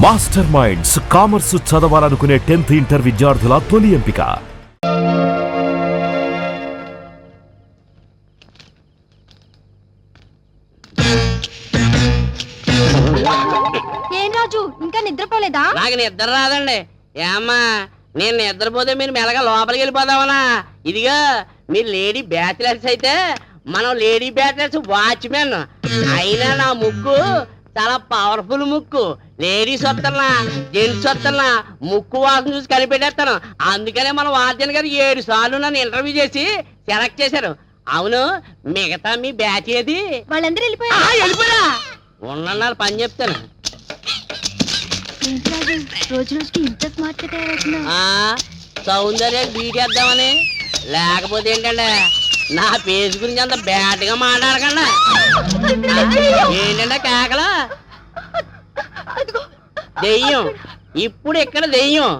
Master minds commerce చదవాలనుకునే 10th inter విద్యార్థుల తొలి ఎంపిక. ఏం రాజు ఇంకా నిద్రపోలేదా? నాకు నిద్ర రాదండి. ఏమ్మా నేను నిద్రపోతే మీరు మెల్లగా లోపలికి వెళ్ళిపోదామనా? ఇదిగా మీరు లేడీ బ్యాచిలర్స్ అయితే మనం లేడీ బ్యాచిలర్స్ వాచ్మెన్. అయినా నా ముక్కు చాలా పవర్ఫుల్ ముక్కు. లేడీస్ వస్తున్నా జెంట్స్ వస్తున్నా ముక్కు వాసన చూసి కనిపెట్టేస్తాను. అందుకనే మన వార్జన్ గారు 7 సార్లు నన్ను ఇంటర్వ్యూ చేసి సెలెక్ట్ చేశారు. అవును, మిగతా మీ బ్యాచ్ ఏది? వాళ్ళందరూ వెళ్ళిపోయా ఉన్న పని చెప్తాను. రోజు రోజుకి ఇంత స్మార్ట్ సౌందర్య బీటేద్దామని. లేకపోతే ఏంటంటే నా పేజ్ గురించి అంత బ్యాడ్ గా మాట్లాడకండి. ఏంటంటే కేకల దెయ్యం. ఇప్పుడు ఇక్కడ దెయ్యం.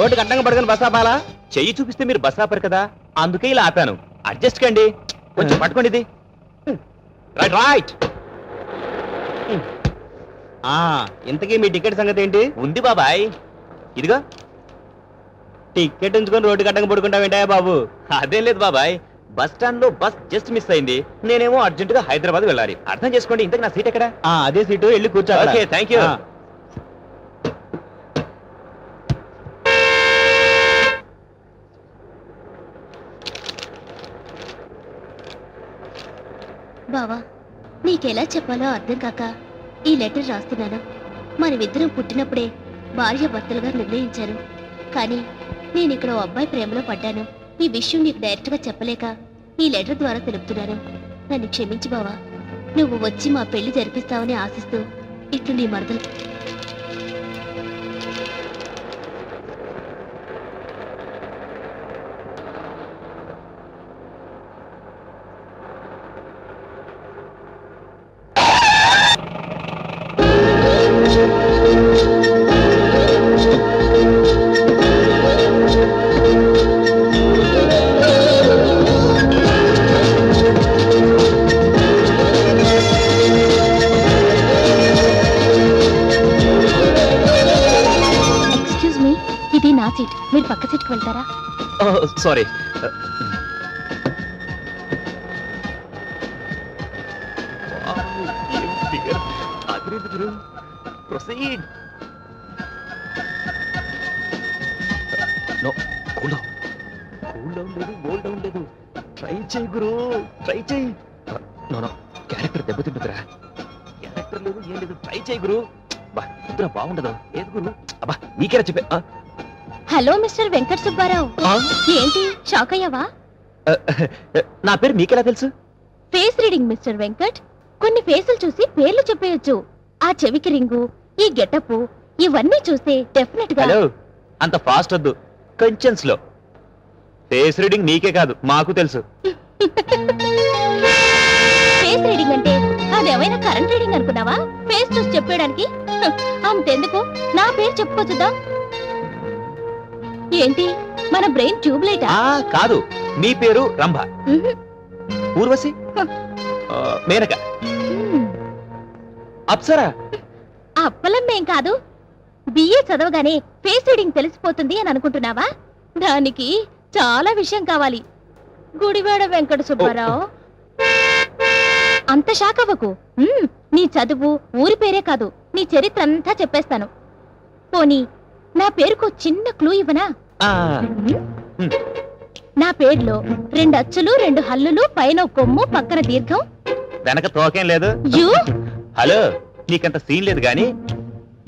రోడ్డు కట్టంగా పడుకుని బస్ ఆపాలా? చెయ్యి చూపిస్తే మీరు బస్ ఆపారు కదా, అందుకే ఇలా ఆపాను. అడ్జస్ట్ కండి, కొంచెం పట్టుకోండి. ఇది రైట్ రైట్. ఇంతకీ మీ టికెట్ సంగతి ఏంటి? ఉంది బాబాయ్, ఇదిగో. టికెట్ ఉంచుకొని రోడ్డు కట్టంగా పడుకుంటావేంటా బాబు? అదేం లేదు బాబాయ్, బస్ స్టాండ్ లో బస్ జస్ట్ మిస్ అయింది. నేనేమో అర్జెంట్ గా హైదరాబాద్ వెళ్ళాలి. అర్థం చేసుకోండి. ఇంతకు నా సీట్ ఎక్కడ? అదే సీటు, వెళ్ళి కూర్చో. Okay, thank you. బావా, నీకెలా చెప్పాలో అర్థం కాక ఈ లెటర్ రాస్తున్నాను. మనమిద్దరం పుట్టినప్పుడే భార్య భర్తలుగా నిర్ణయించాను. కానీ నేను ఇక్కడ ఓ అబ్బాయి ప్రేమలో పడ్డాను. ఈ విషయం నీకు డైరెక్ట్ గా చెప్పలేక ఈ లెటర్ ద్వారా తెలుపుతున్నాను. నన్ను క్షమించు బావా. నువ్వు వచ్చి మా పెళ్లి జరిపిస్తావని ఆశిస్తూ ఇట్లు నీ మరదలు. మీరు పక్క సీట్కి వెళ్తారా? సారీ. ట్రై చేయి గురు, ట్రై చేయి. క్యారెక్టర్ దెబ్బతింటుందిరా. క్యారెక్టర్ లేదు, ఏం లేదు. ట్రై చేయి గురు. బా బాగుండదు. ఏది గురు? అబ్బా నీకేరా చెప్పే. Hello mister Venkata Subbarao. ఏంటి షాక్ అయ్యావా? నా పేరు మీకెలా తెలుసు? Face reading mister Venkat. కొన్ని ఫేసులు చూసి పేర్లు చెప్పేయొచ్చు. ఆ చెవికి రింగు, ఈ గెటప్, ఇవన్నీ చూస్తే డెఫినెట్ గా. హలో, అంత ఫాస్ట్ వద్దు, కొంచెం స్లో. ఫేస్ రీడింగ్ నీకే కాదు, మాకు తెలుసు. ఫేస్ రీడింగ్ అంటే అదేమైనా కరెంట్ రీడింగ్ అనుకున్నావా? ఫేస్ చూసి చెప్పేయడానికి అంతెందుకు, నా పేరు చెప్పుకోవచ్చుదా? ఏంటి మన బ్రెయిన్ ట్యూబ్ లైటా? కాదు, మీ పేరు రంభ, ఊర్వశి, మేనక, అప్సరా. అప్పలమ్మేం కాదు. బిఏ చదవగానే ఫేస్ రీడింగ్ తెలిసిపోతుంది అని అనుకుంటున్నావా? దానికి చాలా విషయం కావాలి. గుడివాడ వెంకట సుబ్బారావు. అంత షాక్ అవ్వకు. నీ చదువు, ఊరి పేరే కాదు, నీ చరిత్ర అంతా చెప్పేస్తాను. పోనీ నా పేరుకు చిన్న క్లూ ఇవ్వనా? నా పేరులో 2 అచ్చులు, 2 హల్లులు, పైన కొమ్ము, పక్కన దీర్ఘం, వెనక తోకేం లేదు. హలో, నీకంత సీన్ లేదు గాని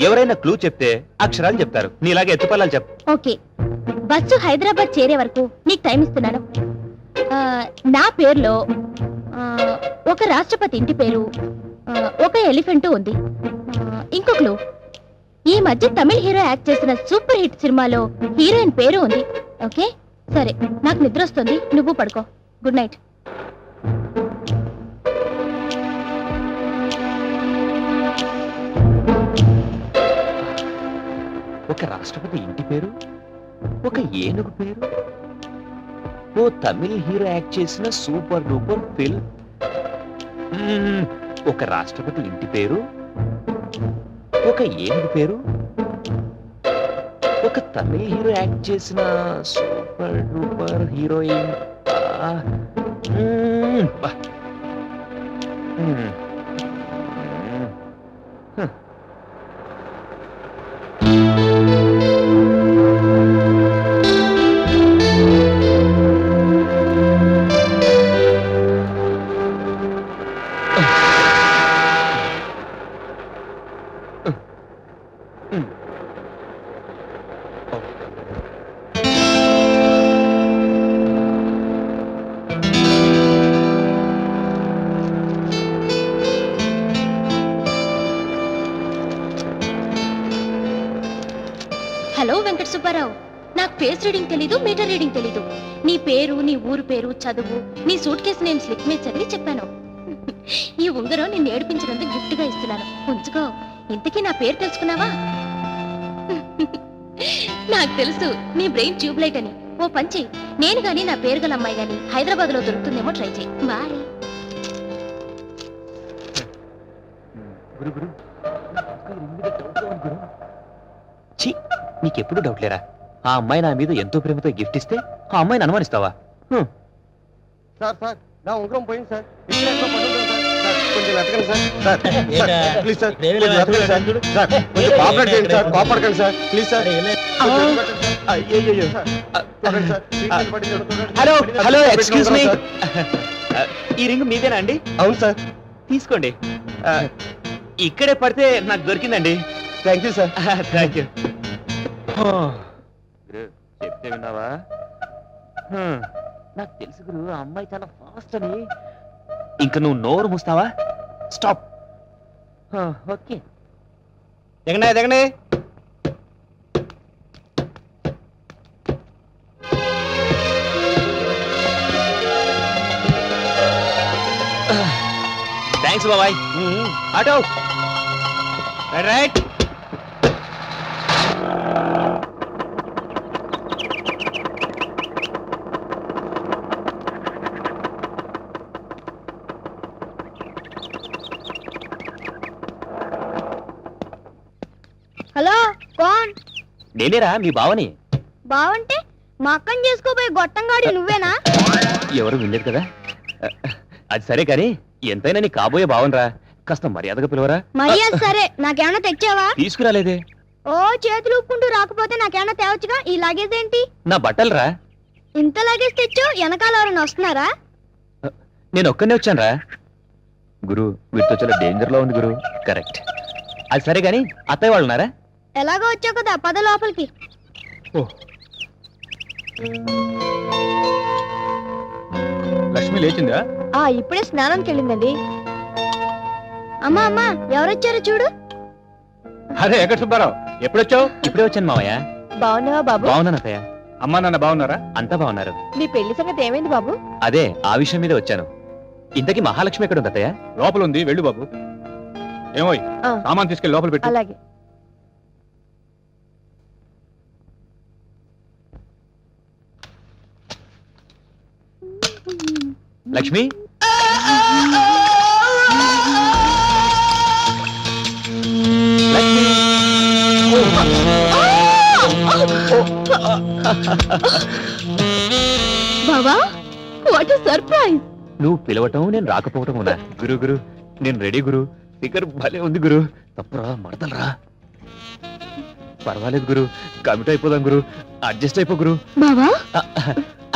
ఎవరైనా క్లూ చెప్తే అక్షరాలు చెప్తారు. నీలాగే ఎత్తుపల్లాలు చెప్పు. ఓకే, బస్సు హైదరాబాద్ చేరే వరకు నీకు టైం ఇస్తున్నాను. నా పేరులో ఒక రాష్ట్రపతి ఇంటి పేరు, ఒక ఎలిఫెంట్ ఉంది. ఇంకొకరు ఈ మధ్య తమిళ హీరో యాక్ట్ చేసిన సూపర్ హిట్ సినిమాలో హీరోయిన్ పేరు ఉంది. ఓకే, సరే, నాకు నిద్ర వస్తుంది, నువ్వు పడుకో. Good night. ఒక రాష్ట్రపతి ఇంటి పేరు, ఒక ఏనుగు పేరు, ఓ తమిళ హీరో యాక్ట్ చేసిన సూపర్ డూపర్ ఫిల్మ్. ఒక రాష్ట్రపతి ఇంటి పేరు, ఒక ఏనుగు పేరు, ఒక తమిళ హీరో యాక్ట్ చేసిన super duper heroine. Hello Venkata Subbarao, నాకు ఫేస్ రీడింగ్ తెలీదు, మీటర్ రీడింగ్ తెలీదు. నీ పేరు, నీ ఊరు పేరు, చదువు, నీ సూట్ కేసు నేమ్ స్లిప్ మీద చదివి చెప్పాను. ఈ ఉంగరం నిన్ను ఏడిపించినందుకు గిఫ్ట్ గా ఇస్తున్నాను, ఉంచుకో. ఇంతకీ నా పేరు తెలుసుకున్నావా? నాకు తెలుసు నీ బ్రెయిన్ ట్యూబ్ లైట్ అని. ఓ పంచి, నేను గాని నా పేరు గల అమ్మాయి గాని హైదరాబాద్ లో దొరుకుతుందేమో ట్రై చేయి. బాయ్. నీకెప్పుడు డౌట్ లేరా? ఆ అమ్మాయి నా మీద ఎంతో ప్రేమతో గిఫ్ట్ ఇస్తే ఆ అమ్మాయిని అనుమానిస్తావా? సార్ సార్, నా ఉంగరం పోయింది సార్. ఇక్కడ ఎక్కడో పడి ఉంటుంది సార్. సార్, కొంచెం వెతకండి సార్. సార్, ప్లీజ్ సార్, కొంచెం వెతకండి సార్. సార్, కొంచెం కోఆపరేట్ చేయండి సార్, కోపడకండి సార్, ప్లీజ్ సార్. అయ్యయ్యో. చూడండి సార్, సీట్ మీద పడింది ఎవడో చూడండి. హలో హలో, పెట్టుకుని ఎక్స్క్యూజ్ మీ. సార్. ఈ రింగ్ మీదేనా అండి? అవును సార్. తీసుకోండి. ఇక్కడే పడితే నాకు దొరికిందండి. Thank you sir. Thank you. చెప్తే విన్నావా? నాకు తెలుసు గురు, ఆ అమ్మాయి చాలా ఫాస్ట్ అని. ఇంక నువ్వు నోరు మూస్తావా? స్టాప్. ఓకే, దిగండి దిగండి. థ్యాంక్స్ బాబాయ్. Auto right right. హలో, కోన్? నేనేరా మీ బావని. బావంటే మా అక్కని చేసుకోబోయే గొట్టంగాడి నువ్వేనా? ఎవరు వినలేదు కదా. అది సరే కానీ ఎంతైనా నీ కాబోయే బావనరా, కాస్త మర్యాదగా పిలవరా. మర్యాద సరే, నాకేమన్నా తెచ్చావా? తీసుకురాలేదే. ఓ, చేతులు ఊపుకుంటూ రాకపోతే నాకేమన్నా తేవచ్చుగా. ఈ లగేజ్ ఏంటి? నా బట్టలురా. ఇంత లగేజ్ తెచ్చావు, వెనకాల ఎవరైనా వస్తున్నారా? నేను ఒక్కనే వచ్చానురా. గురు, వీటితో చాలా డేంజర్ లో ఉంది గురు. కరెక్ట్. అది సరే గాని అత్తయ్య వాళ్ళు ఉన్నారా? ఎలాగో వచ్చావు కదా, పద లోపలికి. లక్ష్మి లేచిందా? ఇప్పుడే స్నానానికి వెళ్ళిందండి. అమ్మా అమ్మా, ఎవరొచ్చారో చూడు. అరే ఎక్కడ సుబ్బారావు, ఎప్పుడొచ్చావు? ఇప్పుడే వచ్చాను మావయ్య. బాగున్నావా బాబు? బాగున్నాను అత్తయ్య. అమ్మా నాన్న బాగున్నారా? అంతా బాగున్నారు. నీ పెళ్లి సంగతి ఏమైంది బాబు? అదే ఆ విషయం మీద వచ్చాను. ఇంతకీ మహాలక్ష్మి ఎక్కడ ఉంది అత్తయ్య? లోపల ఉంది, వెళ్ళు బాబు. ఏమోయ్, సామాన్ తీసుకెళ్ళి లోపల పెట్టు. అలాగే. లక్ష్మి, లక్ష్మి. బాబా, వాట్ సర్ప్రైజ్! నువ్వు పిలవటం, నేను రాకపోవటం ఉన్నా. గురు గురు, నేను రెడీ గురు. ఫిగర్ భలే ఉంది గురు. తప్పురా, మడతలరా. పర్వాలేదు గురు, కమిట్ అయిపోదాం గురు. అడ్జస్ట్ అయిపో గురు. బావా,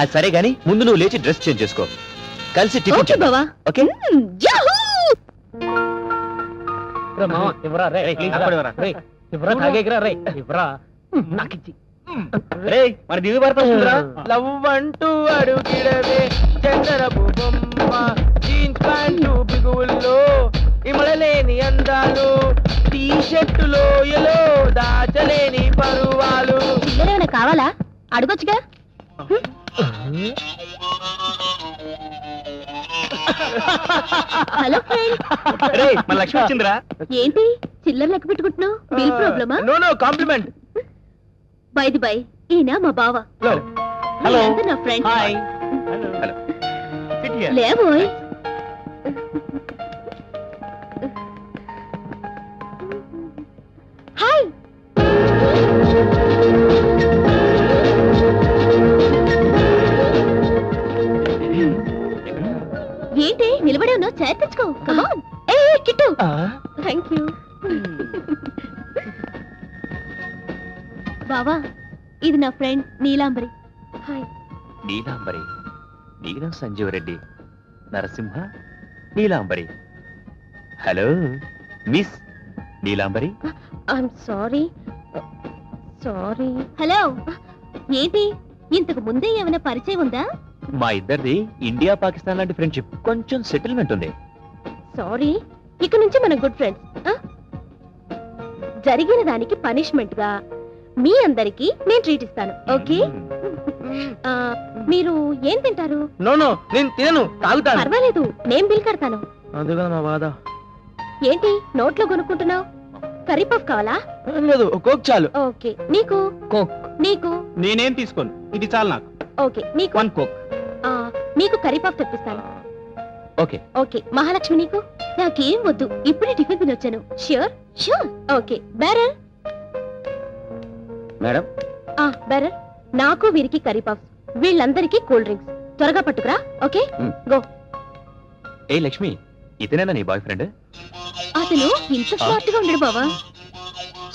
అది సరే గాని ముందు నువ్వు లేచి డ్రెస్ చేంజ్ చేసుకో. కలిసి టిఫిన్ ఓకే చేద్దాం. బావా. ఓకే? యాహూ! మన దిగు పడుతుందిరా. లవ్ అంటూ అడుగిడవే చందరపు బొమ్మ జీన్స్ ప్యాంటు బిగువుల్లో ఇమడలేని అందాలు టీ షర్టులో ఎలో దాచలేని పరువాలు. చిల్లరేమైనా కావాలా అడగొచ్చుగా. Hello friend. మన లక్ష్మి వచ్చిందిరా. ఏంటి చిల్లర లెక్క పెట్టుకుంటున్నావు? బిల్ ప్రాబ్లమా? No compliment. బైది బై ఈయన మా బావ. హలో. వీళ్ళందరూ నా ఫ్రెండ్. హాయ్. లేవోయ్. హాయ్. ఏంటి నిలబడే ఉన్నావు? చైర్ తెచ్చుకో. కమాన్. ఏ కిట్టు. Thank you. బావా ఇది నా friend Neelambari. Hi. Neelambari, Neelam Sanjiva Reddy, Narasimha, Neelambari. Hello miss Neelambari. I'm sorry. Hello. ఏంటి ఇంతకు ముందే ఏమైనా పరిచయం ఉందా? మా ఇద్దరిది ఇండియా పాకిస్తాన్ లాంటి ఫ్రెండ్షిప్, కొంచెం సెటిల్మెంట్ ఉంది. సారీ. ఇక నుంచి మనం గుడ్ ఫ్రెండ్స్. జరిగిన దానికి పనిష్మెంట్ గా మీ అందరికి నేను ట్రీట్ ఇస్తాను. ఓకే. మీరు ఏం తింటారు? నో నేను తినను, తాగుతాను. పర్వాలేదు, నేను బిల్ కడతాను. అదిగా నా బాధ. ఏంటి నోట్లో కొనుక్కుంటున్నావు? కర్రీ పఫ్ కావాలా? లేదు, కోక్ చాలు. ఓకే. నీకు? కోక్. నీకు? నేనేం తీసుకోను, ఇది చాలు నాకు. ఓకే. నీకు? One coke. నీకు కర్రీ పఫ్ తెప్పిస్తాను. ఓకే. ఓకే. మహాలక్ష్మి నీకు? నాకేం వద్దు, ఇప్పుడే టిఫిన్ తినొచ్చాను. Sure. Okay. Bearer. Madam. Bearer నాకు వీరికి కర్రీ పఫ్, వీళ్ళందరికీ కూల్ డ్రింక్స్. త్వరగా పట్టుకురా. Okay go. ఏ లక్ష్మి, ఇతనేనా నీ బాయ్ ఫ్రెండ్? అతను ఇంత స్మార్ట్ గా ఉండడు బావా.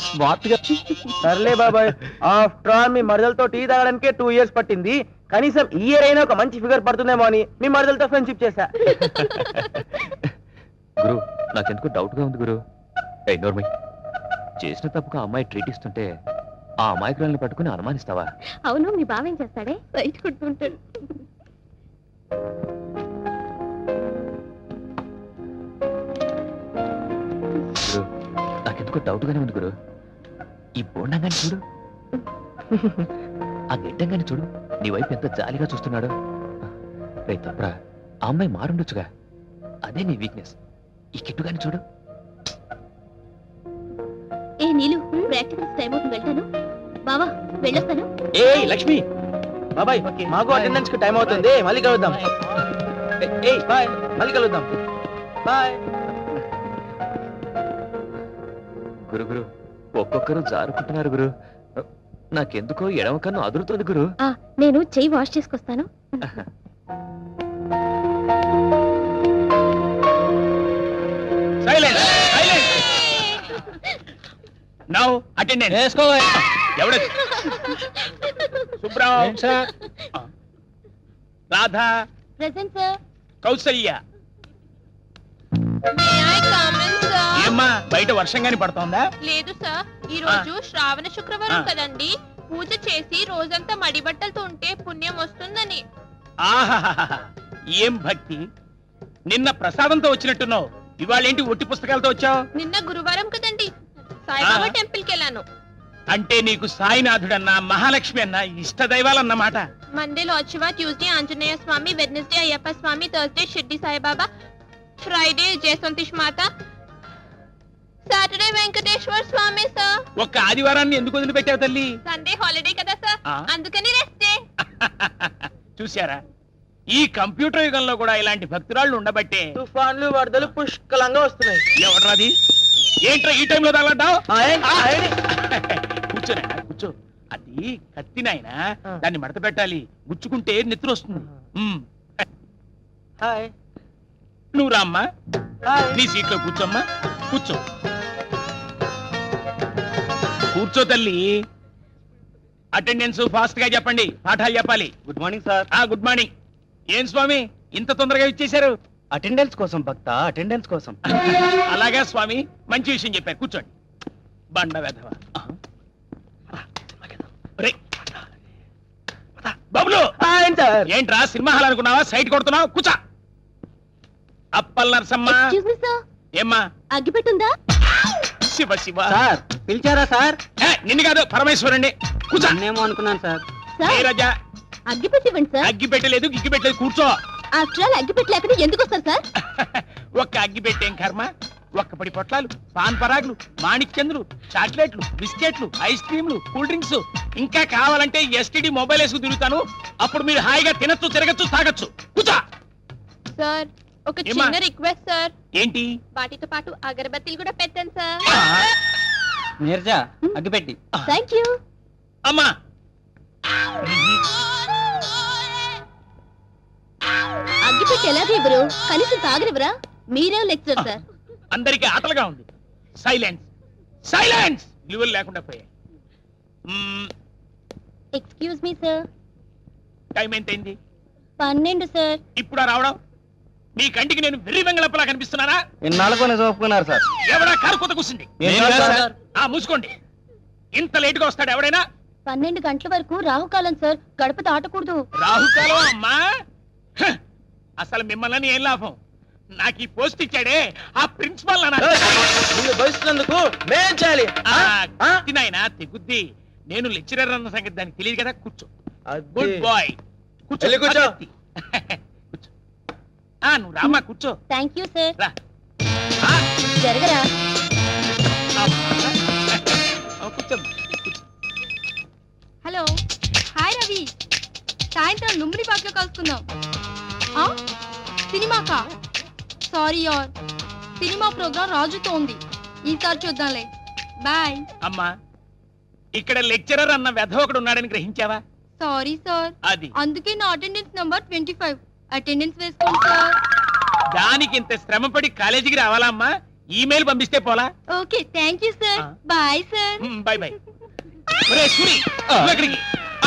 స్మార్ట్ గా. సర్లే బాబాయ్, ఆఫ్టర్ ఆల్ మీ మరదలతో టీ తాగడానికి 2 years పట్టింది. కనీసం ఈ ఇయర్ అయినా ఒక మంచి ఫిగర్ పడుతుందేమో అని మీ మరదలతో ఫ్రెండ్షిప్ చేశా. గురు, నాకెందుకు డౌట్ గా ఉంది గురు. ఏ నోర్మై, చేసిన తప్పుకు ఆ అమ్మాయి ట్రీట్ ఇస్తుంటే ఆ అమాయకురాలను పట్టుకుని అనుమానిస్తావా? అవును, మీ బావ ఏం చేస్తాడే? బయట కొట్టుకుంటాడు. గురు, నాకెందుకో డౌట్ గానే ఉంది గురు. ఈ బోండంగాని చూడు, ఆ గిడ్డంగాని చూడు, నీ వైపు ఎంత జాలిగా చూస్తున్నాడు. రే తప్పరా, ఆ అమ్మాయి మారుండొచ్చుగా, అదే నీ వీక్నెస్. ఈ కిట్టుగాని చూడు. ఏ నీలు, ప్రాక్టికల్స్ టైం అవుతుంది, వెళ్తాను. బావా వెళ్ళొస్తాను. ఏ లక్ష్మి, బాబాయ్ మాకు అటెండెన్స్ కి టైం అవుతుంది, మళ్ళీ కలుద్దాం. బాయ్, మళ్ళీ కలుద్దాం. బాయ్. గురు గురు, ఒక్కొక్కరు జారుకుంటున్నారు గురు. నాకెందుకో ఎడమ కన్ను అదురుతుంది గురు. నేను చెయ్యి వాష్ చేసుకొస్తాను. సైలెంట్. నౌ అటెండెన్స్ వేసుకో. ఎవడు? Subrao, Radha, present sir. కౌసల్య. ఏమ్మా, బయట వర్షం గాని పడుతోందా? లేదు సార్, ఈ రోజు శ్రావణ శుక్రవారం కదండి, పూజ చేసి రోజంతా మడి బట్టలతో ఉంటే పుణ్యం వస్తుందని. ఆహాహాహా, ఏం భక్తి! నిన్న ప్రసాదంతో వచ్చినట్టున్నావు, ఇవాళేంటి ఒట్టి పుస్తకాలతో వచ్చావు? నిన్న గురువారం కదండి, సాయిబాబా టెంపుల్ కి వెళ్ళాను. అంటే నీకు సాయినాథుడన్నా మహాలక్ష్మి అన్నా ఇష్ట దైవాలన్నమాట. మండేలో అచ్చివా, ట్యూస్డే ఆంజనేయ స్వామి, వెడ్నెస్డే అయ్యప్ప స్వామి, థర్స్డే షిర్డి సాయిబాబా, ఫ్రైడే జయసంతోష్ మాత, సాటర్డే వెంకటేశ్వర స్వామి సార్. ఒక్క ఆదివారాన్ని ఎందుకు వదిలిపెట్టావు తల్లి? సండే హాలిడే కదా సార్, అందుకని రెస్ట్ డే. చూశారా, ఈ కంప్యూటర్ యుగంలో కూడా ఇలాంటి భక్తురాళ్ళు ఉండబట్టే తుఫాన్లు వరదలు పుష్కలంగా వస్తున్నాయి. ఎవడ్రాది? ఏంట్రా ఈ టైంలో తగలడ్డావు? కూర్చోనా, కూర్చో. అది కత్తి నాయనా, దాన్ని మడత పెట్టాలి, గుచ్చుకుంటే నెత్తురు వస్తుంది. హాయ్. నువ్వు రామ్మా, నీ సీట్లో కూర్చోమ్మా, కూర్చో. కూర్చో తల్లి. అటెండెన్స్ ఫాస్ట్ గా చెప్పండి, పాఠాలు చెప్పాలి. Good morning sir. Good morning. ఏం స్వామి ఇంత తొందరగా ఇచ్చేశారు? అటెండెన్స్ కోసం భక్త, అటెండెన్స్ కోసం. అలాగా స్వామి, మంచి విషయం చెప్పారు, కూర్చోండి. బండ వెధవ. రేయ్, బబులు ఏంటి సార్ ఏంట్రా సినిమా హాల్ అనుకున్నావా సైట్ కొడుతున్నావు కూర్చో. Appal Narasamma excuse me sir, ఏమ్మా అగ్గిపెట్టుందా? శివ శివ సార్ పిలిచారా సార్? నిన్ను కాదు పరమేశ్వరుణ్ణి కూర్చో. నేనేమో అనుకున్నాను సార్. ఏ సార్ రాజా అగ్గిపెట్టివ్వండి సార్. అగ్గి పెట్టలేదు గిగ్గి పెట్టలేదు కూర్చో. ఆఫ్టర్ ఆల్ అగ్గిపెట్టి లేకుండా ఎందుకు వస్తారు సార్? ఒక్క అగ్గి పెట్టేం కర్మ, ఒక్క పడి పొట్లాలు, పాన్ పరాగులు, మాణిక్ చంద్రులు, చాక్లెట్లు, బిస్కెట్లు, ఐస్ క్రీమ్లు, కూల్ డ్రింక్స్, ఇంకా కావాలంటే ఎస్టీడీ మొబైల్ వేసుకు తిరుగుతాను. అప్పుడు మీరు హాయిగా తినచ్చు, తిరగచ్చు, తాగొచ్చు. కూర్చో. సార్ ఒక ఏమ్మా? చిన్న రిక్వెస్ట్ సార్, ఏంటి? వాటితో పాటు అగరబత్తీలు కూడా పెట్టండి సార్. ఆ, నీరజా అగ్గిపెట్టి. Thank you. అమ్మా అగ్గిపెట్టి ఎలాగే ఇవ్వరు, కనీసం తాగనివ్వరా? మీరేం లెక్చర్ సార్? అందరికి ఆటలుగా ఉంది. సైలెన్స్ సైలెన్స్, విలువలు లేకుండా పోయాయి. Excuse me sir. టైం ఎంతైంది? 12 సార్. ఇప్పుడు రావడం నీ కంటికి నేను వెర్రి వెంగళప్పలా కనిపిస్తున్నానా? ఇన్నాళ్ళకు నిజం ఒప్పుకున్నారు సార్. ఎవడా కారు కొత్త కూర్చుంది? నేను కాదు సార్. మూసుకోండి. ఇంత లేటుగా వస్తాడు ఎవడైనా? 12 గంటల వరకు రాహుకాలం సార్, గడప దాటకూడదు. రాహుకాలం అమ్మా. హ! అసలు మిమ్మల్ని ఏం లాభం? నాకు ఈ పోస్ట్ ఇచ్చాడే ఆ ప్రిన్సిపల్ భవిస్తున్నందుకు మేం చేయాలి. నాయన తెగుద్ది. నేను లెక్చరర్ అన్న సంగతి దానికి తెలియదు కదా. కూర్చో. Good boy. కూర్చో. వెళ్ళి కూర్చో. కూర్చో. నువ్వు రామ్మా కూర్చో. Thank you sir. రా. ఆ, జరగరా? కూర్చో. హలో హాయ్ రవి, సాయంత్రం లుంబిని పార్క్ లో కలుసుకుందాం. సినిమాకా? సారీ యార్, సినిమా ప్రోగ్రామ్ రాజుతో ఉంది, ఈసారి చూద్దాంలే. బాయ్. అమ్మా ఇక్కడ లెక్చరర్ అన్న వెధ ఒకడు ఉన్నాడని గ్రహించావా? సారీ సార్, అది అందుకే నా అటెండెన్స్ నంబర్ 25. అటెండెన్స్ వేసుకోండి సార్. దానికి ఇంత శ్రమపడి కాలేజీకి రావాలా అమ్మా? ఈమెయిల్ పంపిస్తే పోలా? Okay thank you sir. Bye sir. Bye bye. ఎక్కడికి?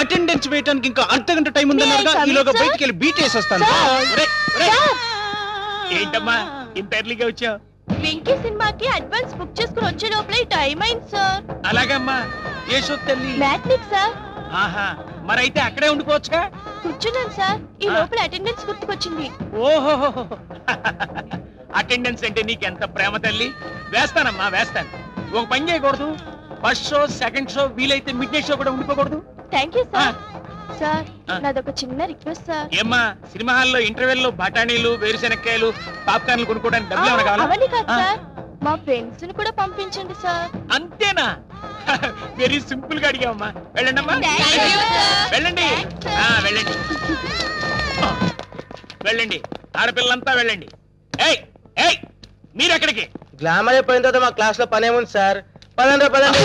అటెండెన్స్ వేయడానికి ఇంకా అర్ధగంట టైం ఉందన్నారుగా, May I come in, ఈలోగా sir? బయటికి వెళ్ళి బీట్ వేసేస్తాను. ఏంటమ్మా ఇంత ఎర్లీగా వచ్చావు? వెంకీ సినిమాకి అడ్వాన్స్ బుక్ చేసుకుని వచ్చే లోపల టైం అయింది సార్. అలాగమ్మా. ఏ షో తల్లి? మ్యాట్నిక్ సార్. ఆహా, మరైతే అక్కడే ఉండిపోవచ్చుగా. కూర్చున్నాను సార్, ఈ లోపల అటెండెన్స్ గుర్తుకొచ్చింది. ఓహో, అటెండెన్స్ అంటే నీకెంత ప్రేమ తల్లి. వేస్తానమ్మా వేస్తాను. ఒక పని చేయకూడదు, ఫస్ట్ షో సెకండ్ షో వీలైతే మిడ్ నైట్ షో కూడా ఉండిపోకూడదు. Thank you sir. సార్ నాదొక చిన్న రిక్వెస్ట్ సార్. ఏమ్మా సినిమా హాల్లో ఇంటర్వెల్ లో బఠానీలు, వేరుశెనక్కాయలు, పాప్కార్న్లు కొనుక్కోవడానికి డబ్బులు ఏమైనా కావాలా? అవన్నీ కాదు ఆ. సార్, మా ఫ్రెండ్స్ ని కూడా పంపించండి సార్. అంతేనా? వెరీ సింపుల్ గా అడిగావమ్మా. వెళ్ళండి అమ్మా. Thank you, sir. వెళ్ళండి. Thanks, వెళ్ళండి వెళ్ళండి. ఆడపిల్లంతా వెళ్ళండి. ఏయ్ ఏయ్ మీరెక్కడికి? గ్లామర్ అయిపోయిన తర్వాత మా క్లాస్ లో పని ఏముంది సార్? పదండి పదండి.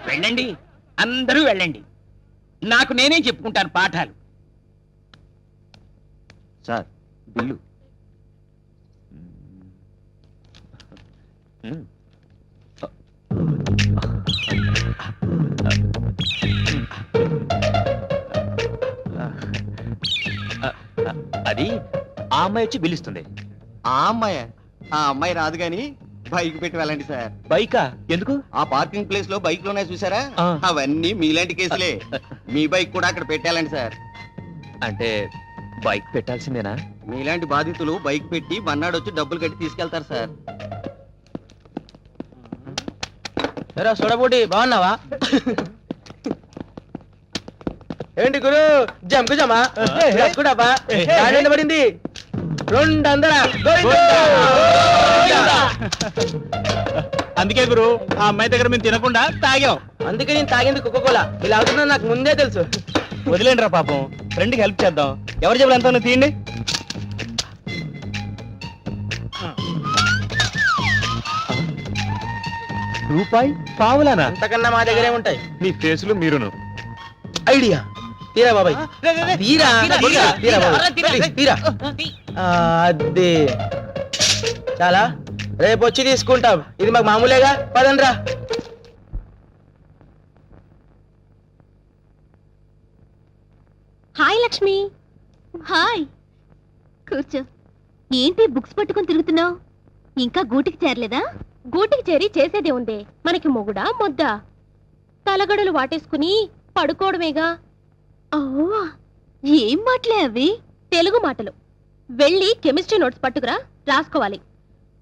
వెళ్ళండి, అందరూ వెళ్ళండి. నాకు నేనే చెప్పుకుంటాను పాఠాలు. Sir bill. అది ఆ అమ్మాయి వచ్చి బిల్లు ఇస్తుంది. ఆ అమ్మాయి రాదు గాని బైక్ పెట్టి వెళ్ళండి సార్. బైకా? ఎందుకు? ఆ పార్కింగ్ ప్లేస్ లో బైక్ లోనే చూసారా? ఆ. అవన్నీ మీలాంటి కేసులే. మీ బైక్ కూడా అక్కడ పెట్టాలండి సార్. అంటే బైక్ పెట్టాల్సిందేనా? మీలాంటి బాధితులు బైక్ పెట్టి మన్నాడు వచ్చి డబ్బులు కట్టి తీసుకెళ్తారు సార్. చూడబోటి బాగున్నావా? ఏంటి గురు జంకు జమా కూడా పడింది 200. అందుకే గురు ఆ అమ్మాయి దగ్గర మేము తినకుండా తాగాం. అందుకే నేను తాగింది కోకోకోలా. ఇలా అవుతుందని నాకు ముందే తెలుసు. వదిలేండి రా పాపం, ఫ్రెండ్ కి హెల్ప్ చేద్దాం. ఎవరు చెప్పాలి ఎంత తీయండి. రూపాయి పావులానా? అంతకన్నా మా దగ్గరే ఉంటాయి. మీ ఫేసులు మీరును. ఐడియా తీరా బాబాయ్, తీరా తీరా తీరా బాబాయ్, ప్లీజ్ తీరా. అదే చాలా, రేపు వచ్చి తీసుకుంటాం. ఇది మాకు మామూలేగా. పదండ్రా. హాయ్ లక్ష్మి. హాయ్, కూర్చో. ఏంటి బుక్స్ పట్టుకొని తిరుగుతున్నావు? ఇంకా గూటికి చేరలేదా? గూటికి చేరి చేసేదే ఉందే, మనకి మొగుడా మొద్దా? తలగడలు వాటేసుకుని పడుకోవడమేగా. ఏం మాటలే అవి? తెలుగు మాటలు. వెళ్ళి కెమిస్ట్రీ నోట్స్ పట్టుకురా, రాసుకోవాలి.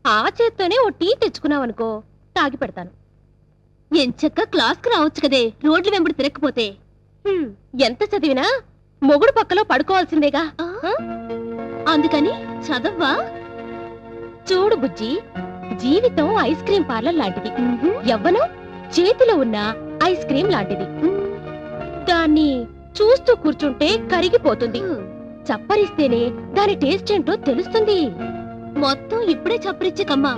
ఆ చేత్తోనే ఓ టీ తెచ్చుకున్నావనుకో, తాగి పెడతాను. ఎంచక్క క్లాస్కి రావచ్చు కదే, రోడ్లు వెంబడి తిరగకపోతే. ఎంత చదివినా మొగుడు పక్కలో పడుకోవాల్సిందేగా. అందుకని చదవ్వా? చూడు బుజ్జి, జీవితం ఐస్ క్రీం పార్లర్ లాంటిది. యవ్వనం చేతిలో ఉన్న ఐస్ క్రీం లాంటిది. దాన్ని చూస్తూ కూర్చుంటే కరిగిపోతుంది. చప్పరిస్తేనే దాని టేస్ట్ ఏంటో తెలుస్తుంది. మొత్తం ఇప్పుడే చప్పరిచ్చే కమ్మా,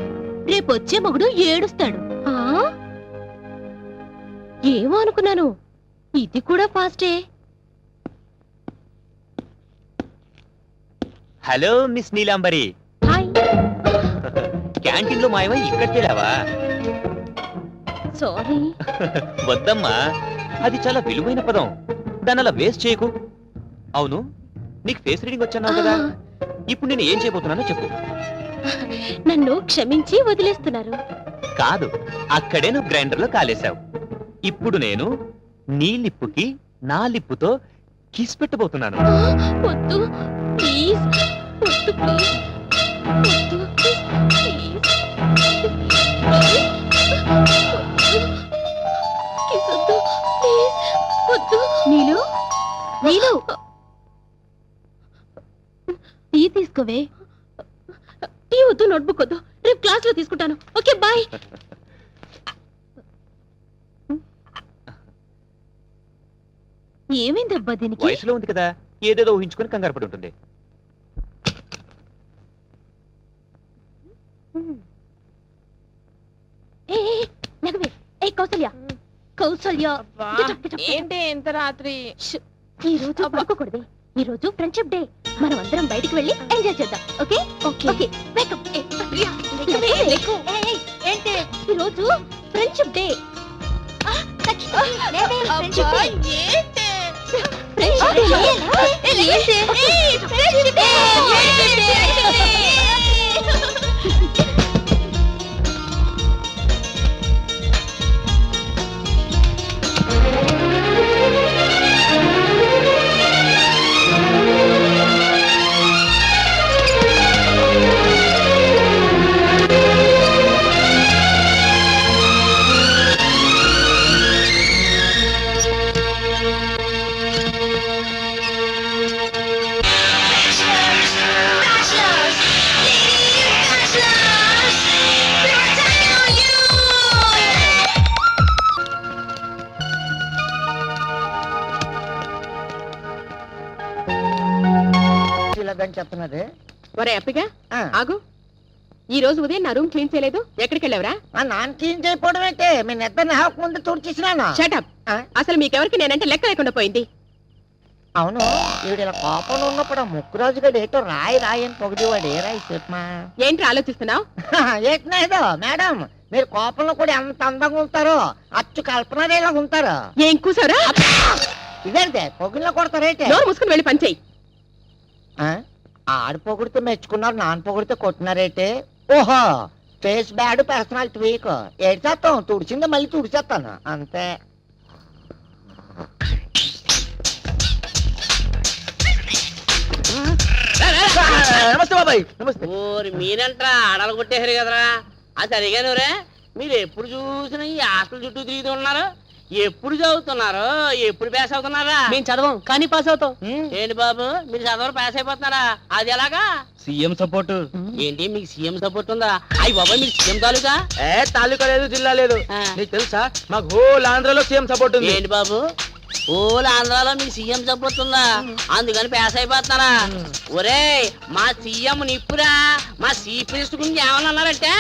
రేపొచ్చే మొగుడు ఏడుస్తాడు. ఏమో అనుకున్నాను, ఇది కూడా ఫాస్టే. Hello miss Neelambari, hi. Canteen లో మాయమై ఇక్కడికి వెళ్ళావా? సారీ. వద్దమ్మా, అది చాలా విలువైన పదం, దాన్ని అలా వేస్ట్ చేయకు. అవును, నీకు ఫేస్ రీడింగ్ వచ్చన్నావు కదా, ఇప్పుడు నేను ఏం చేయబోతున్నానో చెప్పు. నన్ను క్షమించి వదిలేస్తున్నారు. కాదు, అక్కడే నువ్వు గ్రైండర్ లో కాలేశావు. ఇప్పుడు నేను నీ లిప్పుకి నా లిప్పుతో కిస్ పెట్టబోతున్నాను. వద్దు ప్లీజ్, వద్దు ప్లీజ్, వద్దు ప్లీజ్, కిస్ వద్దు ప్లీజ్, వద్దు. నీలు, నీలు, టీ తీసుకోవే. టీ వద్దు, నోట్బుక్ వద్దు, రేపు క్లాస్ లో తీసుకుంటాను. Okay bye. ఏమైందబ్బా దీనికి? వయసులో ఉంది కదా, ఏదేదో ఊహించుకొని కంగారు పడి ఉంటుంది. నగవే. ఏ కౌసల్య, కౌసల్య, ఏంటి ఇంత రాత్రి? ఈ రోజు పడుకోకూడదు. ఈ రోజు ఫ్రెండ్షిప్ డే. మనం అందరం బయటికి వెళ్ళి ఎంజాయ్ చేద్దాం. Okay okay. వేకప్. ఏంటి ఈ రోజు ఫ్రెండ్షిప్ డే? చెప్తున్నది. ఒరే అప్పిగా ఆగు. ఈ రోజు ఉదయం నా రూమ్ క్లీన్ చేయలేదు, ఎక్కడికి వెళ్ళావరా? నాన్న క్లీన్ చేయకపోవడం అయితే మీ నిద్ర హాఫ్ ముందు తుడిచేసినాను. షటప్. అసలు మీకెవరికి నేనంటే లెక్క లేకుండా పోయింది. అవును, ఈవిడ ఇలా కోపంలో ఉన్నప్పుడు ముక్కురాజు గడు ఏటో రాయి రాయి అని పొగిడేవాడు. ఏ రాయి చెప్పమా? ఏంటి ఆలోచిస్తున్నావు? ఏదో మేడం, మీరు కోపంలో కూడా ఎంత అందంగా ఉంటారో, అచ్చు కల్పనలా ఉంటారు. ఏం కూసారా? ఇదేంటే పొగిల్లో కొడతారేంటి? నోరు మూసుకుని వెళ్ళి పని చెయ్యి. ఆడు పొగిడితే మెచ్చుకున్నారు, నాన్న పొగిడితే కొట్టినారేంటి? ఓహో, ఫేస్ బ్యాడ్, పర్సనాలిటీ వీక్. ఏడ్చేస్తాం, తుడిచిందో మళ్ళీ తుడిచేస్తాను అంతే. నమస్తే బాబాయ్. నమస్తే. ఓరి మీరంట్రా ఆడలు కొట్టేశారు కదరా. అది సరిగాను రే, మీరు ఎప్పుడు చూసినా ఈ హాస్టల్ చుట్టూ తిరుగుతూ ఉన్నారు. ఎప్పుడు చదువుతున్నారు? ఎప్పుడు పాస్ అవుతున్నారా? మేము చదవం కానీ పాస్ అవుతాం. ఏంటి బాబు, మీరు చదవరు పాస్ అయిపోతున్నారా? అది ఎలాగా? CM support. ఏంటి మీకు సీఎం సపోర్ట్ ఉందా? అయ్యి బాబాయ్, మీరు సీఎం తాలూకా? తాలూకా లేదు, జిల్లా లేదు. ఆ. నీకు తెలుసా, మాకు హోల్ ఆంధ్రలో సీఎం సపోర్ట్ ఉంది. ఏంటి బాబు, ఓల్ ఆంధ్రాలో మీకు సీఎం సపోర్ట్ ఉందా? అందుకని పాస్ అయిపోతున్నారా? ఒరే, మా సీఎం నిప్పురా. మా చీఫ్ మినిస్టర్ గురించి ఏమన్నా అన్నారంటే,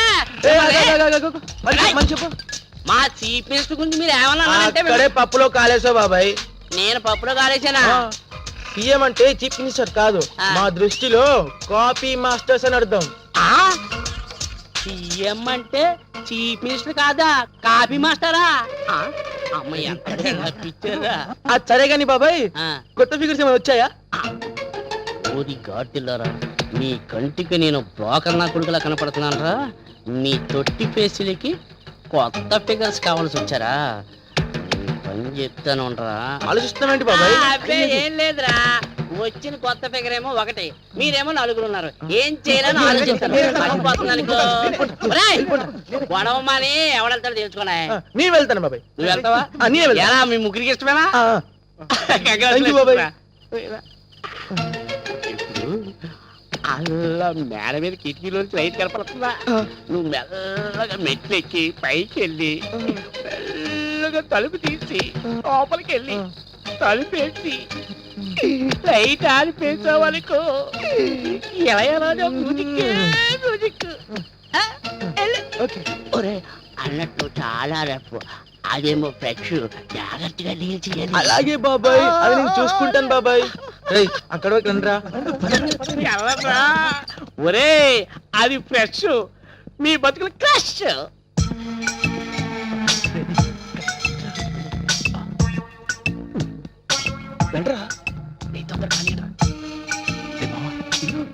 మా చీఫ్ మినిస్టర్ గురించి మీరు ఏమన్నా అన్నారంటే పప్పులో కాలేసావు బాబాయ్. నేను పప్పులో కాలేసానా? సీఎం అంటే చీఫ్ మినిస్టర్ కాదు, మా దృష్టిలో కాపీ మాస్టర్స్ అని అర్థం. సీఎం అంటే చీఫ్ మినిస్టర్ కాదా, కాపీ మాస్టరా? అమ్మయ్య, పిచ్చారా? అది సరే గాని బాబాయ్, కొత్త ఫిగర్స్ ఏమైనా వచ్చాయా? ఓరి గాడ్తిల్లారా, మీ కంటికి నేను బ్రోకర్ నా కొడుకులా కనపడుతున్నానరా. మీ తొట్టి పేసులకి కొత్త ఫిగర్స్ కావాల్సి వచ్చారా? పని చెప్తాను ఉండరా ఆలోచిస్తున్నావేంటి బాబాయ్? అబ్బే ఏం లేదురా వచ్చిన కొత్త ఫిగర్ ఏమో ఒకటి మీరేమో నలుగురు ఉన్నారు ఏం చేయాలని ఆలోచిస్తాను మర్చిపోతుంది అనుకో ఒరేయ్, గొడవ మాని ఎవడెళ్తాడో తెలుసుకోలే నేను వెళ్తాను బాబాయ్. నువ్వు వెళ్తావా నేను వెళ్తాను. ఎలా మీ ముగ్గురికి ఇష్టమేనా Thank you, బాబాయ్. ఇప్పుడు అలా మేడ మీద కిటికీలోంచి లైట్ కనపడుతుందా నువ్వు మెల్లగా మెట్లు ఎక్కి పైకి వెళ్ళి మెల్లగా తలుపు తీసి లోపలికి వెళ్ళి తలుపేసి లైట్ ఆడిపేసావనుకో ఎలా ఎలాగో మ్యూజిక్ మ్యూజిక్ ఒరే అన్నట్టు చాలా రేపు అదేమో ఫ్రెష్ జాగ్రత్తగా డీల్ చేయాలి అలాగే బాబాయ్, అది నేను చూసుకుంటాను బాబాయ్. రేయ్, అక్కడ వరకు రండిరా. ఎల్లరా ఒరే అది ఫ్రెష్ మీ బతుకులు క్రష్ రండిరా.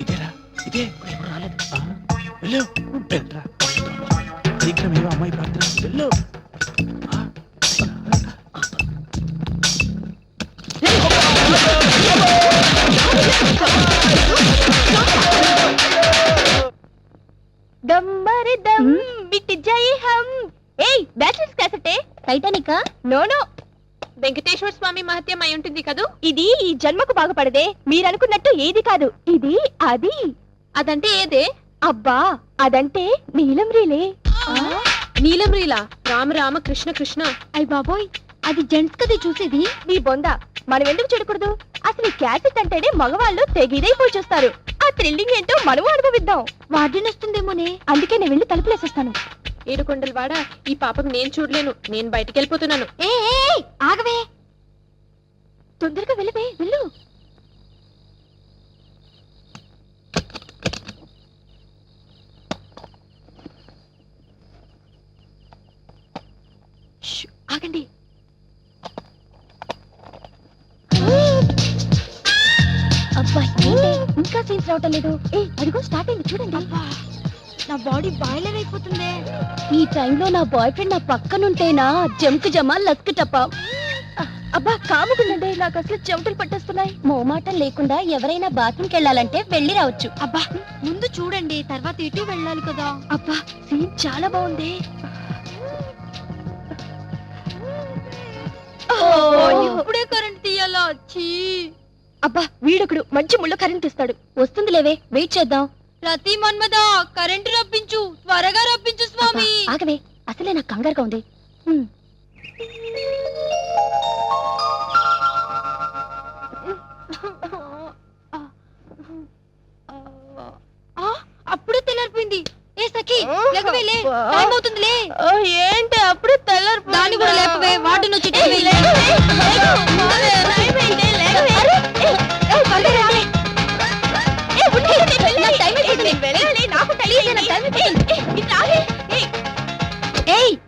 ఇదేరా ఇదే రాలేదు వెళ్ళు వెళ్ళరా శీఘ్రం ఏమో అమ్మాయి పాత్ర వెళ్ళు దమ్మరి దమ్ బిట్ జై హమ్. ఏయ్ బ్యాచిలర్స్ క్యాసెటే టైటానికా? నో నో వెంకటేశ్వర స్వామి మహత్యం అయి ఉంటుంది కదూ. ఇది ఈ జన్మకు బాగుపడదే, మీరనుకున్నట్టు ఏది కాదు, ఇది అది. అదంటే ఏదే? అబ్బా అదంటే నీలం రీలే. నీలం రీలా? రామ రామ కృష్ణ కృష్ణ. అయ్ బాబోయ్, అది జెంట్స్ కదే చూసేది. నీ బొంద, మనం ఎందుకు చూడకూడదు? అసలు క్యాసెట్ అంటేనే మగవాళ్ళు తెగిదైపోయి చూస్తారు. ఆ థ్రిల్లింగ్ ఏంటో మనము అనుభవిద్దాం. వార్డెన్ వస్తుందేమోనే, అందుకే నేను వెళ్ళి తలుపులేసేస్తాను. ఏడుకొండల వాడ, ఈ పాపం నేను చూడలేను, నేను బయటికి వెళ్ళిపోతున్నాను. ఏ ఆగవే, తొందరగా వెళ్ళవే, వెళ్ళు. ఆగండి. అబ్బా ఇంకా సీన్స్ రావటం లేదు. అదిగో స్టార్ట్ అయింది చూడండి. నా బాడీ బాయిలర్ అయిపోతుంది. ఈ టైంలో నా బాయ్ ఫ్రెండ్ నా పక్కనుంటేనా జంకు జమా లస్క్ టప్ప. అబ్బా కాముకుందండి, నాకు అసలు చెమటలు పట్టేస్తున్నాయి. మోమాటం లేకుండా ఎవరైనా బాత్రూమ్కి వెళ్ళాలంటే వెళ్ళి రావచ్చు. అబ్బా ముందు చూడండి, తర్వాత ఇటు వెళ్ళాలి కదా. అబ్బా సీన్ చాలా బాగుంది. ఇప్పుడే కరెంట్ తీయాలా? అబ్బా వీడొకడు మంచి ముళ్ళ కరెంట్ తీస్తాడు. వస్తుంది లేవే, వెయిట్ చేద్దాం. రతి మన్మదా, కరెంటు రప్పించు, త్వరగా రప్పించు స్వామి. ఆగవే, అసలే నాకు కంగారుగా ఉంది. అప్పుడే తెల్లారిపోయింది. ఏ సఖి లేకవేలే, టైం అవుతుందిలే. ఏంటి అప్పుడే తెల్లారి? దాన్ని కూడా లేపవే, వాటిని వచ్చి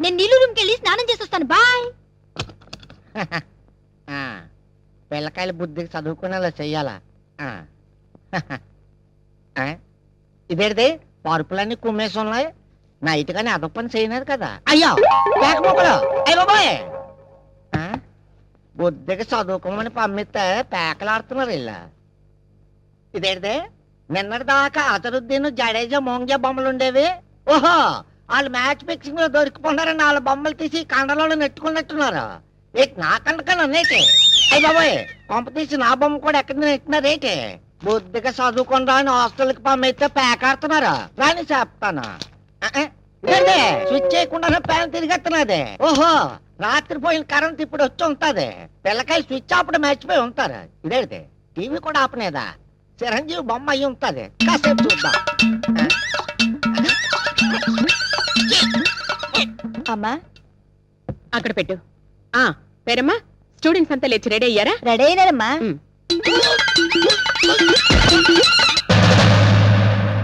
నేను నీళ్ళు రూమ్కి వెళ్ళి స్నానం చేసొస్తాను. బాయ్. పిల్లకాయల బుద్ధికి చదువుకునేలా చెయ్యాలా? ఇదేంటిది పరుపులన్నీ కుమ్మేసి ఉన్నాయి. నైట్ కానీ అదొక పని చేయలేదు కదా. అయ్యో పేకపోకలు బాబాయ్, బుద్ధికి చదువుకోమని పంపిస్తే పేకలాడుతున్నారు ఇలా. ఇదేంటిది నిన్నటి దాకా అతరుద్దీన్ జడేజా మోంగ్జా బొమ్మలు ఉండేవి. ఓహో, వాళ్ళు మ్యాచ్ ఫిక్సింగ్ లో దొరికిపోన్నారని వాళ్ళ బొమ్మలు తీసి కండలో నెట్టుకున్నట్టున్నారు. నా కండకన్నా నేటి అయ్యి బాబాయ్, కొంప తీసి నా బొమ్మ కూడా ఎక్కడ నెట్టినారేటి? బుద్ధిగా చదువుకొని రాని హాస్టల్కి పంపిస్తే పేకాడుతున్నారు. రాని చెప్తాను. స్విచ్ చేయకుండా ఫ్యాన్ తిరిగెత్తున్నది. ఓహో, రాత్రి పోయిన కరెంట్ ఇప్పుడు వచ్చి ఉంటది. పిల్లకాయలు స్విచ్ ఆపడం మర్చిపోయి ఉంటారు. ఇదేంటి టీవీ కూడా ఆపనేదా? చిరంజీవి బొమ్మ అయ్యి ఉంటది. కాసేపు చూద్దాం. అమ్మా అక్కడ పెట్టు. పేరమ్మా, స్టూడెంట్స్ అంతా లేచి రెడీ అయ్యారా? రెడీ అయినారమ్మా.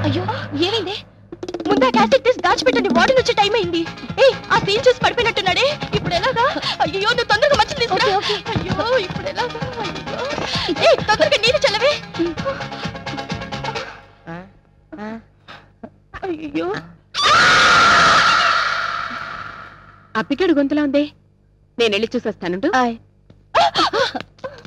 అయ్యో ఏమైంది? ముందా క్యాసెట్ తీసి దాచిపెట్టండి, వార్డెన్ వచ్చే టైం అయింది. ఆ సీన్ చూసి పడిపోయినట్టున్నాడే. ఇప్పుడు ఎలాగా? అయ్యో నువ్వు తొందరగా మంచి తీసుకురా. అయ్యో ఇప్పుడు ఎలాగా? తొందరగా నీళ్ళు చల్లవే. అయ్యో అప్పికడు గొంతులా ఉంది. నేను వెళ్ళి చూసొస్తానుండు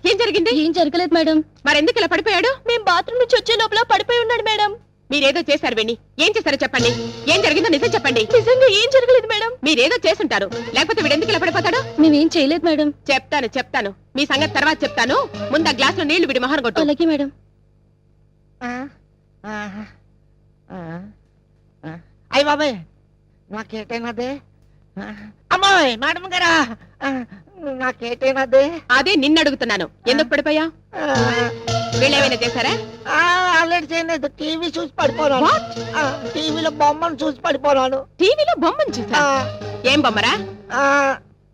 ఏం జరిగింది? ఏం జరగలేదు మేడం. మరెందుకు ఇలా పడిపోయాడు? మేము బాత్రూమ్ నుంచి వచ్చే లోపల పడిపోయి ఉన్నాడు మేడం. మీరేదో చేశారు వెండి. ఏం చేశారో చెప్పండి. ఏం జరిగిందో నిజం చెప్పండి. నిజంగా ఏం జరగలేదు మేడం. మీరేదో చేసుంటారు, లేకపోతే వీడెందుకు ఇలా పడిపోతాడు? మేమేం చేయలేదు మేడం. చెప్తాను మీ సంగతి తర్వాత చెప్తాను. ముందు ఆ గ్లాస్ లో నీళ్లు విడి మహాన్ కొట్టు. అలాగే మేడం. అయ్య బాబాయ్ నాకేటైనదే అమ్మాయి మేడం గారా నాకేటైనదే అదే నిన్ను అడుగుతున్నాను, ఎందుకు పడిపోయా? వీళ్ళేమైనా చేశారా? ఆల్రెడీ చేయలేదు. టీవీ చూసి పడిపోనాను. టీవీలో బొమ్మను చూసి పడిపోనాను. టీవీలో బొమ్మను చూసా? ఏం బొమ్మరా?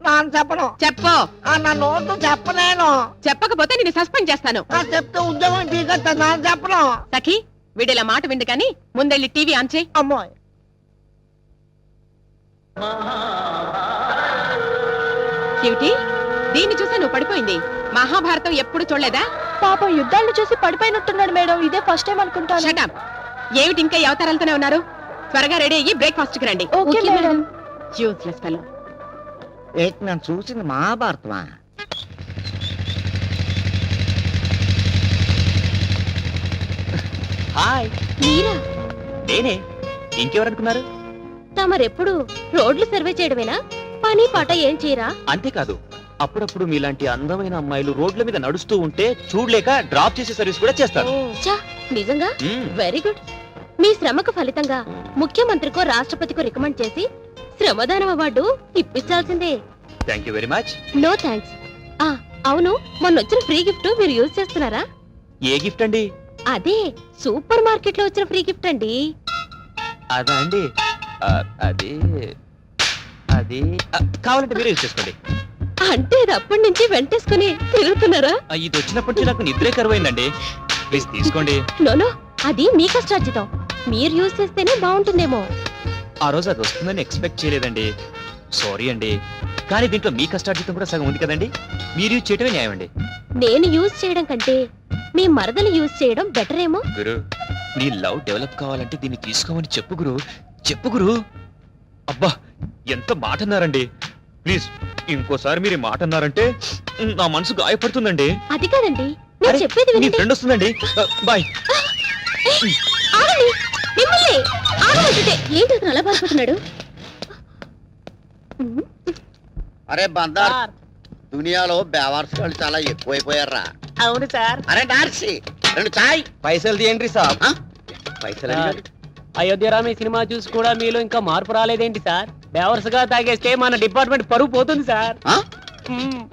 నాన్న చెప్పను. చెప్పు. నా నోటు చెప్పలేను. చెప్పకపోతే నిన్ను సస్పెండ్ చేస్తాను. చెప్తే ఉద్యోగం పీకొస్తా. నాన్న చెప్పను. సఖి వీడిలా మాట విందు కానీ ముందెళ్ళి టీవీ ఆన్ చేయి. అమ్మాయి క్యూటీ, దీన్ని చూసా నువ్వు పడిపోయింది. మహాభారతం ఎప్పుడు చూడలేదా? పాపం యుద్ధాలను చూసి పడిపోయినట్టున్నాడు మేడం. ఇదే ఫస్ట్ టైం అనుకుంటాను. Shut up. ఏమిటి ఇంకా ఈ అవతారాలతోనే ఉన్నారు? త్వరగా రెడీ అయ్యి బ్రేక్ఫాస్ట్ కి రండి. Okay madam. Useless fellow. ఏంటి నేను చూసింది మహాభారతమా? హాయ్, మీరా? నేనే. ఇంకెవరనుకున్నారు? తమరెప్పుడు రోడ్లు సర్వే చేయడమేనా? పని పాట ఏం చేయరా? అంతేకాదు, అప్పుడప్పుడు మీలాంటి అందమైన అమ్మాయిలు రోడ్ల మీద నడుస్తూ ఉంటే చూడలేక డ్రాప్ చేసే సర్వీస్ కూడా చేస్తారు. చా, నిజంగా వెరీ గుడ్. మీ శ్రమకు ఫలితంగా ముఖ్యమంత్రికో రాష్ట్రపతికో రికమెండ్ చేసి శ్రమదానం అవార్డు ఇప్పించాల్సిందే. Thank you very much. No thanks. అవును, మొన్న వచ్చిన ఫ్రీ గిఫ్ట్ మీరు యూజ్ చేస్తున్నారా? ఏ గిఫ్ట్ అండి? అదే సూపర్ మార్కెట్ లో వచ్చిన ఫ్రీ గిఫ్ట్ అండి. అదా అండి? అది అది కావాలంటే మీరే యూజ్ చేసుకోండి. అంటే అది అప్పటి నుంచి వెంటేసుకుని తిరుగుతున్నారా? ఇది వచ్చినప్పటి నుంచి నాకు నిద్రే కరువైందండి. ప్లీజ్ తీసుకోండి. నోనో, అది మీ కష్టార్జితం. మీరు యూజ్ చేస్తేనే బాగుంటుందేమో. ఆ రోజు అది వస్తుందని ఎక్స్పెక్ట్ చేయలేదండి. సారీ అండి. కానీ దీంట్లో మీ కష్టార్జితం కూడా సగం ఉంది కదండి. మీరు యూజ్ చేయటమే న్యాయం అండి. నేను యూజ్ చేయడం కంటే మీ మరదలు యూజ్ చేయడం బెటర్ ఏమో. గురు, నీ లవ్ డెవలప్ కావాలంటే దీన్ని తీసుకోమని చెప్పు గురు. చెప్పు గురు. అబ్బా, ఎంత మాట అన్నారండి. ప్లీజ్ ఇంకోసారి మీరు ఈ మాట అన్నారంటే నా మనసు గాయపడుతుందండి. అది కాదండి, నేను చెప్పేది నీ వినండి. ఫ్రెండ్ వస్తుందండి. బాయ్. ఆగండి, మిమ్మల్ని ఆగమంటుంటే ఏంటి అతను అలా బాధపడుతున్నాడు? అరే బందార్, దునియాలో బేవార్స్ వాళ్ళు చాలా ఎక్కువైపోయారా? అవును సార్. అరే డార్సీ, రెండు చాయ్. పైసలు తీయండి సార్. పైసలు అడిగాడు. అయోధ్యరామి సినిమా చూసి కూడా మీలో ఇంకా మార్పు రాలేదేంటి సార్? బేవర్స్ గా తాగేస్తే మన డిపార్ట్మెంట్ పరువు పోతుంది సార్. ఆ?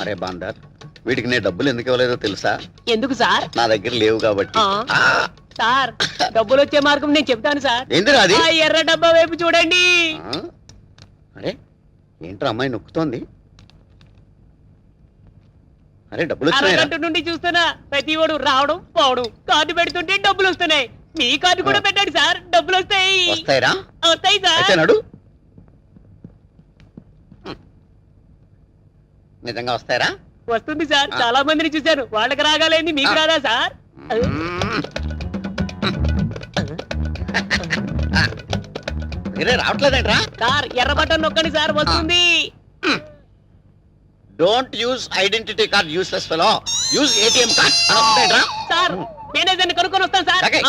అరే బందార్, వీటికి నేను డబ్బులు ఎందుకు ఇవ్వలేదో తెలుసా? ఎందుకు సార్? నా దగ్గర లేవు కాబట్టి. ఆ. సార్, డబ్బులు వచ్చే మార్గం నేను చెప్తాను సార్. ఏందిరా అది? ఆ ఎర్ర డబ్బా వైపు చూడండి. ఆ? అరే ఏంట్రా అమ్మాయి నొక్కుతోంది? అరే డబ్బులు వచ్చినాయిరా? అరగంట నుండి చూస్తున్నా ప్రతి వాడు రావడం పోవడం, కార్డు పెడుతుంటే డబ్బులు వస్తున్నాయి. మీ కార్డు కూడా పెట్టండి సార్, డబ్బులు వస్తాయి. వస్తాయిరా? వస్తాయి అయితే సార్. నడు. నిజంగా వస్తాయిరా? వస్తుంది సార్, చాలా మందిని చూశాను. వాళ్ళకి రాగాలేంది మీకు రాదా సార్? మీరే రావట్లేదంట్రా? సార్ ఎర్ర బటన్ నొక్కండి సార్, వస్తుంది. Don't use identity card, useless fellow. Use ATM card. వస్తాయిరా? సార్ మేనేజర్ని కనుక్కొని వస్తాను సార్. ఓకే.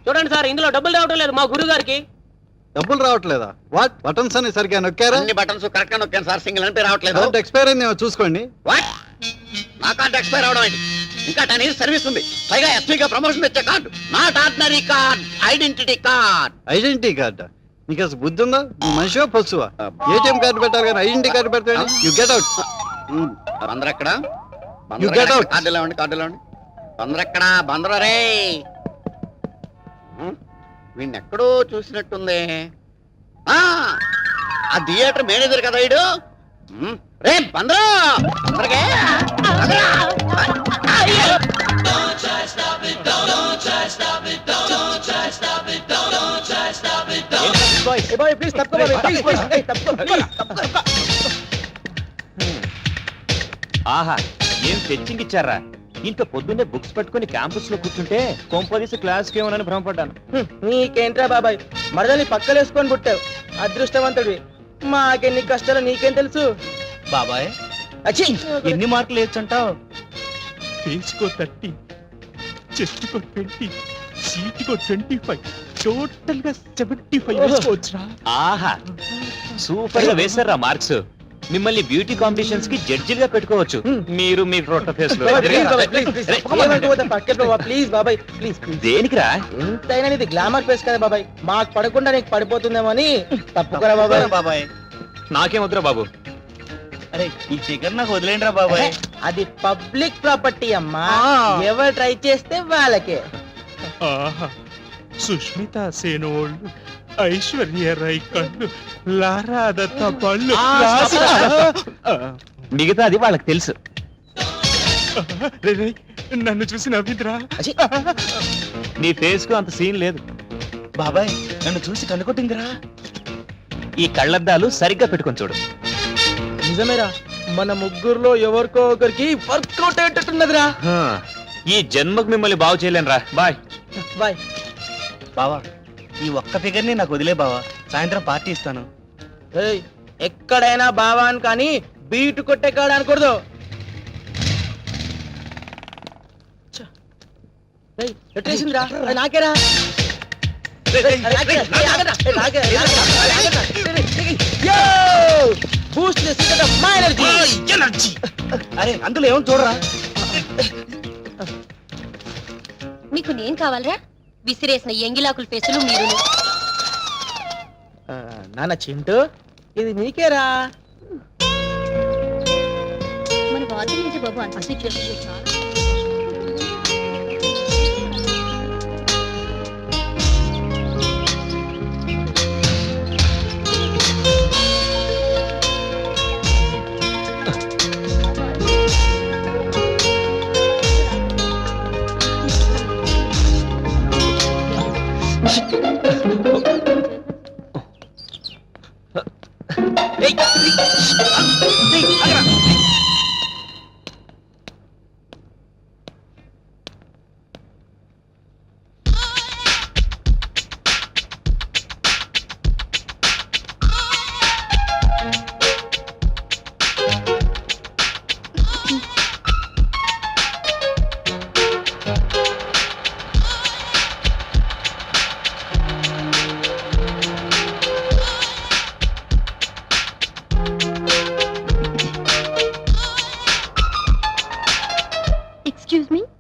చూడండి సార్, ఇందులో డబ్బులు రావడం లేదు మా గురువు గారికి. డబ్బులు రావట్లేదా? వాట్ బటన్స్ అని సరిగ్గా నొక్కారా? అన్ని బటన్స్ కరెక్ట్ గా నొక్కాను సార్, సింగిల్ అంటే రావట్లేదు. కరెంట్ ఎక్స్పైర్ అయిందేమో చూసుకోండి. వాట్? నా కార్డు ఎక్స్పైర్ అవడం ఏంటి? ఇంకా 10 years సర్వీస్ ఉంది. పైగా ఎస్పీగా ప్రమోషన్ వచ్చే card, not ordinary card, identity card. Identity card? నీకు అసలు బుద్ధి ఉందా? నువ్వు మనిషివా పశువా? ఏటీఎం కార్డు పెట్టాలి కానీ ఐడెంటిటీ కార్డు పెడతాడు. You get out. బందర్ ఎక్కడ? You get out. కార్డులో ఉండి, కార్డులో ఉండి. బందర్ ఎక్కడ? బందర్ రే. వీడిని ఎక్కడో చూసినట్టుంది. ఆ థియేటర్ మేనేజర్ కదా వీడు. రే బందరు, బందరకే ప్లీజ్ తప్పుకో బాబాయ్, ప్లీజ్ తప్పుకో. ఆహా, ఏం ఫెచ్చింగ్ ఇచ్చారా? ఇంకా పొద్దున్నే బుక్స్ పట్టుకుని క్యాంపస్ లో కూర్చుంటే కొంపదీసి క్లాస్కి ఏమోనని భ్రమపడ్డాను. నీకేంట్రా బాబాయ్, మరదల్ని పక్కలేసుకొని పుట్టావు, అదృష్టవంతుడివి. మాకెన్ని కష్టాలు నీకేం తెలుసు బాబాయ్. అచ్చి ఎన్ని మార్కులు వేయచ్చంటావు? ఫేస్కో 30, చెస్ట్కో 20, సీట్కో 25, టోటల్ గా 75 వేసుకోవచ్చురా. ఆహా, సూపర్ గా వేశారా మార్క్స్. మిమ్మల్ని బ్యూటీ కాంపిటీషన్స్ కి జడ్జిలుగా పెట్టుకోవచ్చు. మీరు మీ రొట్ట ఫేస్ లో. ప్లీజ్ బాబాయ్, ప్లీజ్. దేనికిరా? ఎంతైనా నీది గ్లామర్ ఫేస్ కదా బాబాయ్, మాకు పడకుండా నీకు పడిపోతుందేమో అని. తప్పుకోరా బాబాయ్. బాబాయ్ నాకేం వద్దురా బాబు. అరే ఈ చికెన్ నాకు వదిలేండిరా బాబాయ్. అది పబ్లిక్ ప్రాపర్టీ అమ్మా, ఎవరు ట్రై చేస్తే వాళ్ళకే. ఆహా, సుష్మిత సేనోళ్ళు, ఐశ్వర్య రై కళ్ళు, లారా దత్త పళ్ళు, మిగతా అది వాళ్ళకి తెలుసు. రే, రే, నన్ను చూసి నవ్విందిరా. నీ ఫేస్ కు అంత సీన్ లేదు. బాబాయ్ నన్ను చూసి కనుకొట్టిందిరా. ఈ కళ్ళద్దాలు సరిగ్గా పెట్టుకొని చూడు. నిజమేరా, మన ముగ్గురులో ఎవరికో ఒకరికి వర్కౌట్ అయ్యేటట్టున్నదిరా. ఈ జన్మకు మిమ్మల్ని బాగు చేయలేనురా. Bye bye. బావా ఈ ఒక్క ఫిగర్ ని నాకు వదిలే బావా, సాయంత్రం పార్టీ ఇస్తాను. ఏయ్, ఎక్కడైనా బావా అని కానీ బీటు కొట్టే కాడ అనకూడదు. ఎట్టేసిందిరా, అది నాకేరా. అరే అందులో ఏమో చూడరా. మీకు నేను కావాలరా? విసిరేసిన ఎంగిలాకుల ఫేసులు మీరు. నాన్న చింటూ, ఇది నీకేరా. మన వాదన ఏంటి బాబు అంత చేస్తుంది?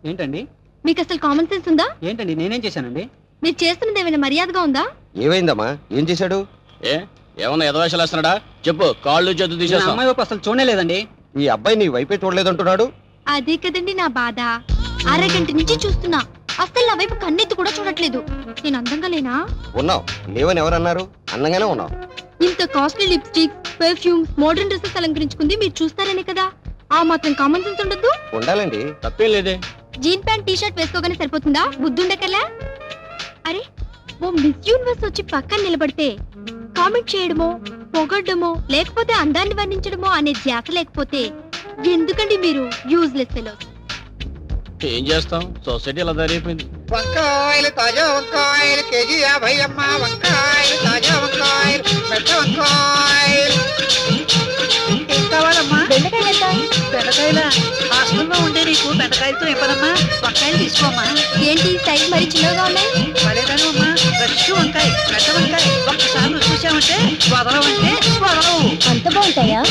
ఏంటండి? మీకు అసలు కామన్ సెన్స్ ఉందా? ఏంటండి నేనేం చేశానండి? మీరు చేస్తున్నది ఏమైనా మర్యాదగా ఉందా? ఏమైందమ్మా, ఏం చేశాడు? ఏమన్నా ఎదవేషాలు వేస్తున్నాడా? చెప్పు, కాళ్ళు చేతులు తీసేస్తా. అమ్మాయి వైపు అసలు చూడలేదండి. ఈ అబ్బాయి నీ వైపే చూడలేదంటున్నాడు. అదే కదండి నా బాధ. అరగంట నుంచి చూస్తున్నా, అసలు నా వైపు కన్నెత్తి కూడా చూడట్లేదు. నేను అందంగా లేనా? ఉన్నావు, లేవని ఎవరన్నారు? అందంగానే ఉన్నావు. ఇంత costly lipstick, perfume, modern dresses అలంకరించుకుంది మీరు చూస్తారనే కదా. ఆ మాత్రం కామన్ సెన్స్ ఉండద్దు? ఉండాలండి. తప్పేం లేదే. జీన్ ప్యాంట్ టీ షర్ట్ వేసుకోగానే సరిపోతుందా? బుద్ధుండకల్లా? అరే, ఓ మిస్ యూనివర్స్ వచ్చి పక్కన నిలబడితే కామెంట్ చేయడమో, పొగడ్డమో, లేకపోతే అందాన్ని వర్ణించడమో అనే ధ్యాస లేకపోతే ఎందుకండి మీరు యూజ్లెస్ ఫెలోస్? ఏం చేస్తాం, సొసైటీ అలా తయారైపోయింది. వంకాయలు తాజా వంకాయలు కేజీ 50 అమ్మ. వంకాయలు తాజా వంకాయలు, పెద్ద వంకాయలు. ఏం కావాలమ్మా? బెండకాయలు ఎంత? బెండకాయల హాస్టల్లో ఉండే నీకు బెండకాయలతో ఇవ్వదమ్మా. వంకాయలు తీసుకోమ్మా. ఏంటి సైజ్ మరి చిన్నగా ఉన్నాయి? పలేదాను అమ్మా, ఫ్రెష్ వంకాయ, పెద్ద వంకాయ. ఒక్కసారి చూసామంటే వదలవంటే వదలవు. అంత బాగుంటాయా?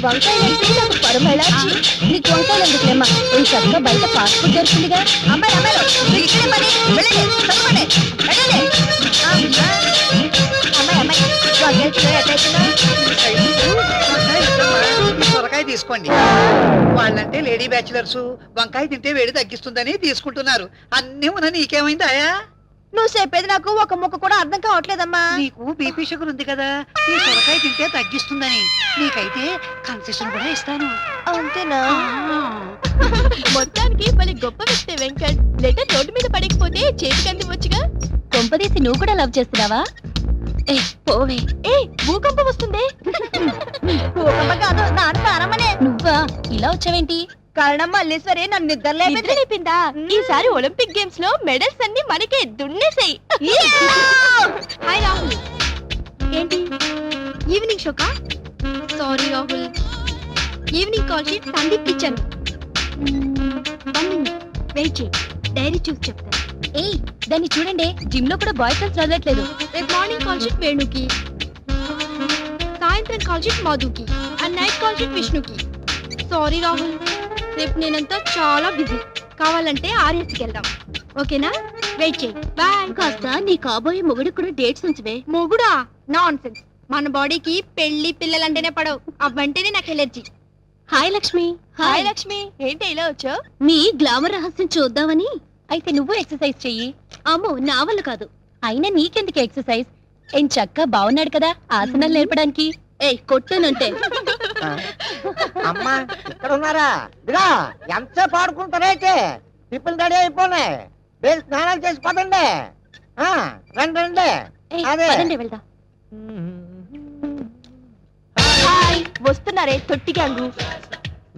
వంకాయలంటే నాకు పరమేళాచి. నీకు వంకాయలు ఎందుకులేమ్మా, ఈ చక్కగా బయట ఫాస్ట్ ఫుడ్ దొరుకుతుందిగా. అమ్మాయి అమ్మాయిలు ఇక్కడే పని, వెళ్ళండి, చదవండి, వెళ్ళండి. అమ్మాయి అమ్మాయి వంకాయలు కిలో ఎట్లయితుందా? సొరకాయ తీసుకోండి. వాళ్ళంటే లేడీ బ్యాచిలర్స్, వంకాయ తింటే వేడి తగ్గిస్తుందని తీసుకుంటున్నారు. అన్నీ ఉన్న నీకేమైందా? నువ్వు చెప్పేది నాకు ఒక ముక్క కూడా అర్థం కావట్లేదమ్మా. నీకు బీపీ షుగర్ ఉంది కదా, ఈ సొరకాయ తింటే తగ్గిస్తుందని. నీకైతే కన్సెషన్ కూడా ఇస్తాను. అంతేనా? మొత్తానికి మళ్ళీ గొప్ప వ్యక్తి వెంకట్. లెటర్ రోడ్డు మీద పడకపోతే చేతికి అందివచ్చుగా. కొంపదీసి నువ్వు కూడా లవ్ చేస్తున్నావా? ఏ పోవే. ఏ భూకంపం వస్తుంది. భూకంపం కాదు, నాన్న ప్రారంభనే. నువ్వా? ఇలా వచ్చావేంటి? కారణం మల్లేశ్వరి నన్ను నిద్రలేపిందా ఈసారి ఒలింపిక్ గేమ్స్ లో మెడల్స్ అన్ని మనకే దున్నేసాయి హాయ్ రాహుల్ ఏంటి ఈవినింగ్ షోకా sorry Rahul evening call sheet Sandeep ఇచ్చాను వెయిట్ చేయి డైరీ చూసి చెప్తాను ఏయ్ దాన్ని చూడండి జిమ్ లో కూడా బాయ్ ఫ్రెండ్స్ చదవట్లేదు రేపు మార్నింగ్ కాల్ షీట్ వేణుకి సాయంత్రం కాల్ షీట్ మధుకి అండ్ నైట్ కాల్ షీట్ విష్ణుకి సారీ రాహుల్ రేపు నేనంతా చాలా బిజీ కావాలంటే ఆర్ఎస్కి వెళ్దాం ఓకేనా వెయిట్ చేయి బాయ్ కాస్త నీ కాబోయే మొగుడికి కూడా డేట్స్ ఉంచవే. మొగుడా నాన్ సెన్స్ మన బాడీకి పెళ్లి పిల్లలంటేనే పడవు అవ్వంటేనే నాకు allergy hi Lakshmi. Hi Lakshmi ఏంటి ఇలా వచ్చావు మీ గ్లామర్ రహస్యం చూద్దామని. అయితే నువ్వు ఎక్సర్సైజ్ చెయ్యి అమ్మో నా వల్ల కాదు. అయినా నీకెందుకు ఎక్సర్సైజ్ ఏం చక్క బాగున్నాడు కదా ఆసనాలు నేర్పడానికి ఏయ్ కొట్టానంటే అమ్మా ఇక్కడ ఉన్నారా ఇదిగా ఎంతసేపు ఆడుకుంటారైతే టిఫిన్ రెడీ అయిపోయినాయి వెళ్ళి స్నానాలు చేసి పదండి రండి రండి అదే. వెళ్దాం హాయ్ వస్తున్నారే తొట్టి గ్యాంగు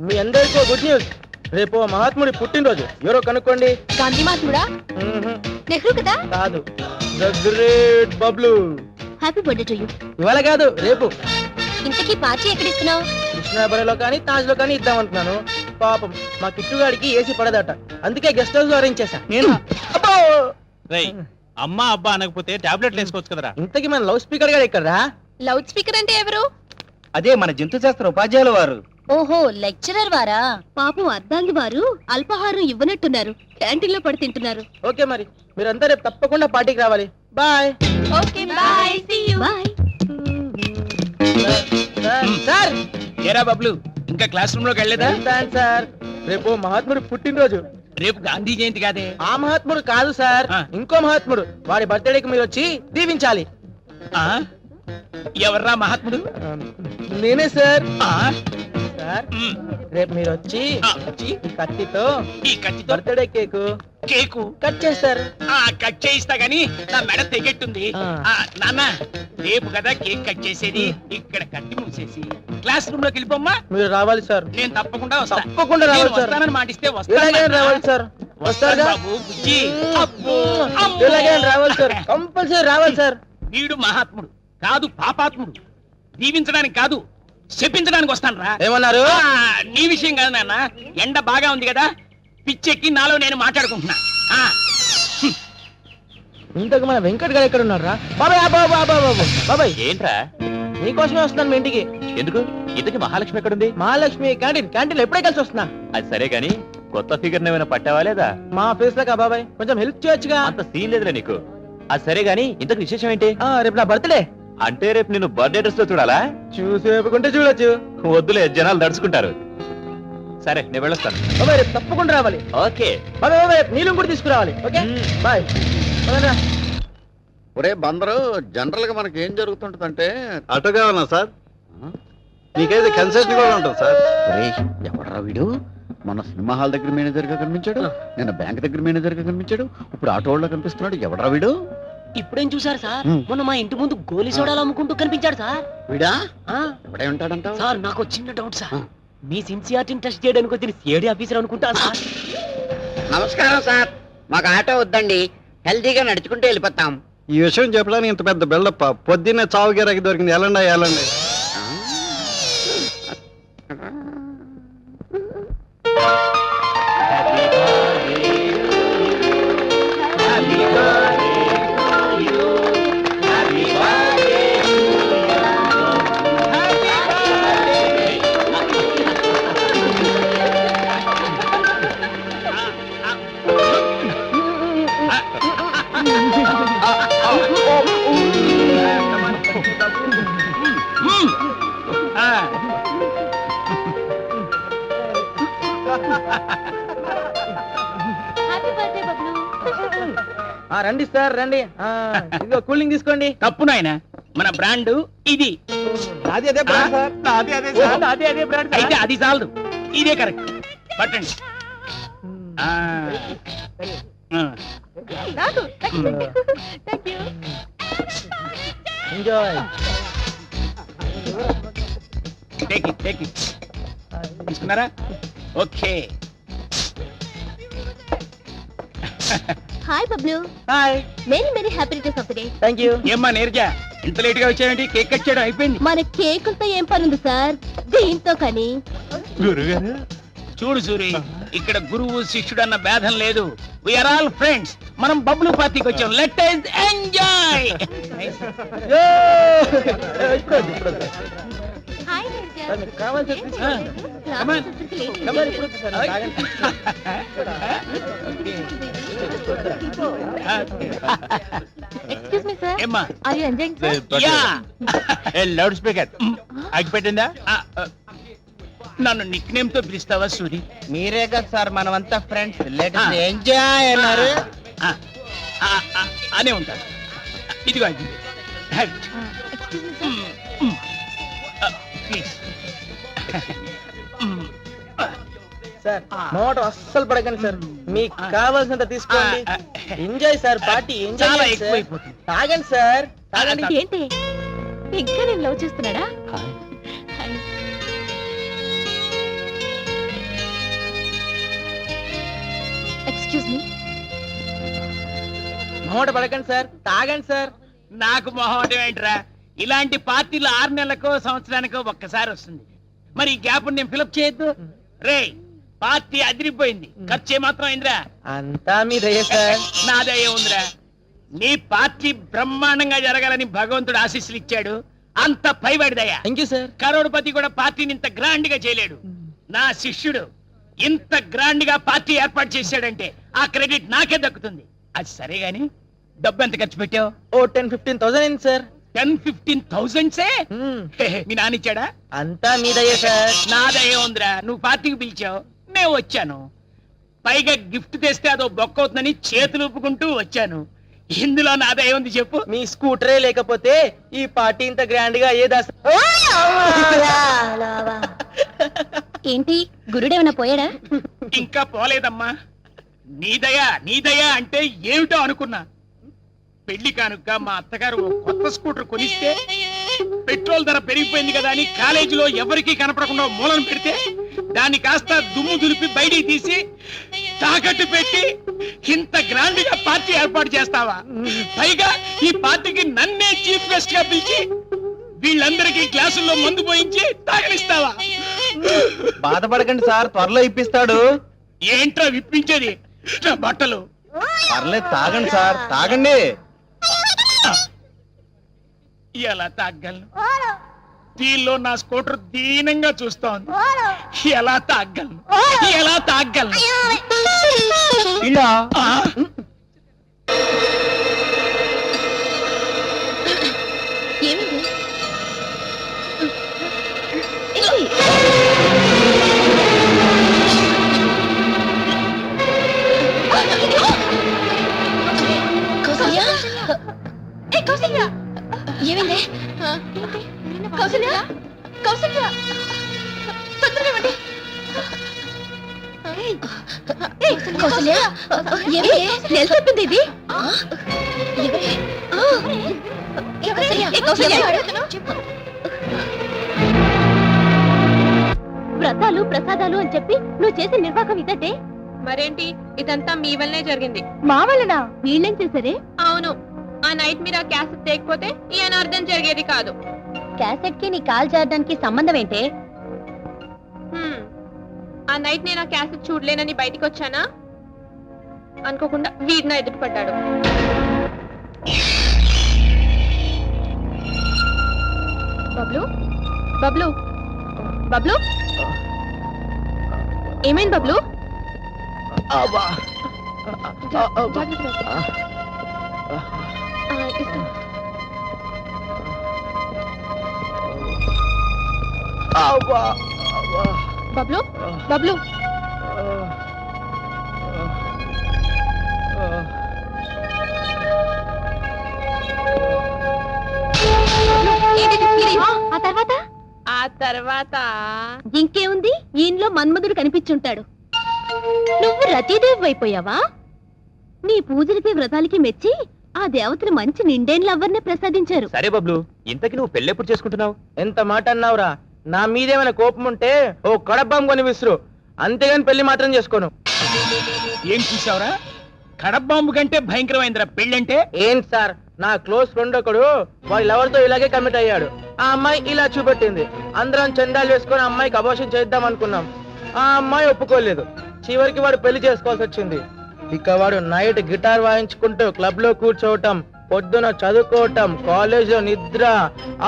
మీ అందరికీ గుడ్ న్యూస్ రేపు మహాత్ముడి పుట్టినరోజు ఎవరో కనుక్కోండి గాంధీ మహాత్ముడా నెహ్రూ కదా కాదు the great Bablu happy birthday to you. ఇవాళ కాదు రేపు ఇంతకీ పార్టీ ఎక్కడ ఇస్తున్నావు కృష్ణాపురంలో కానీ తాజ్ లో కానీ ఇద్దామనుకున్నాను పాపం మా కిట్టుగాడికి ఏసీ పడదట అందుకే గెస్ట్ హౌస్ లో అరేంజ్ చేశా నేను అమ్మా అబ్బా అనకపోతే టాబ్లెట్లు వేసుకోవచ్చు కదరా. ఇంతకీ మన లౌడ్ స్పీకర్ గారు ఎక్కడరా లౌడ్ స్పీకర్ అంటే ఎవరు అదే మన జంతు శాస్త్ర ఉపాధ్యాయుల వారు. ఓహో లెక్చరర్ వారా పాపం అర్ధాంగి వారు అల్పాహారం ఇవ్వనట్టున్నారు. క్యాంటీన్ లో పడి తింటున్నారు. ఓకే మరి మీరంతా రేపు తప్పకుండా పార్టీకి రావాలి bye okay bye see you bye. Sir ఏరా బబ్లు ఇంకా క్లాస్ రూమ్ లోకి వెళ్ళలేదా? వెళ్తాను సార్ రేపు మహాత్ముడు పుట్టినరోజు రేపు గాంధీ జయంతి కాదే. ఆ మహాత్ముడు కాదు సార్ ఆ. ఇంకో మహాత్ముడు వాడి బర్త్డేకి మీరు వచ్చి దీవించాలి ఆ? ఎవర్రా మహాత్ముడు? నేనే సార్ ఆ? సార్ ఉమ్. రేపు మీరు వచ్చి ఆ, వచ్చి ఈ కత్తితో ఈ కత్తితో బర్త్డే కేకు కేకు కట్ చేస్తారు కట్ చేయిస్తా గానీ నా మెడ తెగెట్టుంది. ఆ. నాన్న రేపు కదా కేక్ కట్ చేసేది, ఇక్కడ కట్టి మూసేసి క్లాస్ రూమ్ లోకి వెళ్ళిపోమ్మా. మీరు రావాలి సార్ నేను తప్పకుండా వస్తా. తప్పకుండా రావాలి నేను సార్. వస్తానని మాటిస్తే ఎలాగైనా వస్తాను. రావాలి సార్ వస్తారుగా బాబు బుజ్జి. అబ్బో, అమ్మో. ఎలాగైనా రావాలి సార్ కంపల్సరీ రావాలి సార్ వీడు మహాత్ముడు కాదు పాపాత్ముడు. దీవించడానికి కాదు శపించడానికి వస్తాను రా. ఏమన్నారు నీ విషయం కాదు నాన్న, ఎండ బాగా ఉంది కదా పిచ్చెక్కి నాలో నేను మాట్లాడుకుంటున్నా. ఆ, ఇంతకు మన వెంకట్ గారు ఎక్కడ ఉన్నారా బాబాయ్ బాబాయ్ ఏంట్రా నీకోసమే వస్తున్నాను మీ ఇంటికి ఎందుకు? ఇంతకి మహాలక్ష్మి ఎక్కడుంది? మహాలక్ష్మి క్యాంటీన్ లో ఎప్పుడే కలిసి వస్తున్నా అది సరే గాని కొత్త ఫిగర్ ఏమైనా పట్టావా లేదా? మా ఫేస్ లాగా బాబాయ్ కొంచెం హెల్ప్ చేయొచ్చుగా అంత సీన్ లేదులే నీకు. అది సరే గాని ఇంతకు విశేషం ఏంటి? రేపు నా బర్త్డే అంటే రేపు నేను బర్త్డే డ్రెస్ లో చూడాలా? చూసి వేపుకుంటే చూడొచ్చు వద్దులే, జనాలు దడుచుకుంటారు. సరే నేను వెళ్ళొస్తాను. బాబాయ్ రేపు తప్పకుండా రావాలి ఓకే బాబాయ్ రేపు నీళ్ళు కూడా తీసుకురావాలి ఓకే బాయ్ ఒరే బందరు జనరల్ గా మనకి ఏం జరుగుతుంటదంటే అటుగా ఉన్నా సార్ నీకైతే కన్సెషన్ కూడా ఉంటుంది సార్. ఒరే ఎవడరా వీడు? మన సినిమా హాల్ దగ్గర మేనేజర్ గా కనిపించాడు, నిన్న బ్యాంక్ దగ్గర మేనేజర్ గా కనిపించాడు, ఇప్పుడు ఆటో వాళ్ళ కనిపిస్తున్నాడు. ఎవడరా వీడు? ఇప్పుడేం చూసారు సార్? మొన్న మా ఇంటి ముందు గోలీ సోడాలు అమ్ముకుంటూ కనిపించాడు సార్. వీడా ఎవడై ఉంటాడంట సార్ నాకు చిన్న డౌట్ సార్, మీ సిన్సియారిటీని టెస్ట్ చేయడానికి వచ్చిన సిఐడి ఆఫీసర్ అనుకుంటా సార్. నమస్కారం సార్, మాకు ఆటో వద్దండి, హెల్తీగా నడుచుకుంటూ వెళ్ళిపోతాం. ఈ విషయం చెప్పడానికి ఇంత పెద్ద బిల్డప్ పొద్దున్నే చావు గిరాకి దొరికింది. ఎలాండి ఎలాండి హ్యాపీ బర్త్డే బబ్లు. రండి సార్ రండి ఇదిగో కూలింగ్ తీసుకోండి తప్పు నాయన, మన బ్రాండ్ ఇది. నాది అదే brand సార్. ఓహో, నాదే అదే బ్రాండ్. అయితే అది చాలదు, ఇదే కరెక్ట్. పట్టండి. ఆ. ఆ. Enjoy Take it. తీసుకున్నారా? Okay. Hi Bablu, hi, many many happy returns of the day. Thank you. ఏమ్మా నీరజ, ఇంత లేట్ గా వచ్చాయండి? కేక్ కట్ చేయడం అయిపోయింది. మన కేకులతో ఏం పనుంది సార్, దీంతో కానీ. గురుగారు చూడు సూరి, ఇక్కడ గురువు శిష్యుడు అన్న భేదం లేదు. We are all friends. మనం బబ్లు పార్టీకి వచ్చాం. Let us enjoy. Hi excuse me sir, ఏమ్మా? Are you enjoying sir? Yeah. Loud speaker ఆగిపెట్టిందా? నన్ను నిక్ నేమ్ తో పిలుస్తావా సూరి? మీరే కదా సార్ మనమంతా ఫ్రెండ్స్, లెట్ us ఎంజాయ్ అన్నారు. అనే ఉంటాను. ఇదిగో అది. Excuse me sir, please. Sir మోట అస్సలు పడకండి సార్, మీకు కావాల్సినంత తీసుకోండి. ఎంజాయ్ సార్, పార్టీ చాలా ఎంజాయ్. ఎక్కువైపోతుంది. తాగండి సార్, తాగండి. ఏంటి ఇంకా నేను లవ్ చేస్తున్నాడా? ఎక్స్క్యూజ్ మీ, మోట పడకండి సార్, తాగండి సార్. నాకు మొహమాటం ఏంట్రా? ఇలాంటి పార్టీలు 6 నెలలకో సంవత్సరానికో ఒక్కసారి వస్తుంది. మరి ఈ గ్యాప్ నేను ఫిలప్ చేయొద్దు. రే, పార్టీ అదిరిపోయింది. ఖర్చు ఏమాత్రం అయిందిరా? అంతా మీ దయ సార్. నాదే ఉందిరా. నీ పార్టీ బ్రహ్మాండంగా జరగాలని భగవంతుడు ఆశీస్సులు ఇచ్చాడు. అంత పైవాడిదయ్యా. Thank you sir. కరోడ్పతి కూడా పార్టీని ఇంత గ్రాండ్ గా చేయలేడు. నా శిష్యుడు ఇంత గ్రాండ్ గా పార్టీ ఏర్పాటు చేశాడంటే ఆ క్రెడిట్ నాకే దక్కుతుంది. అది సరే గాని డబ్బు ఎంత ఖర్చు పెట్టావు? ఓ 10-15,000 అయింది సార్. 10-15,000 మీ నానిచ్చాడా? అంతా మీ దయ సార్. నాదయ్యే ఉందిరా. నువ్వు పార్టీకి పిలిచావు, నేను వచ్చాను. పైగా గిఫ్ట్ తెస్తే అదో బొక్క అవుతుందని చేతులు ఊపుకుంటూ వచ్చాను. ఇందులో నాదయ్య ఉంది చెప్పు. మీ స్కూటరే లేకపోతే ఈ పార్టీ ఇంత గ్రాండ్ గా అయ్యేదా సార్? ఏంటి గురుడేమన్నా పోయాడా? ఇంకా పోలేదమ్మా. నీదయా అంటే ఏమిటో అనుకున్నా. పెళ్లి కానుక మా అత్తగారు ఓ కొత్త స్కూటర్ కొనిస్తే పెట్రోల్ ధర పెరిగిపోయింది కదా అని కాలేజీలో ఎవరికీ కనపడకుండా మూలను పెడితే దాన్ని కాస్త దుమ్ము దులిపి బయటికి తీసి తాకట్టు పెట్టి ఇంత గ్రాండ్ గా పార్టీ ఏర్పాటు చేస్తావా? పైగా ఈ పార్టీకి నన్నే చీఫ్ గెస్ట్ గా పిలిచి వీళ్ళందరికీ గ్లాసుల్లో మందు పోయించి తాగనిస్తావా? బాధపడకండి సార్, త్వరలో ఇప్పిస్తాడు. ఏంట్రా విప్పించేది? నా బట్టలు. పర్లేదు తాగండి సార్, తాగండి. ఎలా తాగలను? దీనిలో నా స్కూటర్ దీనంగా చూస్తోంది. ఎలా తాగలను? ఇలా ఆ? ఏమిటి? కౌసల్య, కౌసల్య, ఏమైంది? కౌసల్య, కౌసల్య, తొందరగా ఇవ్వండి. కౌసల్య, ఏమిటి? నెల తప్పింది ఇది. వ్రతాలు ప్రసాదాలు అని చెప్పి నువ్వు చేసే నిర్వాహకం ఇదటే. మరేంటి, ఇదంతా మీ వల్లనే జరిగింది. మా వలన వీళ్ళేం చేశారే? అవును, ఆ నైట్ మీరు ఆ క్యాసెట్ తేకపోతే ఈ అనార్థం జరిగేది కాదు. క్యాసెట్ కి నీ కాల్ జారడానికి సంబంధం ఏంటే? ఆ నైట్ నేను ఆ క్యాసెట్ చూడలేనని బయటికి వచ్చానా, అనుకోకుండా వీడు నా ఎదురు పడ్డాడు. బబ్లు, బబ్లు, బబ్లు, ఏమైంది బబ్లు? బబ్లు, బబ్లు, ఆ తర్వాత ఇంకేముంది, ఈయనలో మన్మధుడు కనిపించుంటాడు. నువ్వు రతీదేవి అయిపోయావా? నీ పూజలకి వ్రతాలకి మెచ్చి ఆ దేవతలు మంచి నిండేం లవ్వర్నే ప్రసాదించారు. సరే బబ్లు, ఇంతకి నువ్వు పెళ్ళెప్పుడు చేసుకుంటున్నావు? ఎంత మాట అన్నావురా? నా మీదేమైనా కోపం ఉంటే ఓ కడబ్బాం కొని విసురు. అంతేగాని పెళ్లి మాత్రం చేసుకోను. ఏం చూసావురా? కడబాంబు కంటే భయంకరమైందిరా పెళ్ళంటే. ఏంటి సార్, నా క్లోజ్ ఫ్రెండ్ ఒకడు వాళ్ళ ఎవరితో ఇలాగే కమిట్ అయ్యాడు. ఆ అమ్మాయి ఇలా చూపెట్టింది. అందరం చందాలు వేసుకొని అమ్మాయికి అబోషన్ చేద్దాం అనుకున్నాం. ఆ అమ్మాయి ఒప్పుకోలేదు. చివరికి వాడు పెళ్లి చేసుకోవాల్సి వచ్చింది. ఇక వాడు నైట్ గిటార్ వాయించుకుంటూ క్లబ్ లో కూర్చోవటం, పొద్దున చదువుకోవటం, కాలేజ్ లో నిద్ర.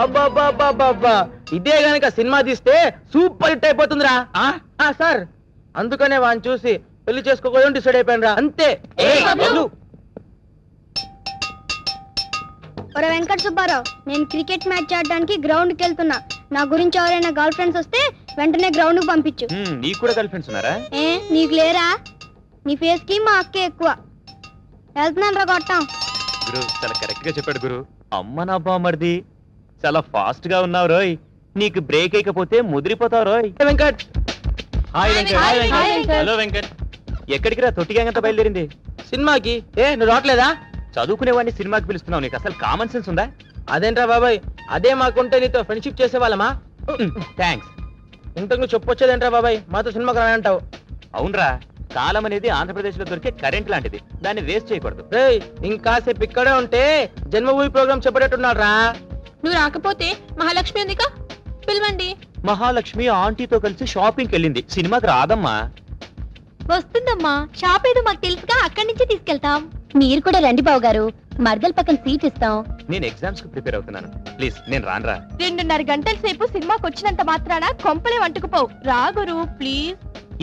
అబ్బాబ్బాబ్బాబ్బా, ఇదే గనక సినిమా తీస్తే సూపర్ హిట్ అయిపోతుందిరా. సార్, అందుకనే వాడిని చూసి పెళ్లి చేసుకోకూడదు డిసైడ్ అయిపోయాను రా, అంతే. ఒరే వెంకట సుబ్బారావు, నేను క్రికెట్ మ్యాచ్ ఆడడానికి గ్రౌండ్ కి వెళ్తున్నా. నా గురించి ఎవరైనా గర్ల్ ఫ్రెండ్స్ వస్తే వెంటనే గ్రౌండ్ కు పంపించు. నీకు కూడా గర్ల్ ఫ్రెండ్స్ ఉన్నారా? ఏ నీకు లేరా? నీ ఫేస్ కి మా అక్కే ఎక్కువ. వెళ్తున్నాను రా కొట్టాం. గురు చాలా కరెక్ట్ గా చెప్పాడు గురు. అమ్మ నా బామ్మర్ది, చాలా ఫాస్ట్ గా ఉన్నావు రోయ్. నీకు బ్రేక్ అయిపోతే ముదిరిపోతావు రోయ్. Venkat. Hi hi Venkat. Hello Venkat. ఎక్కడికి రా? తొట్టి గ్యాంగ్ అంతా బయలుదేరింది. సినిమాకి. ఏ నువ్వు రావట్లేదా? చదువుకునేవాడిని సినిమాకి పిలుస్తున్నావు, నీకు అసలు కామన్ సెన్స్ ఉందా? అదేంట్రా బాబాయ్, అదే మాకుంటే నీతో ఫ్రెండ్షిప్ చేసే వాళ్ళమా? థ్యాంక్స్. ఇంతకు నువ్వు చెప్పొచ్చేదేంట్రా బాబాయ్, మాతో సినిమాకి రానంటావు. అవునరా, కాలం అనేది ఆంధ్రప్రదేశ్ లో దొరికే కరెంట్ లాంటిది, దాన్ని వేస్ట్ చేయకూడదు. రేయ్, ఇంకాసేపు ఇక్కడే ఉంటే జన్మభూమి ప్రోగ్రామ్ చెప్పేటట్టున్నాడు రా. నువ్వు రాకపోతే మహాలక్ష్మి ఉందిగా, పిలవండి. మహాలక్ష్మి ఆంటీతో కలిసి షాపింగ్కి వెళ్ళింది, సినిమాకి రాదమ్మా. వస్తుందమ్మా, షాప్ ఏదో మాకు తెలుసుగా, అక్కడి నుంచి తీసుకెళ్తాం. మీరు కూడా రండి బావు గారు, మర్దల పక్కన సీట్ ఇస్తాం. నేను ఎగ్జామ్స్ కు ప్రిపేర్ అవుతున్నాను, ప్లీజ్ నేను రానురా. 2.5 గంటల సేపు సినిమాకి వచ్చినంత మాత్రాన కొంపలే వంటుకుపోవు. రా గురు ప్లీజ్.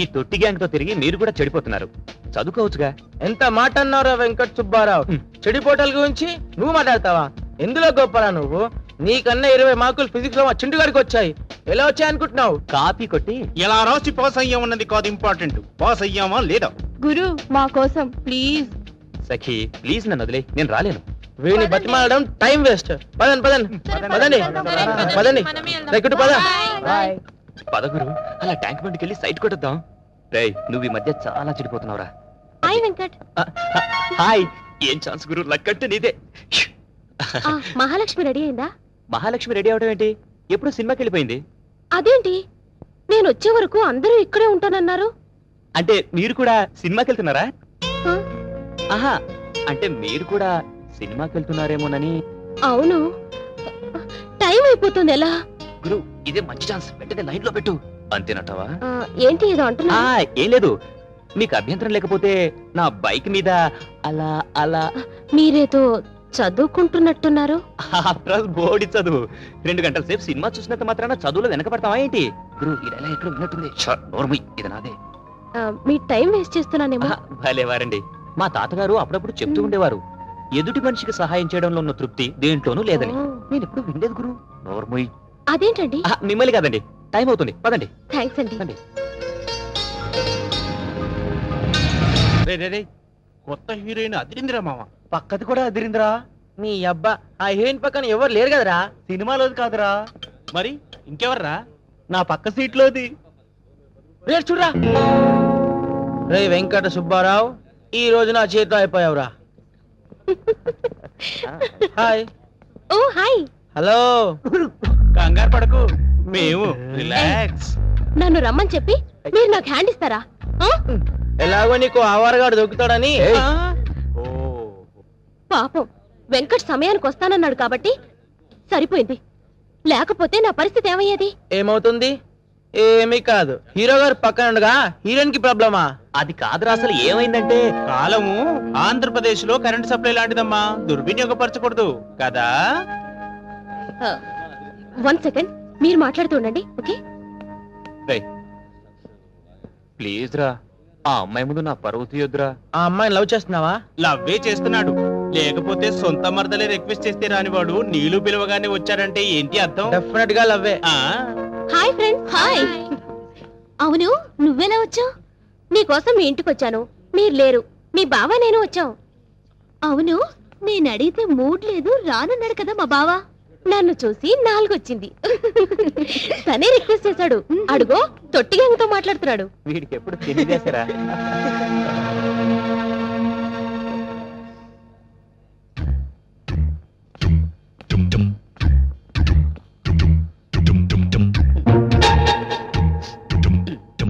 ఈ తొట్టి గ్యాంగ్ తో తిరిగి మీరు కూడా చెడిపోతున్నారు, చదువుకోవచ్చుగా. ఎంత మాట అన్నారా వెంకట్ సుబ్బారావు? చెడిపోటల గురించి నువ్వు మాట్లాడతావా? ఎందులో గొప్పరా నువ్వు? నీకన్నా 20 మార్కులు ఫిజిక్స్ లో మా చింటుగాడికి వచ్చాయి. ఎలా వచ్చాయి అనుకుంటున్నావు? కాపీ కొట్టి ఎలా రాసి పాస్ అయ్యామన్నది కాదు ఇంపార్టెంట్, పాస్ అయ్యామా లేదా. గురు మా కోసం ప్లీజ్. సఖి ప్లీజ్ నన్ను వదిలే, నేను రాలేను. వీడిని బతిమాలడం టైం వేస్ట్. పదండి పదండి పదండి పదండి. రైట్ పద. పదగురు, అలా ట్యాంక్ బండ్కి వెళ్ళి సైట్ కొట్టొద్దాం. రేయ్, నువ్వు ఈ మధ్య చాలా చెడిపోతున్నావురా. హాయ్ వెంకట్. హాయ్. ఏం ఛాన్స్ గురు, లక్కట్టు నీదే. మహాలక్ష్మి రెడీ అయిందా? మహాలక్ష్మి రెడీ అవడం ఏంటి? ఎప్పుడు సినిమాకి వెళ్ళిపోయింది. అదేంటి, నేను వచ్చే వరకు అందరూ ఇక్కడే ఉంటానన్నారు. అంటే మీరు కూడా సినిమాకి వెళ్తున్నారా? ఆ? ఆహా, అంటే మీరు కూడా సినిమాకి వెళ్తున్నారేమోనని. అవును, టైం అయిపోతుంది. ఎలా? గురు, ఇదే మంచి ఛాన్స్, వెంటనే లైన్ లో పెట్టు. అంతేనటవా? ఏంటి ఏదో అంటున్నా? ఏం లేదు, మీకు అభ్యంతరం లేకపోతే నా బైక్ మీద అలా అలా. మీరేదో చదువుకుంటున్నట్టున్నారు. బోడి చదువు. 2 గంటల సేపు సినిమా చూసినంత మాత్రాన చదువులో వెనకబడతావా ఏంటి? గురు, ఇది ఎలా ఎక్కడ విన్నట్టుంది. నోర్మి, ఇది నాదే. మీ టైం వేస్ట్ చేస్తున్నానేమో. భలేవారండి. మా తాతగారు అప్పుడప్పుడు చెప్తూ ఉండేవారు, ఎదుటి మనిషికి సహాయం చేయడంలో ఉన్న తృప్తి దేంట్లోనూ లేదని. నేను ఎప్పుడు వినలేదు గురు. నోర్మోయ్. అదేంటండి? మిమ్మల్ని కాదండి, టైం అవుతుంది, పదండి. థ్యాంక్స్ అండి. పదండి. కొత్త హీరోయిన్ అదిరిందిరా మామ. పక్కది కూడా అదిరిందిరా. నీ అబ్బా, ఆ హీరోయిన్ పక్కన ఎవరు లేరు కదరా. సినిమాలోది కాదురా, మరి ఇంకెవర్రా? నా పక్క సీట్లోది. రేపు చూడరా. రే వెంకట సుబ్బారావు, ఈ రోజు నా చేతిలో అయిపోయావురా. హాయ్. ఓ హాయ్. హలో. కంగారు పడకు, మేము రిలాక్స్. నన్ను రమ్మని చెప్పి మీరు నాకు హ్యాండ్ ఇస్తారా? ఎలాగో నీకు ఆవారగాడు దొరుకుతాడని. పాపం వెంకట్ సమయానికి వస్తానన్నాడు కాబట్టి సరిపోయింది, లేకపోతే నా పరిస్థితి ఏమయ్యేది? ఏమవుతుంది? ఏమీ కాదు. హీరో గారు పక్కన ఉండగా హీరోయిన్ కి ప్రాబ్లమా? అది కాదురా, అసలు ఏమైందంటే కాలము ఆంధ్రప్రదేశ్ లో కరెంట్ సప్లై లాంటిదమ్మా, దుర్వినియోగపరచకూడదు కదా. 1 సెకండ్, మీరు మాట్లాడుతూ ఉండండి. ఓకే, ప్లీజ్ రా, ఆ అమ్మాయి ముందు నా పరువు తీయొద్దురా. ఆ అమ్మాయిని లవ్ చేస్తున్నావా? లవ్వే చేస్తున్నాడు, లేకపోతే సొంత మరదలే రిక్వెస్ట్ చేస్తే రానివాడు నీళ్లు పిలవగానే వచ్చాడంటే ఏంటి అర్థం? డెఫినెట్ గా లవ్వే. Hi friends. హాయ్. అవును, నువ్వెలా వచ్చావు? నీకోసం మీ ఇంటికి వచ్చాను, మీరు లేరు. మీ బావ నేను వచ్చాం. అవును, నేను అడిగితే మూడ్ లేదు రానన్నాడు కదా మా బావ. నన్ను చూసి 4 వచ్చింది. తనే రిక్వెస్ట్ చేశాడు. అడుగో, తొట్టి గ్యాంగ్తో మాట్లాడుతున్నాడు. వీడికి ఎప్పుడు తెలియజేశారా?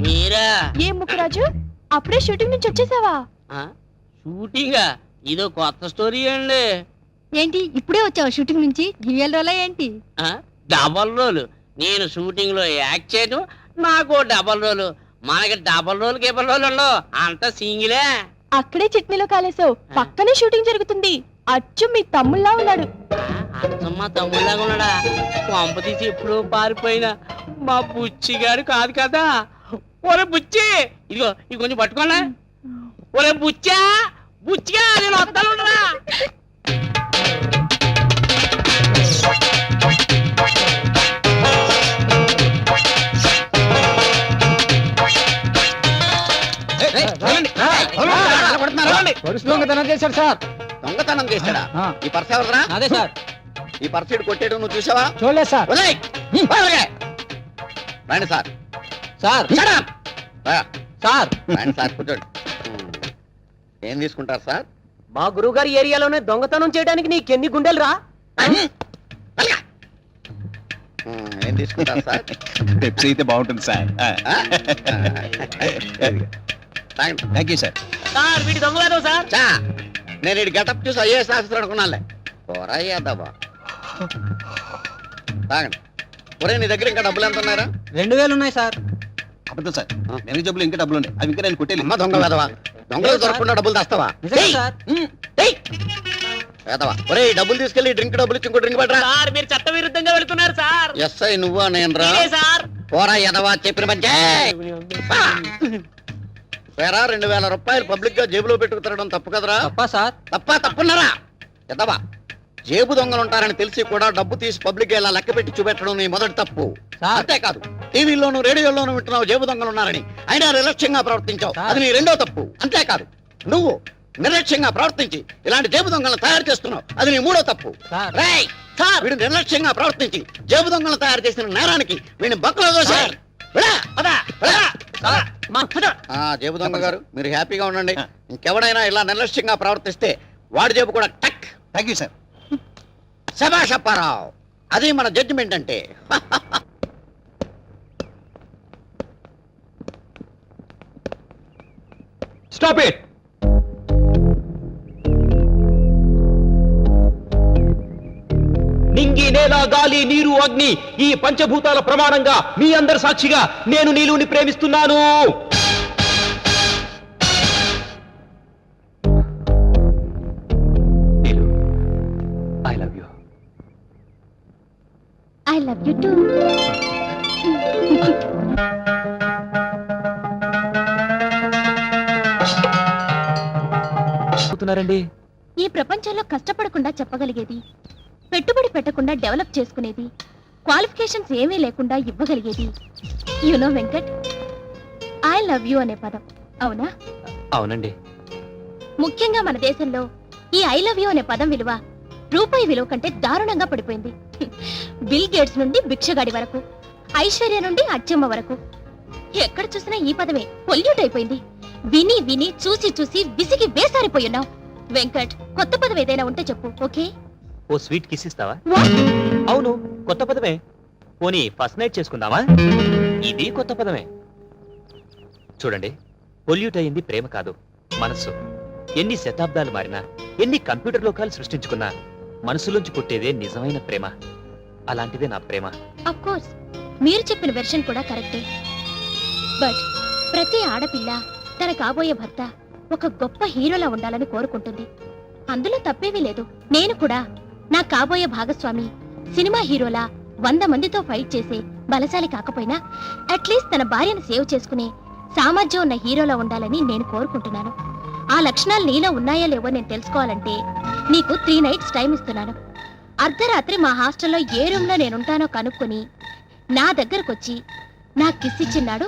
మీరా అప్పుడే షూటింగ్ నుంచి వచ్చేసావా? షూటింగా? ఇదో కొత్త స్టోరీ అండి. ఏంటి ఇప్పుడే వచ్చావా షూటింగ్ నుంచి? డ్యూయల్ రోలా ఏంటి? Double role. నేను షూటింగ్ లో యాక్ట్ చేయడం, నాకు డబల్ రోల్. మనకి డబల్ రోల్ కేబల్ రోల్ ఉండవు, అంత సింగిలే. అక్కడే చట్నీలో కాలేసావు. పక్కనే షూటింగ్ జరుగుతుంది. అచ్చు మీ తమ్ముళ్ళా ఉన్నాడు. అత్తమ్మ తమ్ముళ్ళగా ఉన్నాడా? కొంప తీసి ఎప్పుడు పారిపోయినా మా బుచ్చి గారు కాదు కదా. ఒరే బుచ్చి, ఇదిగో ఇది కొంచెం పట్టుకోండి. ఒరే బుచ్చా, బుచ్చిగా నేను వస్తాను. దొంగతనం చేశాడు సార్. దొంగతనం చేశాడా? ఈ పర్స్ ఎవరిదా? అదే సార్. ఈ పర్స్ ఇటు కొట్టేయడం నువ్వు చూసావా? చూడలేదు సార్. వదిలేయ్. రండి సార్. Sir Shut up. రా. సార్ రండి సార్, కూర్చోండి. ఏం తీసుకుంటారు సార్? మా గురువు గారి ఏరియాలోనే దొంగతనం చేయడానికి నీకెన్ని గుండెలు రా? వెళ్ళగా. ఏం తీసుకుంటారు సార్? పెప్సీ అయితే బాగుంటుంది సార్. తాగండి. Thank you sir. సార్ వీడి దొంగలేదు సార్. చా, నేను ఇటు గెటప్ చూసి ఐఏఎస్ ఆఫీసర్ అనుకున్నానులే. పోరాయ్యాదబ్బా. తాగండి. ఒరే, నీ దగ్గర ఇంకా డబ్బులు ఎంత ఉన్నారా? 2000 ఉన్నాయి సార్. అబద్ధం సార్. నేను జబ్బులు ఇంకా డబ్బులు ఉన్నాయి, అవి ఇంకా నేను కొట్టేది. అమ్మ దొంగ వేదవా, దొంగలు దొరకకుండా డబ్బులు తెస్తావా? నిజమే సార్. వేదవా. ఒరే, ఈ డబ్బులు తీసుకెళ్ళి డ్రింక్ డబ్బులు ఇచ్చి ఇంకో డ్రింక్ పట్టరా. సార్ మీరు చట్ట విరుద్ధంగా వెళ్తున్నారు సార్. ఎస్ఐ నువ్వా నేను రా? మీరే సార్. పోరా ఎదవా, చెప్పిన మంచి వేరా. 2000 రూపాయలు పబ్లిక్ గా జేబులో పెట్టుకు తిరగడం తప్పు కదరా? తప్పా సార్? తప్పున్నారా? ఎదవా, జేబు దొంగలు ఉంటారని తెలిసి కూడా డబ్బు తీసి పబ్లిక్ ఇలా లెక్క పెట్టి చూపెట్టడం నీ మొదటి తప్పు. అంతేకాదు, టీవీలోను రేడియోలోను వింటున్నావు జేబు దొంగలు ఉన్నారని, అయినా నిర్లక్ష్యంగా ప్రవర్తించావు, అది నీ రెండో తప్పు. అంతేకాదు, నువ్వు నిర్లక్ష్యంగా ప్రవర్తించి ఇలాంటి జేబు దొంగలను తయారు చేస్తున్నావు, అది నీ మూడో తప్పు. రేయ్, వీడు నిర్లక్ష్యంగా ప్రవర్తించి జేబు దొంగలను తయారు చేసిన నేరానికి వీడిని బక్కలో దోశారు. జేబు దొంగ గారు, మీరు హ్యాపీగా ఉండండి. ఇంకెవడైనా ఇలా నిర్లక్ష్యంగా ప్రవర్తిస్తే వాడి జేబు కూడా టక్. Thank you sir. శభాష్ అప్పారావు, అది మన జడ్జిమెంట్ అంటే. Stop it. నింగి, నేల, గాలి, నీరు, అగ్ని, ఈ పంచభూతాల ప్రమాణంగా మీ అందరి సాక్షిగా నేను నీలుని ప్రేమిస్తున్నాను. Neelu, I love you. I love you too. ఈ ప్రపంచంలో కష్టపడకుండా చెప్పగలిగేది, పెట్టుబడి పెట్టకుండా డెవలప్ చేసుకునేది, క్వాలిఫికేషన్స్ ఏమీ లేకుండా ఇవ్వగలిగేది, you know Venkat, I love you అనే పదం. అవునా? అవునండి. ముఖ్యంగా మన దేశంలో ఈ ఐ లవ్ యూ అనే పదం విలువ రూపాయి విలువ కంటే దారుణంగా పడిపోయింది. బిల్ గేట్స్ నుండి భిక్షగాడి వరకు, ఐశ్వర్య నుండి అచ్చమ్మ వరకు ఎక్కడ చూసినా ఈ పదమే పొల్యూట్ అయిపోయింది. విని విని చూసి చూసి విసిగి వేసారిపోయున్నావు. వెంకట్, కొత్త పదం ఏదైనా ఉంటే చెప్పు. ఓకే? ఓ స్వీట్ కిస్ ఇస్తావా? అవును, కొత్త పదమే. పోనీ ఫస్ట్ నైట్ చేసుకుందామా? ఇది కొత్త పదమే. చూడండి, పొల్యూట్ అయింది ప్రేమ కాదు, మనస్సు. ఎన్ని శతాబ్దాలు మారినా, ఎన్ని కంప్యూటర్ లోకాలు సృష్టించుకున్నా, మనసులోంచి పుట్టేదే నిజమైన ప్రేమ. అలాంటిదే నా ప్రేమ. అఫ్ కోర్స్, మీరు చెప్పిన వెర్షన్ కూడా కరెక్టే. బట్ ప్రతి ఆడపిల్ల తన కాబోయే భర్త ఒక గొప్ప హీరోలా ఉండాలని కోరుకుంటుంది. అందులో తప్పేమీ లేదు. నేను కూడా నా కాబోయే భాగస్వామి సినిమా హీరోలా 100 మందితో ఫైట్ చేసే బలశాలి కాకపోయినా అట్లీస్ట్ తన భార్యను సేవ్ చేసుకునే సామర్థ్యం ఉన్న హీరోలా ఉండాలని నేను కోరుకుంటున్నాను. ఆ లక్షణాలు నీలో ఉన్నాయా లేవో నేను తెలుసుకోవాలంటే నీకు 3 నైట్స్ టైం ఇస్తున్నాను. అర్ధరాత్రి మా హాస్టల్లో ఏ రూమ్లో నేనుంటానో కనుక్కొని నా దగ్గరకొచ్చి నా కిస్ ఇచ్చిన్నాడు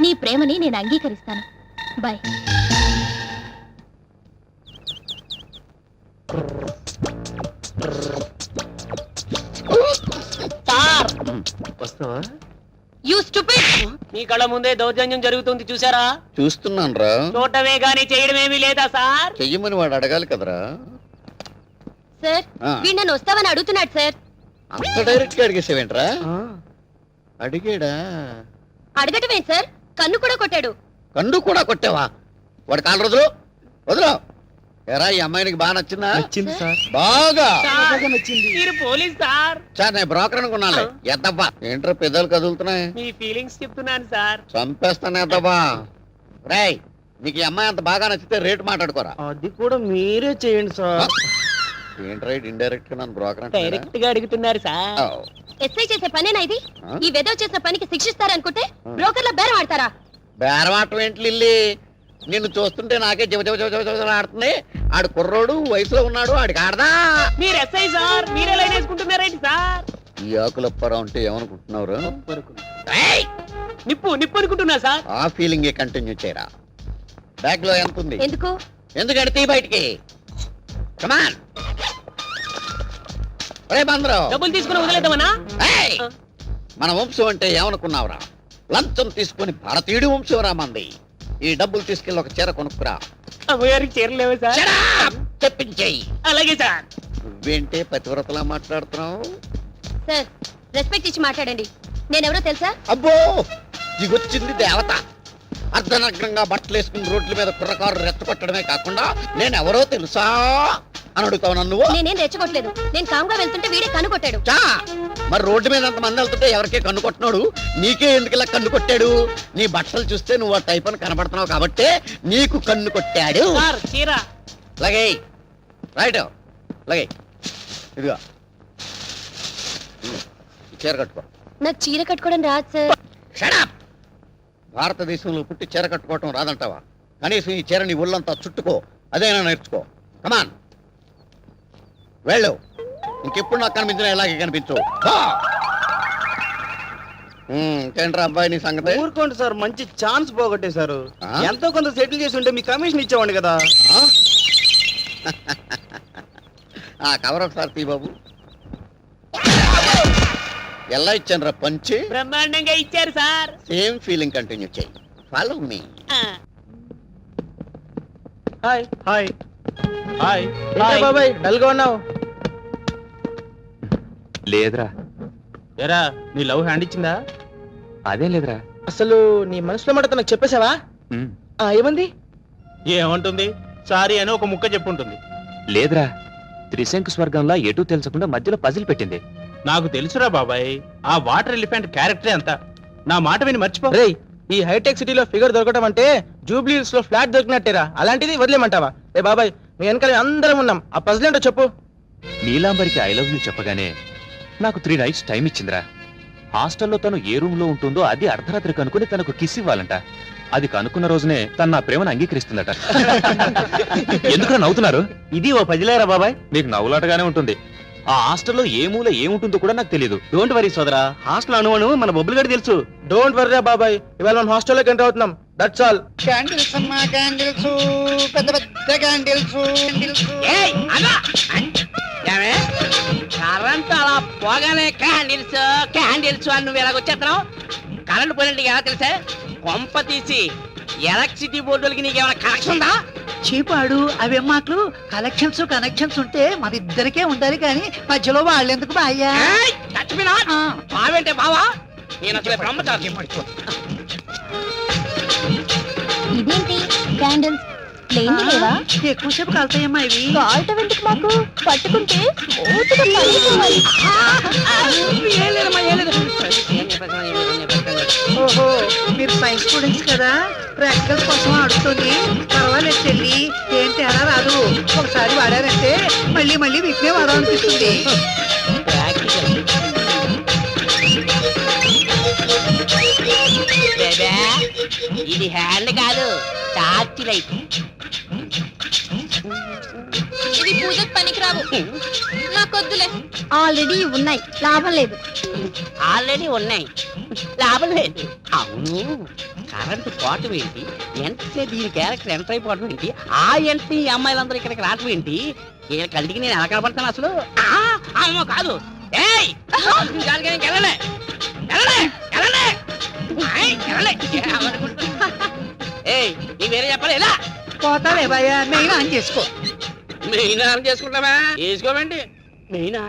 నీ ప్రేమని నేను అంగీకరిస్తాను. బాయ్. సార్, వస్తావా? You stupid. మీ కళ్ళ ముందే దౌర్జన్యం జరుగుతుంది, చూసారా? చూస్తున్నాను రా. చూడటమే గానీ చేయడమేమీ లేదా సార్? చెయ్యమని వాడు అడగాలి కదరా. సార్, వీడు నన్ను వస్తావని అడుగుతున్నాడు సార్. అంత డైరెక్ట్ గా అడిగేసావేంట్రా? అడిగాడా? అడగటమే సార్, కన్ను కూడా కొట్టాడు. కన్ను కూడా కొట్టావా? వాడి కాలు రోజులు వదులు. ఎరా ఈ అమ్మాయినికి బాగా నచ్చిందా? నచ్చింది సార్. బాగా సార్, నచ్చింది. మీరు పోలీస్ సార్. సార్ నేను బ్రోకర్ అనుకున్నాను. ఎద్దబ్బా ఏంట్రా పెద్దలు కదులుతున్నాయి? మీ ఫీలింగ్స్ చెప్తున్నాను సార్. చంపేస్తాను ఎద్దబ్బా. రేయ్ నీకు ఈ అమ్మాయి అంత బాగా నచ్చితే రేటు మాట్లాడుకోరా. అది కూడా మీరే చేయండి సార్. ఏంట్రా ఇండైరెక్ట్ గా నన్ను బ్రోకర్ అంటే డైరెక్ట్ గా అడుగుతున్నారు సార్. ఎస్ఐ చేసే పనేనా ఇది? ఆ? ఈ వెదవ చేసిన పనికి శిక్షిస్తారనుకుంటే బ్రోకర్ల బేరం ఆడతారా? బేరమాటం ఏంటి లిల్లీ? నిన్ను చూస్తుంటే నాకే జవ జవ జవ జవ జవ ఆడుతుంది. ఆడు కుర్రోడు వయసులో ఉన్నాడు, ఆడికి ఆడదా? మీరు ఎస్ఐ సార్, మీరే లైన్ వేసుకుంటున్నారేంటి సార్? ఈ ఆకులప్పారా అంటే ఏమనుకుంటున్నారు? ఏయ్! నిప్పు నిప్పు అనుకుంటున్నా సార్. ఆ ఫీలింగ్ కంటిన్యూ చేయరా. బ్యాగ్ లో ఎంత ఉంది? ఎందుకు? ఎందుకంటే తీ బయటికి. కమాన్ రే బందరు. డబ్బులు తీసుకుని వదిలేద్దామనా? ఏయ్! మన వంశం అంటే ఏమనుకున్నావురా? లంచం తీసుకుని భారతీయుడి వంశం రా మంది. ఈ డబ్బులు తీసుకెళ్ళి ఒక చీర కొనుక్కురా. అమ్మగారికి చేరలేవు సార్. Shut up! చెప్పించేయి. అలాగే సార్. నువ్వేంటే పతివ్రతలా మాట్లాడుతున్నావు? సార్ రెస్పెక్ట్ ఇచ్చి మాట్లాడండి. నేనెవరో తెలుసా? అబ్బో దిగొచ్చింది దేవత. అర్ధనగ్నంగా బట్టలు వేసుకుని రోడ్ల మీద కుర్రకారు రెచ్చగొట్టడమే కాకుండా నేనెవరో తెలుసా అని అడుగుతావు నన్ను. నేనేం రెచ్చగొట్టలేదు. నేను కామ్గా వెళ్తుంటే వీడే కనుకొట్టాడు. చా మరి రోడ్డు మీద అంత మంది వెళ్తుంటే ఎవరికే కన్ను కొట్టినాడు? నీకే ఎందుకు ఇలా కన్ను కొట్టాడు? నీ బట్టలు చూస్తే నువ్వు ఆ టైప్ అని కనబడుతున్నావు కాబట్టి నీకు కన్ను కొట్టాడు. సార్ చీర. లగే రైట్ లగే. ఇదిగో ఈ చీర కట్టుకో. నాకు చీర కట్టుకోవడం రాదు సార్. Shut up! భారతదేశంలో పుట్టి చీర కట్టుకోవటం రాదంటావా? కనీసం ఈ చీర నీ ఒళ్ళంతా చుట్టుకో, అదేనా నేర్చుకో. కమాన్ వెళ్ళు. ఇంకెప్పుడు నాకు కనిపించిన ఇలాగే కనిపించు. ఇంకేంట్రా అబ్బాయి నీ సంగతి? ఊరుకోండి సార్, మంచి ఛాన్స్ పోగొట్టేశారు. ఆ? ఎంతో కొంత సెటిల్ చేసి ఉంటే మీ కమిషన్ ఇచ్చేవాడిని కదా. ఆ? ఆ కవర్ ఒకసారి తీ బాబు. ఎలా ఇచ్చాను రా పంచి? బ్రహ్మాండంగా ఇచ్చారు సార్. సేమ్ ఫీలింగ్ కంటిన్యూ చేయి. Follow me. ఆ. హాయ్ హాయ్ హాయ్ ఏంటి బాబాయ్ డల్ గా ఉన్నావు? లేదురా, ఎరా నీ లవ్ హ్యాండ్ ఇచ్చిందా? అదేం లేదురా. అసలు నీ మనసులో మాట తనకు చెప్పేశావా? ఉమ్, ఏమంది? ఏమంటుంది? సారీ అని ఒక ముక్క చెప్పుంటుంది. లేదురా, త్రిశంకు స్వర్గంలా ఎటూ తెలుసకుండా మధ్యలో పజిల్ పెట్టింది. నాకు తెలుసురా బాబాయ్, ఆ వాటర్ ఎలిఫెంట్ క్యారెక్టరే అంత. నా మాట విని మర్చిపో. రేయ్ ఈ హైటెక్ సిటీలో ఫిగర్ దొరకడం అంటే జూబ్లీ హిల్స్ లో ఫ్లాట్ దొరికినట్టేరా. అలాంటిది వదిలేమంటావా? ఏ బాబాయ్ మీ వెనకాల అందరం ఉన్నాం. ఆ పజిల్ ఏంటో చెప్పు. నీలాంబరికి ఐ లవ్ యూ చెప్పగానే నాకు 3 nights టైం ఇచ్చిందిరా. హాస్టల్లో తను ఏ రూమ్ లో ఉంటుందో అది అర్ధరాత్రి కనుక్కుని తనకు కిస్ ఇవ్వాలంట. అది కనుక్కున్న రోజునే తన నా ప్రేమను అంగీకరిస్తుందట. ఎందుకు నవ్వుతున్నారు? ఇది ఓ పజిలేరా బాబాయ్? మీకు నవ్వులాటగానే ఉంటుంది. ఆ హాస్టల్లో ఏ మూల ఏముంటుందో కూడా నాకు తెలియదు. డోంట్ వరీ సోదరా, హాస్టల్ అనువను మన బొబ్బులు గడి తెలుసు. డోంట్ వరీ బాబాయ్, ఇవాళ మనం హాస్టల్లోకి ఎంటర్ అవుతున్నాం. That's all. క్యాండిల్స్ అమ్మా, క్యాండిల్స్ పెద్ద పెద్ద క్యాండిల్స్. ఏయ్, అలా! ఏమే? కరెంట్ అలా పోగానే క్యాండిల్స్ క్యాండిల్స్ అని నువ్వు ఎలాగొచ్చేస్తున్నావు? కరెంట్ పోయినట్టు ఎలా తెలుసా? కొంప తీసి ఎలక్ట్రిసిటీ బోర్డులకి నీకేమైనా కనెక్షన్ ఉందా? చీపాడు అవి మాటలు. కనెక్షన్స్ ఉంటే మన ఇద్దరికే ఉండాలి కానీ మధ్యలో వాళ్ళెందుకు బాయ్యా? ఏయ్, చచ్చిపోయినా? బావేంటే బావా? నేను అసలు బ్రహ్మచారి. ఇదేంటి క్యాండిల్స్ లేండి లేవా? ఎక్కువసేపు కలుతాయమ్మా ఇవి. కాల్ట వెందుకు మాకు పట్టుకుంటే స్మూత్గా పడిపోవాలి. ఏం లేదమ్మా, ఏం లేదు. ఏం చెప్పేస్తాను? ఓహో మీరు సైన్స్ స్టూడెంట్స్ కదా, ప్రాక్టికల్స్ కోసం అడుగుతుంది. పర్వాలేదు చెల్లి, ఏం తేడా రాదు. ఒకసారి వాడారంటే మళ్ళీ మళ్ళీ వీటినే వాడాలనిపిస్తుంది. బేబే, ఇది హ్యాండ్ కాదు, టార్చ్ లైట్. ఇది పూజకు పనికిరావు. నాకొద్దులే, ఆల్రెడీ ఉన్నాయి, లాభం లేదు. ఆల్రెడీ ఉన్నాయి, లాభం లేదు. అవును, కరెంటు పోవటం ఏంటి? ఎంటే దీని క్యారెక్టర్ ఎంటర్ అయిపోవడం ఏంటి? ఆ ఎంట్రీ ఈ అమ్మాయిలందరూ ఇక్కడికి రావటం ఏంటి? వీళ్ళ కంటికి నేను ఎలా కనపడతాను అసలు? అమ్మో కాదు. ఏయ్, కాదు కానీ వెళ్ళలే వెళ్ళలే వెళ్ళలే. ఏయ్, నీకు వేరే చెప్పాలి. ఎలా పోతావే బాయ్యా, మెయిన్ ఆన్ చేసుకో. మెయిన్ ఆన్ చేసుకుంటావా? వేసుకోమండి మెయినా.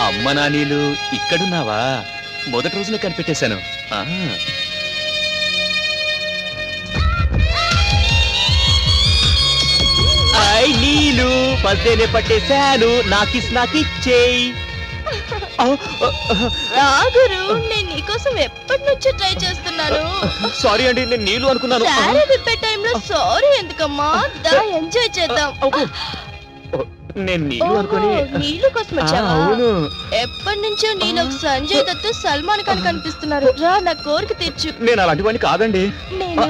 అమ్మ నానీలు ఇక్కడున్నావా? మొదటి రోజునే కనిపెట్టేశాను. ఐ నీలు పద్దేనే పట్టేశాను, నాకిచ్చేయి. రాగురు, నేను నీకోసం ఎప్పటి నుంచో ట్రై చేస్తున్నాను. సారీ అండి, నేను నీళ్ళు అనుకున్నాను. సారీ విప్పే టైంలో సారీ ఎందుకమ్మా? దా ఎంజాయ్ చేద్దాం. నేను నీళ్ళు అనుకుని. నీళ్ళు కోసం వచ్చావా? అవును. ఎప్పటి నుంచో నీలో సంజయ్ దత్ సల్మాన్ ఖాన్ కనిపిస్తున్నారు. రా, నా కోరిక తీర్చు. నేను అలాంటి వాడిని కాదండి. నేను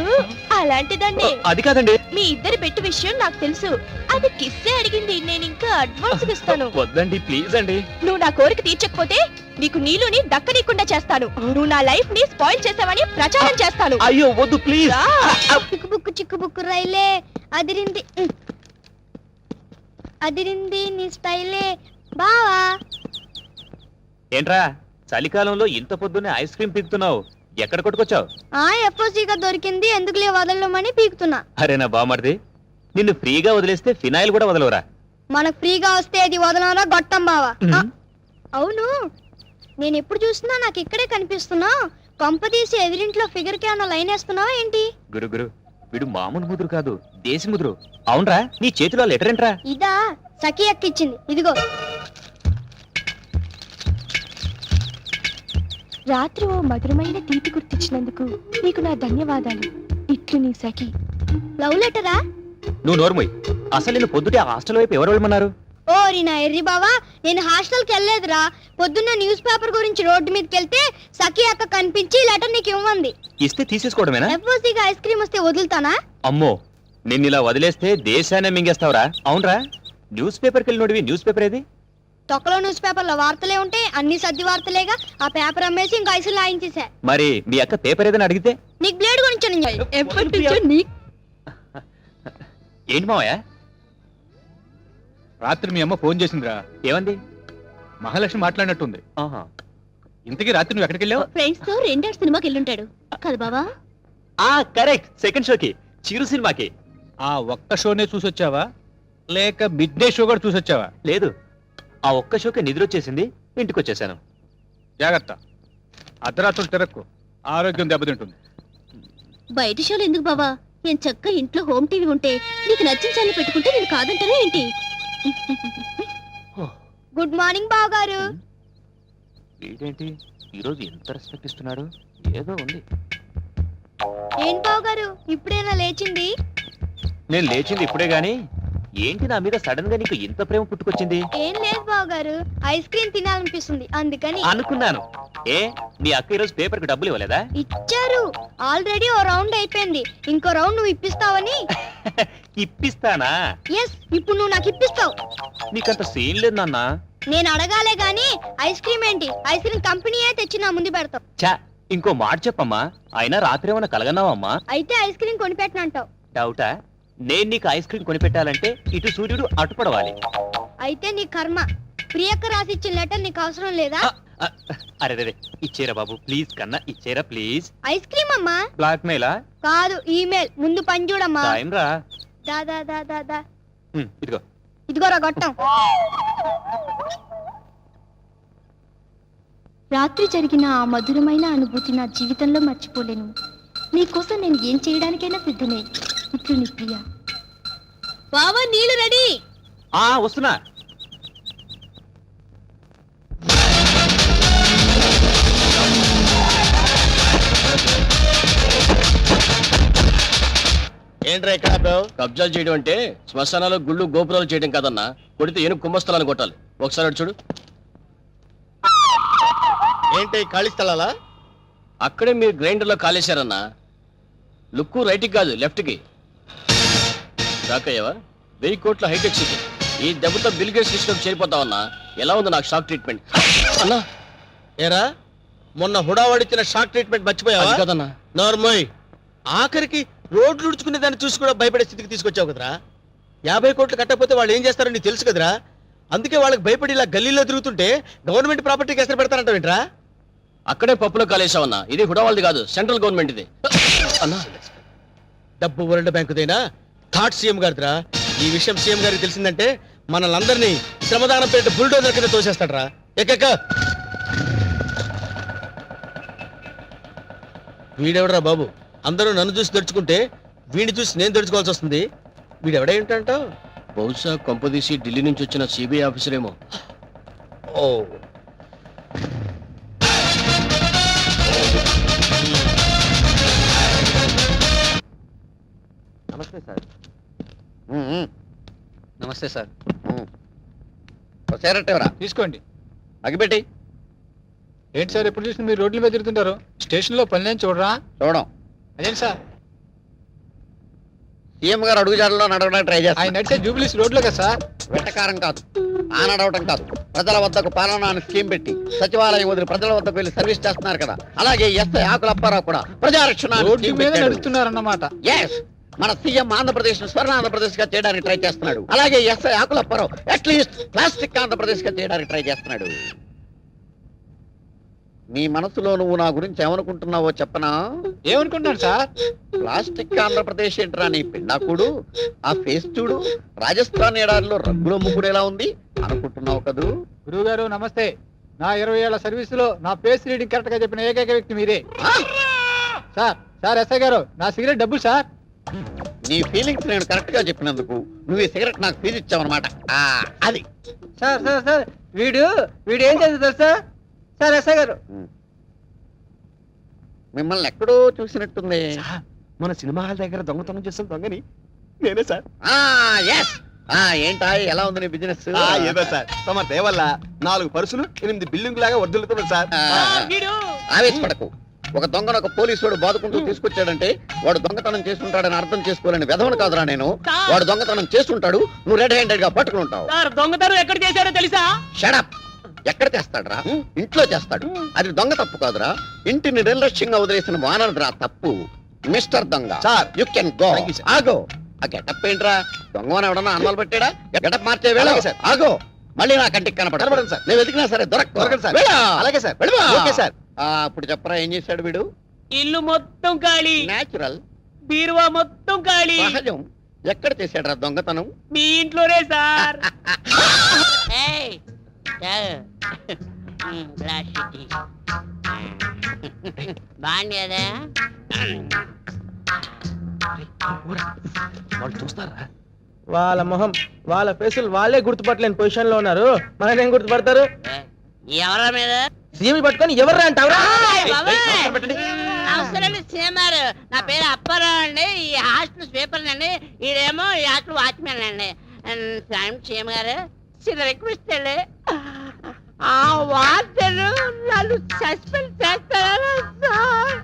అలాంటిదాన్ని. అది కాదండి. మీ ఇద్దరి పెట్టు విషయం నాకు తెలుసు. అది కిస్సే అడిగింది, నేను ఇంకా అడ్వాన్స్ ఇస్తాను. వద్దండి ప్లీజ్ అండి. నువ్వు నా కోరిక తీర్చకపోతే నీకు నీళ్ళుని దక్కనీయకుండా చేస్తాను. నువ్వు నా లైఫ్ ని స్పాయిల్ చేసావని ప్రచారం చేస్తాను. అయ్యో వద్దు ప్లీజ్. చిక్కుబుక్కు చిక్కుబుక్కు రైలే అదిరింది అదిరింది నీ స్టైలే బావా. ఏంట్రా చలికాలంలో ఇంత పొద్దున్నే ఐస్ క్రీమ్ పీకుతున్నావు? ఎక్కడ కొట్టుకొచ్చావు? ఎఫ్ఓసీగా దొరికింది, ఎందుకులే వదలమని పీకుతున్నా. అరే నా బామర్ది, నిన్ను ఫ్రీగా వదిలేస్తే ఫినాయిల్ కూడా వదలవరా? మనకు ఫ్రీగా వస్తే అది వదలరా గొట్టం బావా. అవును, నేను ఎప్పుడు చూసినా నాకు ఇక్కడే కనిపిస్తున్నా. కొంపదీసి ఎదురింట్లో ఫిగర్ కి అన్న లైన్ వేస్తున్నావా ఏంటి? గురు గురు, వీడు మామూలు ముదురు కాదు, దేశీ ముదురు. అవునరా, నీ చేతిలో లెటర్ ఏంట్రా? ఇదా సఖి ఎక్కిచ్చింది, ఇదిగో. రాత్రి ఓ మధురమైన తీపి గుర్తించినందుకు నీకు నా ధన్యవాదాలు. ఇట్లు నీ సఖి. లవ్ లెటరా? నువ్వు నోర్మోయ్. అసలు నేను పొద్దుటే ఆ హాస్టల్ వైపు ఎవరు వెళ్ళమన్నారు? ఓరి నా ఎర్రి బావా, నేను హాస్టల్కి వెళ్ళలేదురా. పొద్దున్న న్యూస్ పేపర్ గురించి రోడ్డు మీదకి వెళ్తే సఖి అక్క కనిపించి లెటర్ నీకు ఇవ్వండి. ఇస్తే తీసేసుకోవడమేనా? ఎఫ్ఓసీగా ఐస్ క్రీమ్ వస్తే వదులుతానా? అమ్మో, నిన్ను ఇలా వదిలేస్తే దేశాన్ని మింగేస్తావురా. అవునరా, న్యూస్ పేపర్కి వెళ్ళినోడివి న్యూస్ పేపర్ ఏది? తొక్కలో న్యూస్ పేపర్లో వార్తలే ఉంటే అన్ని సర్ది వార్తలేగా ఆ పేపర్ అమ్మేసి ఇంకా ఐసులు లాయించేసా. మరి మీ అక్క పేపర్ ఏదైనా అడిగితే నీకు బ్లేడ్ గురించి ఎప్పటి నుంచో ఏంటి మావయ్య? రాత్రి మీ అమ్మ ఫోన్ చేసిందిరా. ఏమంది? మహాలక్ష్మి మాట్లాడినట్టుంది. ఆహా. ఇంతకీ రాత్రి నువ్వు ఎక్కడికి వెళ్ళావు? ఫ్రెండ్స్ తో రెండర్ సినిమాకి వెళ్ళుంటాడు కదా బావా. కరెక్ట్, సెకండ్ షోకి, చిరు సినిమాకి. ఆ ఒక్క షోనే చూసొచ్చావా లేక మిడ్ డే షో కూడా చూసొచ్చావా? లేదు, ఆ ఒక్క షోకి నిద్ర వచ్చేసింది, ఇంటికి వచ్చేసాను. జాగ్రత్త, అర్ధరాత్రులు తిరక్కు, ఆరోగ్యం దెబ్బతింటుంది. బయట షోలు ఎందుకు బావా? నేను చక్కగా ఇంట్లో హోమ్ టీవీ ఉంటే నీకు నచ్చిన ఛానల్ పెట్టుకుంటే నేను కాదంటారా ఏంటి? గుడ్ మార్నింగ్ బావగారు. ఏంటి ఈరోజు ఎంత రెస్పెక్ట్ ఇస్తున్నాడు? ఏదో ఉంది. ఏంటి బావగారు ఇప్పుడేనా లేచింది? నేను లేచింది ఇప్పుడే గాని, ఏంటి నా మీద సడన్ గా నీకు ఇంత ప్రేమ పుట్టుకొచ్చింది? ఏం లేదు బావగారు, ఐస్ క్రీమ్ తినాలనిపిస్తుంది అందుకని. అనుకున్నాను. ఏ, మీ అక్క ఈరోజు పేపర్ కి డబ్బులు ఇవ్వలేదా? ఇచ్చారు, ఆల్రెడీ ఓ రౌండ్ అయిపోయింది, ఇంకో రౌండ్ నువ్వు ఇప్పిస్తావని. ఇప్పిస్తానా? ఎస్, ఇప్పుడు నువ్వు నాకు ఇప్పిస్తావు. నీకంత సీన్ లేదు నాన్న. నేను అడగాలే గాని ఐస్ క్రీమ్ ఏంటి? ఐస్ క్రీమ్ కంపెనీయే తెచ్చి నా ముందు పెడతావు. చా, ఇంకో మాట చెప్పమ్మా. అయినా రాత్రి ఏమైనా కలగన్నావమ్మా? అయితే ఐస్ క్రీమ్ కొనిపెట్టనంటావు. డౌటా? నేను నీకు ఐస్ క్రీమ్ కొనిపెట్టాలంటే ఇటు సూర్యుడు అటు పడవాలి. అయితే నీ కర్మ. ప్రియక్క రాసి ఇచ్చిన లెటర్ నీకు అవసరం లేదా? అరే రే, ఇచ్చేరా బాబు ప్లీజ్, కన్నా ఇచ్చేరా ప్లీజ్. ఐస్ క్రీమ్ అమ్మా. బ్లాక్ మెయిలా? కాదు, ఈమెయిల్. ముందు పని చూడమ్మా. టైం రా. దా దా దా దా దా. ఇదిగో. ఇదిగోరా గొట్టం. రాత్రి జరిగిన ఆ మధురమైన అనుభూతి నా జీవితంలో మర్చిపోలేను. నీకోసం నేను ఏం చేయడానికైనా సిద్ధమే. ఇప్పుడు నీ ప్రియ. బావా నీళ్ళు రెడీ. వస్తున్నా. ఏంట్రా ఎక్కడ ఆపావు? కబ్జాలు చేయడం అంటే శ్మశానాలు గుళ్ళు గోపురాలు చేయడం కాదన్నా, కొడితే ఏనుగు కుంభస్థలాన్ని కొట్టాలి. ఒకసారి అటు చూడు. ఏంటి ఖాళీ స్థలాలా? అక్కడే మీరు గ్రైండర్లో కాలేశారన్నా. లుక్కు రైట్కి కాదు లెఫ్ట్కి. షాక్ అయ్యావా? 1000 కోట్ల హైటెక్ సిటీ. ఈ దెబ్బతో బిల్ గేట్స్ లిస్టులోకి చేరిపోతావన్నా. ఎలా ఉంది నాకు షాక్ ట్రీట్మెంట్? అన్నా ఏరా, మొన్న హుడావాడిచ్చిన షాక్ ట్రీట్మెంట్ మర్చిపోయావా? కదన్నా. నార్మల్ ఆఖరికి రోడ్లు ఉడుచుకునే దాన్ని చూసి కూడా భయపడే స్థితికి తీసుకొచ్చావు కదరా. 50 కోట్లు కట్టకపోతే వాళ్ళు ఏం చేస్తారో నీకు తెలుసు కదరా. అందుకే వాళ్ళకి భయపడి ఇలా గల్లీలో తిరుగుతుంటే గవర్నమెంట్ ప్రాపర్టీ కేసులు పెడతారంటావేంట్రా? అక్కడే పప్పులో కాలేసావన్నా. ఇది హుడావాళ్ళది కాదు, సెంట్రల్ గవర్నమెంట్ ఇది. అన్నా డబ్బు వరల్డ్ బ్యాంకుదైనా థాట్ సీఎం గారిదిరా. ఈ విషయం సీఎం గారికి తెలిసిందంటే మనల్ందరినీ శ్రమదానం పెట్టి బుల్డోజర్ కింద తోసేస్తాడరా. ఎక్కక వీడెవడరా బాబు? అందరూ నన్ను చూసి దడుచుకుంటే వీడిని చూసి నేను దడుచుకోవాల్సి వస్తుంది. వీడెవడే ఏంటంటావు? బహుశా కొంపదీసి ఢిల్లీ నుంచి వచ్చిన సిబిఐ ఆఫీసర్ ఏమో. ఓ నమస్తే సార్. నమస్తే సార్. చేరట్టేవరా? తీసుకోండి. అగిపెట్టి. ఏంటి సార్ ఎప్పుడు చూసిన మీరు రోడ్ల మీద తిరుగుతుంటారు? స్టేషన్ లో పని లేని చూడరా? చూడం. అదేంటి సార్? సీఎం గారు అడుగుజాడలో నడవడానికి ట్రై చేస్తారు. ఆయన నడిచే జూబ్లీస్ రోడ్లో కదా సార్. వెట్టకారం కాదు, ఆ నడవటం కాదు. ప్రజల వద్దకు పాలన అని స్కీమ్ పెట్టి సచివాలయం వదిలి ప్రజల వద్దకు వెళ్ళి సర్వీస్ చేస్తున్నారు కదా. అలాగే ఎస్ఐ ఆకుల అప్పారావు కూడా ప్రజారక్షణ రోడ్డు మీద నడుస్తున్నారన్నమాట. మన సీఎం ఆంధ్రప్రదేశ్ స్వర్ణ ఆంధ్రప్రదేశ్ గా చేయడానికి ట్రై చేస్తున్నాడు. అలాగే ఎస్ఐ ఆకుల అప్పారావు అట్లీస్ట్ ప్లాస్టిక్ ఆంధ్రప్రదేశ్ గా చేయడానికి ట్రై చేస్తున్నాడు. నీ మనసులో నువ్వు నా గురించి ఏమనుకుంటున్నావో చెప్పనా? ఏమనుకుంటున్నాను సార్? ప్లాస్టిక్ ఆంధ్రప్రదేశ్ ఏంట్రా నీ పిండాకుడు? ఆ ఫేస్ చూడు, రాజస్థాన్ ఎడారిలో రంగులు ముగ్గురేలా ఉంది అనుకుంటున్నావు కదూ? గురువు గారు నమస్తే. నా 20 ఏళ్ల సర్వీసులో నా ఫేస్ రీడింగ్ కరెక్ట్ గా చెప్పిన ఏకైక వ్యక్తి మీరే సార్. సార్ ఎస్ఐ గారు, నా సిగరెట్ డబ్బులు సార్. నీ ఫీలింగ్స్ నేను కరెక్ట్ గా చెప్పినందుకు నువ్వు ఈ సిగరెట్ నాకు ఫీజు ఇచ్చావన్నమాట. అది సార్ సార్ సార్ వీడు ఏం చేస్తారు సార్? సార్ ఎస్ఐ గారు, మిమ్మల్ని ఎక్కడో చూసినట్టుంది. మన సినిమా హాల్ దగ్గర దొంగతనం చేసిన దొంగని నేనే సార్. ఏంటా ఎలా ఉంది నీ బిజినెస్? ఏదో సార్, తమ దేవల్ల 4 పర్సులు 8 బిల్డింగ్ లాగా వర్దులుతున్నాయి సార్. ఆవేశపడకు. ఒక దొంగను ఒక పోలీసు వాడు బాదుకుంటూ తీసుకొచ్చాడంటే వాడు దొంగతనం చేస్తుంటాడని అర్థం చేసుకోలేని వెధవను కాదురా నేను. వాడు దొంగతనం చేస్తుంటాడు, నువ్వు రెడ్ హ్యాండెడ్ గా పట్టుకుని ఉంటావు. సార్ దొంగతనం ఎక్కడ చేశారో తెలుసా? షడప్. ఎక్కడ చేస్తాడురా? ఇంట్లో చేస్తాడు. అది దొంగ తప్పు కాదురా, ఇంటిని నిర్లక్ష్యంగా వదిలేసిన వానరురా తప్పు. మిస్టర్ దొంగ sir. You can go. Thank you, sir. ఆగో. ఆ గెటప్ ఏంట్రా? దొంగని ఎవడన్నా అన్నాలు పెట్టాడా? గెటప్ మార్చే వేళ. అలాగే, sir. ఆగో. మళ్ళీ నా కంటికి కనపడదు కనపడదు, sir. నేను వెతికినా సరే దొరకదు, sir. వెళ్ళా. అలాగే సార్. వెళ్ళిపో. Okay sir. ఇప్పుడు చెప్పరా ఏం చేశాడు వీడు? ఇల్లు మొత్తం ఖాళీ, నేచురల్, బీరువా మొత్తం ఖాళీ. సహజం. ఎక్కడ చేశాడురా దొంగతనం? మీ ఇంట్లోనే సార్. ఏయ్, చాలు. గ్లాస్ ఇటీ. బాగుంది కదా? వాళ్ళు చూస్తారా? వాళ్ళ మొహం వాళ్ళ ఫేసులు వాళ్ళే గుర్తుపట్టలేని పొజిషన్ లో ఉన్నారు. మన ఏం గుర్తుపడతారు? ఎవరా మీద? సీఎం పట్టుకొని ఎవర్రా అంటావురా? అవసరం సీమారు. నా పేరు అప్పారావు అండి. ఈ హాస్టల్ స్వీపర్ అండి. ఈడేమో ఈ హాస్టల్ వాచ్మెన్ అండి. సీఎం గారు చిన్న రిక్వెస్ట్ అండి. ఆ వార్తలు నన్ను సస్పెండ్ చేస్తారా సార్?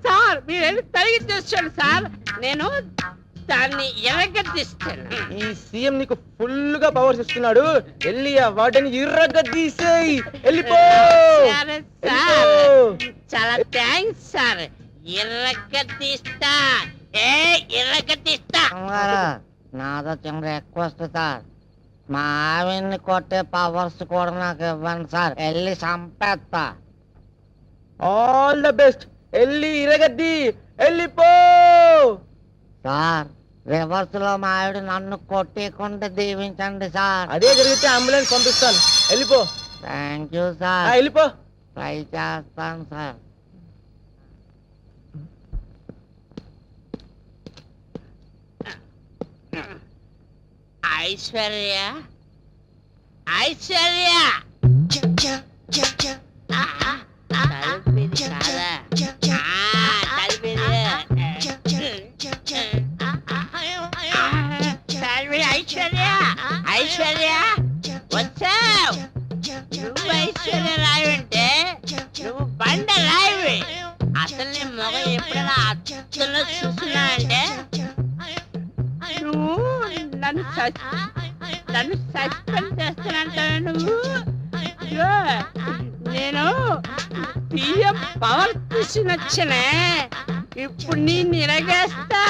సార్ మీరు తొలగించేస్తాను సార్, నేను దాన్ని ఎరగదీస్తాను. ఈ సీఎం నీకు ఫుల్ గా పవర్స్ ఇస్తున్నాడు. వెళ్ళి ఆ వాటిని ఇర్రగా తీసేయి. వెళ్ళిపో. సరే సార్, వెళ్ళిపో. చాలా థ్యాంక్స్ సార్. ఎర్రగదీస్తా. ఎర్రగదీస్తా. నాదో చిన్న రిక్వెస్ట్ సార్, మా ఆవిడ్ని కొట్టే పవర్స్ కూడా నాకు ఇవ్వండి సార్. వెళ్ళి చంపేస్తా. All the best. వెళ్ళి ఇరగద్ది. వెళ్ళిపో సార్. రివర్స్ లో మా ఆవిడ నన్ను కొట్టేకుండా దీవించండి సార్. అదే జరిగితే అంబులెన్స్ పంపిస్తాను. వెళ్ళిపో. Thank you sir. వెళ్ళిపో. ట్రై చేస్తాను సార్. ఐశ్వర్య, ఐశ్వర్య. తలుపిది కాదా? తలుపిది. ఐశ్వర్య, ఐశ్వర్య వచ్చావు. నువ్వు ఐశ్వర్య రాయి అంటే నువ్వు బండ రాయివి. అసలు నీ మొగ ఎప్పుడైనా అద్దంలో చూస్తున్నా అంటే నువ్వు నన్ను సస్పెండ్ చేస్తానంటావు. నువ్వు ఇదిగో, నేను సీఎం పవర్ తీసుకొచ్చినే. ఇప్పుడు నేను ఇరగదీస్తా.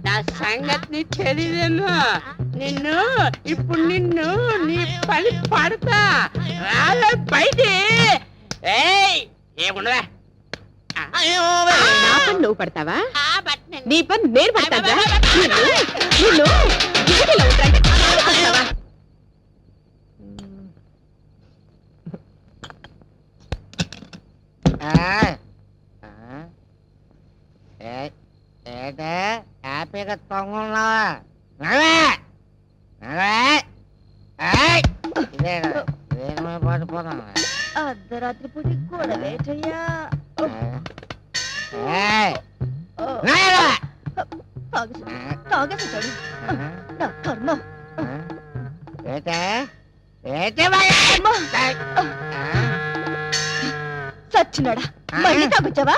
నా సంగతి తెలియదేమో. నిన్ను నీ పని పడతా. రాలే బయటి. ఏముండవా? నా పని నువ్వు పడతావా? నీ పని నేను పడతావా? నిన్ను డ్యూటీలో ఉంటాంటే పడతావా? ఏంటే హ్యాపీగా తొంగున్నావా? పడిపోతాను. అర్ధరాత్రి పూట గొడవేటయ్యా. తాగేసాడు నా కర్మ. సచ్చినాడా, మళ్ళీ తాగొచ్చావా?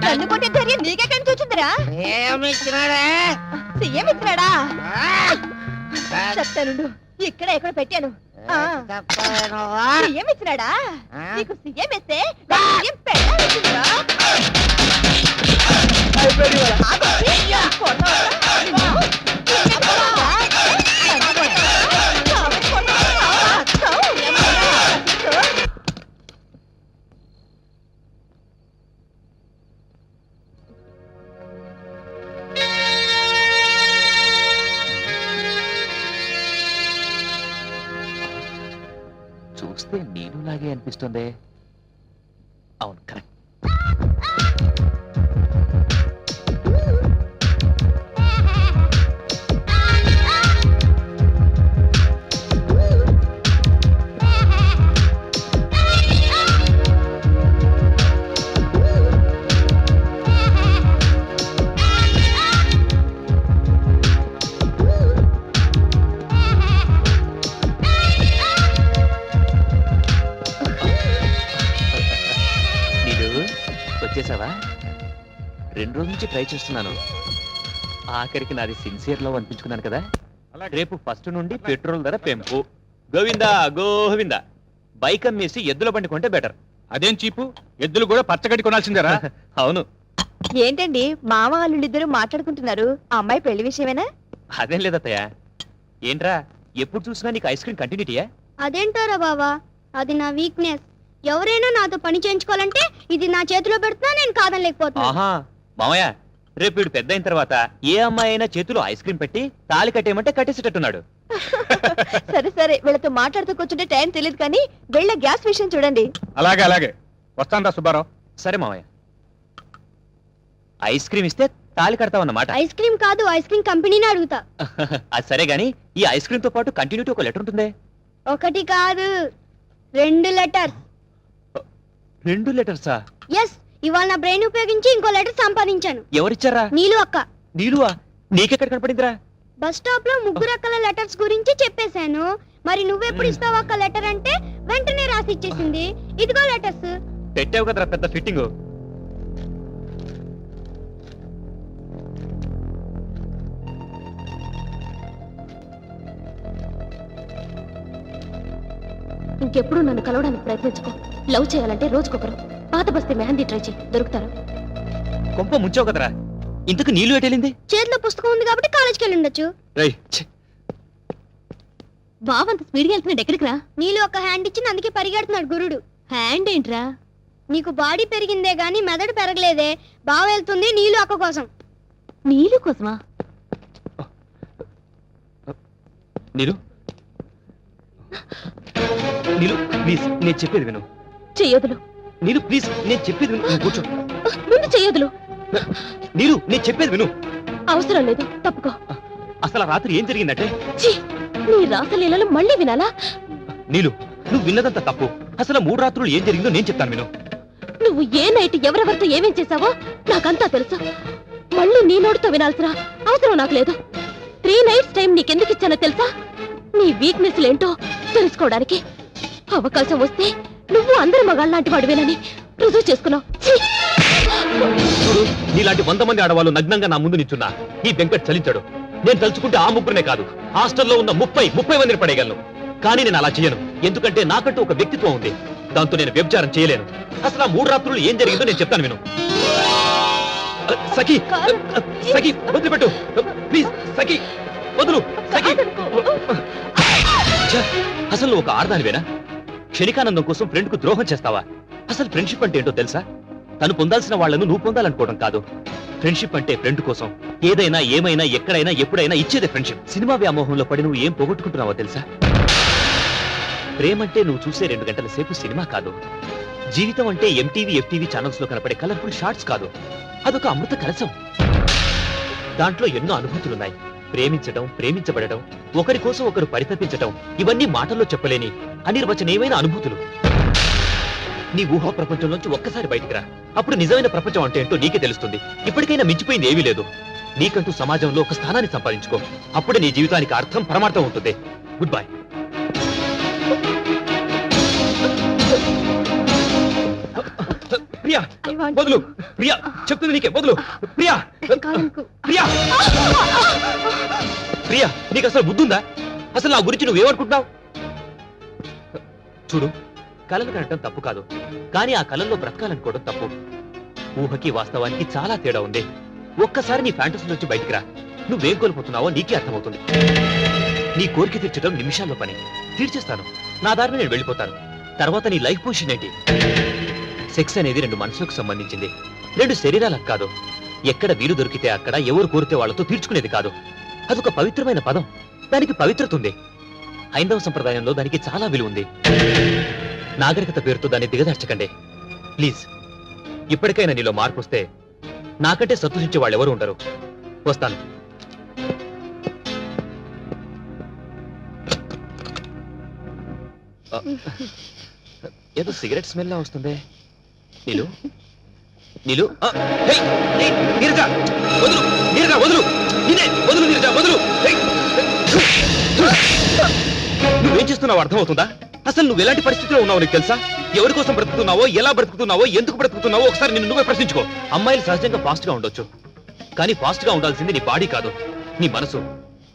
నన్ను కొట్టే ధైర్యం నీకెక్కడి నుంచి వచ్చిందిరా? సీఎం ఇచ్చినాడా? చెప్తాను, ఇక్కడ ఎక్కడ పెట్టాను. సీఎం ఇచ్చినాడా? నీకు సీఎం ఇస్తే సీఎం పెట్టాల్సిందిరా. చూస్తే నేను లాగే అనిపిస్తుంది. అవును, కరెక్ట్. 2 రోజుల నుంచి ట్రై చేస్తున్నాను. ఆఖరికి నాది సిన్సియర్ లవ్ అనిపించుకున్నాను కదా. రేపు ఫస్ట్ నుండి పెట్రోల్ ధర పెంపు. గోవిందా గోవిందా. బైక్ అమ్మేసి ఎద్దుల బండి కొంటే బెటర్. అదేం చీపు, ఎద్దులు కూడా పచ్చగడ్డి కొనాల్సిందేరా? అవును. ఏంటండి మామ వాళ్ళిద్దరూ మాట్లాడుకుంటున్నారు? ఆ అమ్మాయి పెళ్లి విషయమేనా? అదేం లేదత్తయ్య. ఏంట్రా ఎప్పుడు చూసినా నీకు ఐస్ క్రీమ్ కంటిన్యూటీయా? అదేంటారా బావా, అది నా వీక్నెస్. ఎవరైనా నాతో పని చేయించుకోవాలంటే ఇది నా చేతిలో పెడుతున్నా నేను కాదనలేకపోతున్నా. ఆహా మామయ్య, రేపు వీడు పెద్ద అయిన తర్వాత ఏ అమ్మాయి అయినా చేతిలో ఐస్ క్రీమ్ పెట్టి తాళి కట్టేయమంటే కట్టేసేటట్టున్నాడు. సరే సరే, వీళ్ళతో మాట్లాడుతూ కూర్చుంటే టైం తెలియదు కానీ వెళ్ళ గ్యాస్ విషయం చూడండి. అలాగే అలాగే, వస్తాను రా సుబ్బారావు. సరే మామయ్య, ఐస్ క్రీమ్ ఇస్తే తాళి కడతావన్నమాట. ఐస్ క్రీమ్ కాదు, ఐస్ క్రీమ్ కంపెనీని అడుగుతా. అది సరే గానీ ఈ ఐస్ క్రీమ్ తో పాటు కంటిన్యూటీ ఒక లెటర్ ఉంటుంది. 1 కాదు 2 లెటర్స్. 2 లెటర్సా? ఎస్, ఇవాళ నా బ్రెయిన్ ఉపయోగించి ఇంకో లెటర్ సంపాదించాను. ఎవరిచ్చారా? నీలు అక్క. నీలువా? నీకెక్కడ కనపడిందిరా? బస్ స్టాప్ లో 3 అక్కల లెటర్స్ గురించి చెప్పేశాను. మరి నువ్వెప్పుడు ఇస్తావు అక్క లెటర్ అంటే వెంటనే రాసి ఇచ్చేసింది. ఇదిగో లెటర్స్. పెట్టావు కదరా పెద్ద ఫిట్టింగ్. ఇంకెప్పుడు నన్ను కలవడానికి ప్రయత్నించుకో. లవ్ చేయాలంటే రోజుకొకరు. పాత బస్తీ మెహందీ ట్రై చేయి, దొరుకుతారు. కొంప ముంచావు కదరా. ఇంతకు నీళ్ళు ఎటెళ్ళింది? చేతిలో పుస్తకం ఉంది కాబట్టి కాలేజ్కి వెళ్ళి ఉండొచ్చు. బావంత స్పీడ్గా వెళ్తున్నాడు, ఎక్కడికి రా? నీళ్ళు ఒక హ్యాండ్ ఇచ్చి అందుకే పరిగెడుతున్నాడు గురుడు. హ్యాండ్ ఏంట్రా? నీకు బాడీ పెరిగిందే గానీ మెదడు పెరగలేదే. బావ వెళ్తుంది నీళ్ళు అక్క కోసం. నీళ్ళు కోసమా? నీలు నీలు ప్లీజ్ నేను చెప్పేది విను. చెయ్యదులు. నీలు ప్లీజ్ నేను చెప్పేది విను. నువ్వు కూర్చో. ముందు చెయ్యదులు. నీలు నేను చెప్పేది విను. అవసరం లేదు, తప్పుకో. అసలు ఆ రాత్రి ఏం జరిగిందంటే? నీ రాసలీలలు మళ్ళీ వినాలా? నీలు నువ్వు విన్నదంతా తప్పు. అసలు 3 రాత్రులు ఏం జరిగిందో నేను చెప్తాను విను. నువ్వు ఏ నైట్ ఎవరెవరితో ఏమేం చేశావో నాకంతా తెలుసు. మళ్ళీ నీ నోటితో వినాల్సిన అవసరం నాకు లేదు. 3 నైట్స్ టైం నీకెందుకు ఇచ్చానో తెలుసా? నీ వీక్నెస్ ఏంటో తెలుసుకోవడానికి. అవకాశం వస్తే నువ్వు అందరి మగాళ్ళలాంటి వాడివేనని రుజువు చేసుకున్నావు. చూడు, నీలాంటి 100 మంది ఆడవాళ్ళు నగ్నంగా నా ముందు నిల్చున్నా ఈ వెంకట్ చలించాడు. నేను తలుచుకుంటే ఆ 3 కాదు, హాస్టల్లో ఉన్న 30 మందిని పడేయగలను. కానీ నేను అలా చేయను, ఎందుకంటే నాకంటూ ఒక వ్యక్తిత్వం ఉంది. దాంతో నేను వ్యభిచారం చేయలేను. అసలు ఆ 3 రాత్రులు ఏం జరిగిందో నేను చెప్తాను విను. సఖి సఖి వదిలిపెట్టు ప్లీజ్. సఖి వదులు. సఖి అసలు ఒక ఆడదానివేనా? క్షణికానందం కోసం ఫ్రెండ్ కు ద్రోహం చేస్తావా? అసలు ఫ్రెండ్షిప్ అంటే ఏంటో తెలుసా? తను పొందాల్సిన వాళ్లను నువ్వు పొందాలనుకోవడం కాదు. ఫ్రెండ్షిప్ అంటే ఫ్రెండ్ కోసం ఏదైనా ఏమైనా ఎక్కడైనా ఎప్పుడైనా ఇచ్చేదే ఫ్రెండ్షిప్. సినిమా వ్యామోహంలో పడి నువ్వు ఏం పోగొట్టుకుంటున్నావో తెలుసా? ప్రేమంటే నువ్వు చూసే 2 గంటల సేపు సినిమా కాదు. జీవితం అంటే ఎంటీవీ ఎఫ్టీవీ ఛానల్స్ లో కనపడే కలర్ఫుల్ షార్ట్స్ కాదు. అదొక అమృత కలశం. దాంట్లో ఎన్నో అనుభూతులున్నాయి. ప్రేమించడం, ప్రేమించబడటం, ఒకరి కోసం ఒకరు పరితపించటం, ఇవన్నీ మాటల్లో చెప్పలేని అనిర్వచనీయమైన అనుభూతులు. నీ ఊహా ప్రపంచంలోంచి ఒక్కసారి బయటికి రా. అప్పుడు నిజమైన ప్రపంచం అంటే ఏంటో నీకే తెలుస్తుంది. ఇప్పటికైనా మించిపోయింది ఏమీ లేదు. నీకంటూ సమాజంలో ఒక స్థానాన్ని సంపాదించుకో. అప్పుడే నీ జీవితానికి అర్థం పరమార్థం ఉంటుంది. Good bye. ప్రియా వదులు. ప్రియా చెప్తుంది నీకే వదులు. ప్రియా ప్రియా ప్రియా నీకు అసలు బుద్ధుందా? అసలు నా గురించి నువ్వేమనుకుంటున్నావు? చూడు, కలలు కనటం తప్పు కాదు, కానీ ఆ కలల్లో బ్రతకాలనుకోవడం తప్పు. ఊహకి వాస్తవానికి చాలా తేడా ఉంది. ఒక్కసారి నీ ఫ్యాంటసీ నుంచి బయటికి రా. నువ్వేం కోల్పోతున్నావో నీకే అర్థమవుతుంది. నీ కోరిక తీర్చడం నిమిషాల్లో పని. తీర్చేస్తాను, నా దారిని నేను వెళ్ళిపోతాను. తర్వాత నీ లైఫ్ పొజిషన్ ఏంటి? సెక్స్ అనేది 2 మనసులకు సంబంధించింది, 2 శరీరాలకు కాదు. ఎక్కడ వీలు దొరికితే అక్కడ, ఎవరు కోరితే వాళ్లతో తీర్చుకునేది కాదు. అదొక పవిత్రమైన పదం, దానికి పవిత్రత ఉంది. హైందవ సంప్రదాయంలో దానికి చాలా విలువ ఉంది. నాగరికత పేరుతో దాన్ని దిగదార్చకండి ప్లీజ్. ఇప్పటికైనా నీలో మార్పు వస్తే నాకంటే సంతోషించే వాళ్ళు ఎవరు ఉండరు. వస్తాను. ఏదో సిగరెట్ స్మెల్ లా వస్తుంది. నీలు నీలు నీరజ వదులు. నీరజ వదులు. వదులు నీరజ వదులు. నువ్వేం చేస్తున్నావు అర్థమవుతుందా? అసలు నువ్వు ఎలాంటి పరిస్థితిలో ఉన్నావు నీకు తెలుసా? ఎవరి కోసం బ్రతుకుతున్నావో, ఎలా బ్రతుకుతున్నావో, ఎందుకు బ్రతుకుతున్నావో ఒకసారి నిన్ను నువ్వే ప్రశ్నించుకో. అమ్మాయిలు సహజంగా ఫాస్ట్ గా ఉండొచ్చు, కానీ ఫాస్ట్ గా ఉండాల్సింది నీ బాడీ కాదు, నీ మనసు.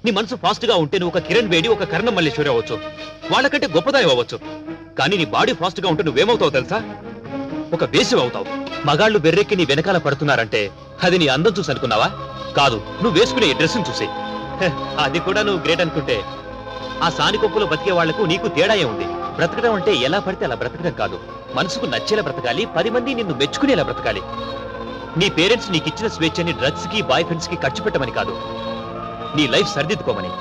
నీ మనసు ఫాస్ట్ గా ఉంటే నువ్వు ఒక కిరణ్ బేడి, ఒక కర్ణం మల్లేశ్వరి అవ్వచ్చు, వాళ్ళకంటే గొప్పదాయి అవ్వచ్చు. కానీ నీ బాడీ ఫాస్ట్ గా ఉంటే నువ్వేమవుతావు తెలుసా? ఒక వేశ్య అవుతావు. మగాళ్ళు బెర్రెక్కి నీ వెనకాల పడుతున్నారంటే అది నీ అందం చూసి అనుకున్నావా? కాదు, నువ్వు వేసుకునే ఈ డ్రెస్సును చూసి. అది కూడా నువ్వు గ్రేట్ అనుకుంటే ఆ సానికొప్పులో బతికే వాళ్లకు నీకు తేడాయే ఉంది. బ్రతకడం అంటే ఎలా పడితే అలా బ్రతకడం కాదు, మనసుకు నచ్చేలా బ్రతకాలి, 10 మంది నిన్ను మెచ్చుకునేలా బ్రతకాలి. నీ పేరెంట్స్ నీకు ఇచ్చిన స్వేచ్ఛని డ్రగ్స్ కి, బాయ్ ఫ్రెండ్స్ కి ఖర్చు పెట్టమని కాదు, నీ లైఫ్ సరిదిద్దుకోమని.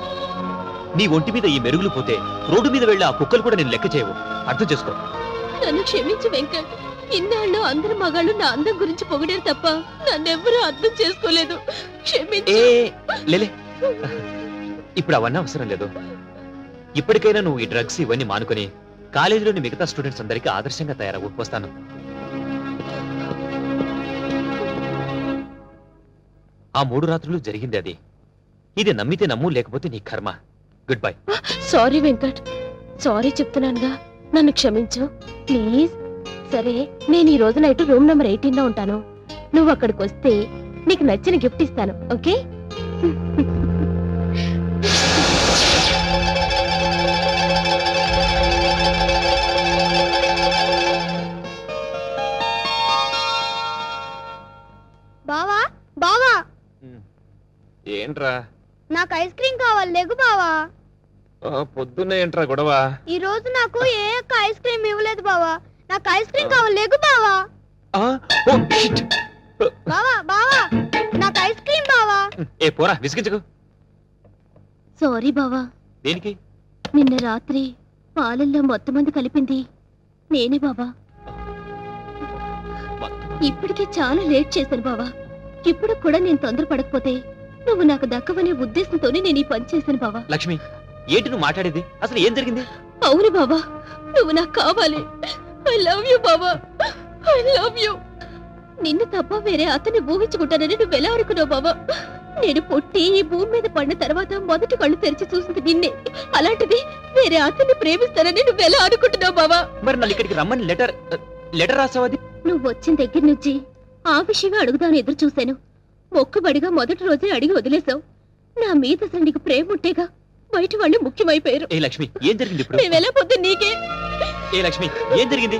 నీ ఒంటి మీద ఈ మెరుగులు పోతే రోడ్డు మీద వెళ్ళి ఆ కుక్కలు కూడా నేను లెక్క చేయవు. అర్థం చేసుకో. నన్ను క్షమించు వెంకట్. ఇన్నాళ్ళు అందరు మగాళ్ళు నా అందం గురించి పొగిడారు తప్ప నన్నెవ్వరూ అర్థం చేసుకోలేదు. క్షమించు. లేలే, ఇప్పుడు అవన్నీ అవసరం లేదు. ఇప్పటికైనా నువ్వు ఈ డ్రగ్స్ ఇవన్నీ మానుకొని కాలేజీలోని మిగతా స్టూడెంట్స్ అందరికీ ఆదర్శంగా తయారవు. వస్తాను. ఆ 3 రాత్రులు జరిగింది అది. ఇది నమ్మితే నమ్ము, లేకపోతే నీ కర్మ. Goodbye. Sorry Venkat, sorry చెప్తున్నానుగా, నన్ను క్షమించు ప్లీజ్. సరే, నేను ఈ రోజు నైట్ రూమ్ నెంబర్ 18 లో ఉంటాను. నువ్వు అక్కడికి వస్తే నీకు నచ్చిన గిఫ్ట్ ఇస్తాను, ఓకే? బావా బావా, ఏంట్రా? నాకు ఐస్ క్రీమ్ కావాలి, లేగు బావా. పొద్దున్నే ఏంట్రా గొడవ? ఈ రోజు నాకు ఏ ఒక్క ఐస్ క్రీమ్ ఇవ్వలేదు బావా. నాకు ఐస్ క్రీమ్ కావాలి, లేగు బావా. బావా బావా, నాకు ఐస్ క్రీమ్ బావా. ఏ పోరా, విసిగించకు. సారీ బావా. దేనికి? నిన్న రాత్రి పాలల్లో మొత్తం మంది కలిపింది నేనే బావా. ఇప్పటికే చాలా లేట్ చేశాను బావా. ఇప్పుడు కూడా నేను తొందరపడకపోతే నువ్వు నాకు దక్కవనే ఉద్దేశంతోనే నేను ఈ పని చేశాను బావా. లక్ష్మి, ఏంటి నువ్వు మాట్లాడేది? అసలు ఏం జరిగింది? అవును బావా, నువ్వు నాకు కావాలి. ఐ లవ్ యూ బావా, ఐ లవ్ యూ. నిన్ను తప్ప వేరే అతన్ని ఊహించుకుంటానని నువ్వెలా అనుకున్నావు బావా? నేను పుట్టి ఈ భూమి మీద పడిన తర్వాత మొదటి కళ్ళు తెరిచి చూసింది నిన్నే. అలాంటిది వేరే అతన్ని ప్రేమిస్తానని నువ్వెలా అనుకుంటున్నావు బావా? మరి నన్ను ఇక్కడికి రమ్మని లెటర్ రాసావది? నువ్వు వచ్చిన దగ్గర నుంచి ఆ విషయమే అడుగుదాని ఎదురు చూశాను. మొక్కుబడిగా మొదటి రోజే అడిగి వదిలేశావు. నా మీద అసలు నీకు ప్రేమ ఉంటేగా బయట వాళ్ళు ముఖ్యమైపోయారు. ఏ లక్ష్మి, ఏం జరిగింది ఇప్పుడు? మేము ఎలా పొద్దు నీకే. ఏ లక్ష్మి, ఏం జరిగింది?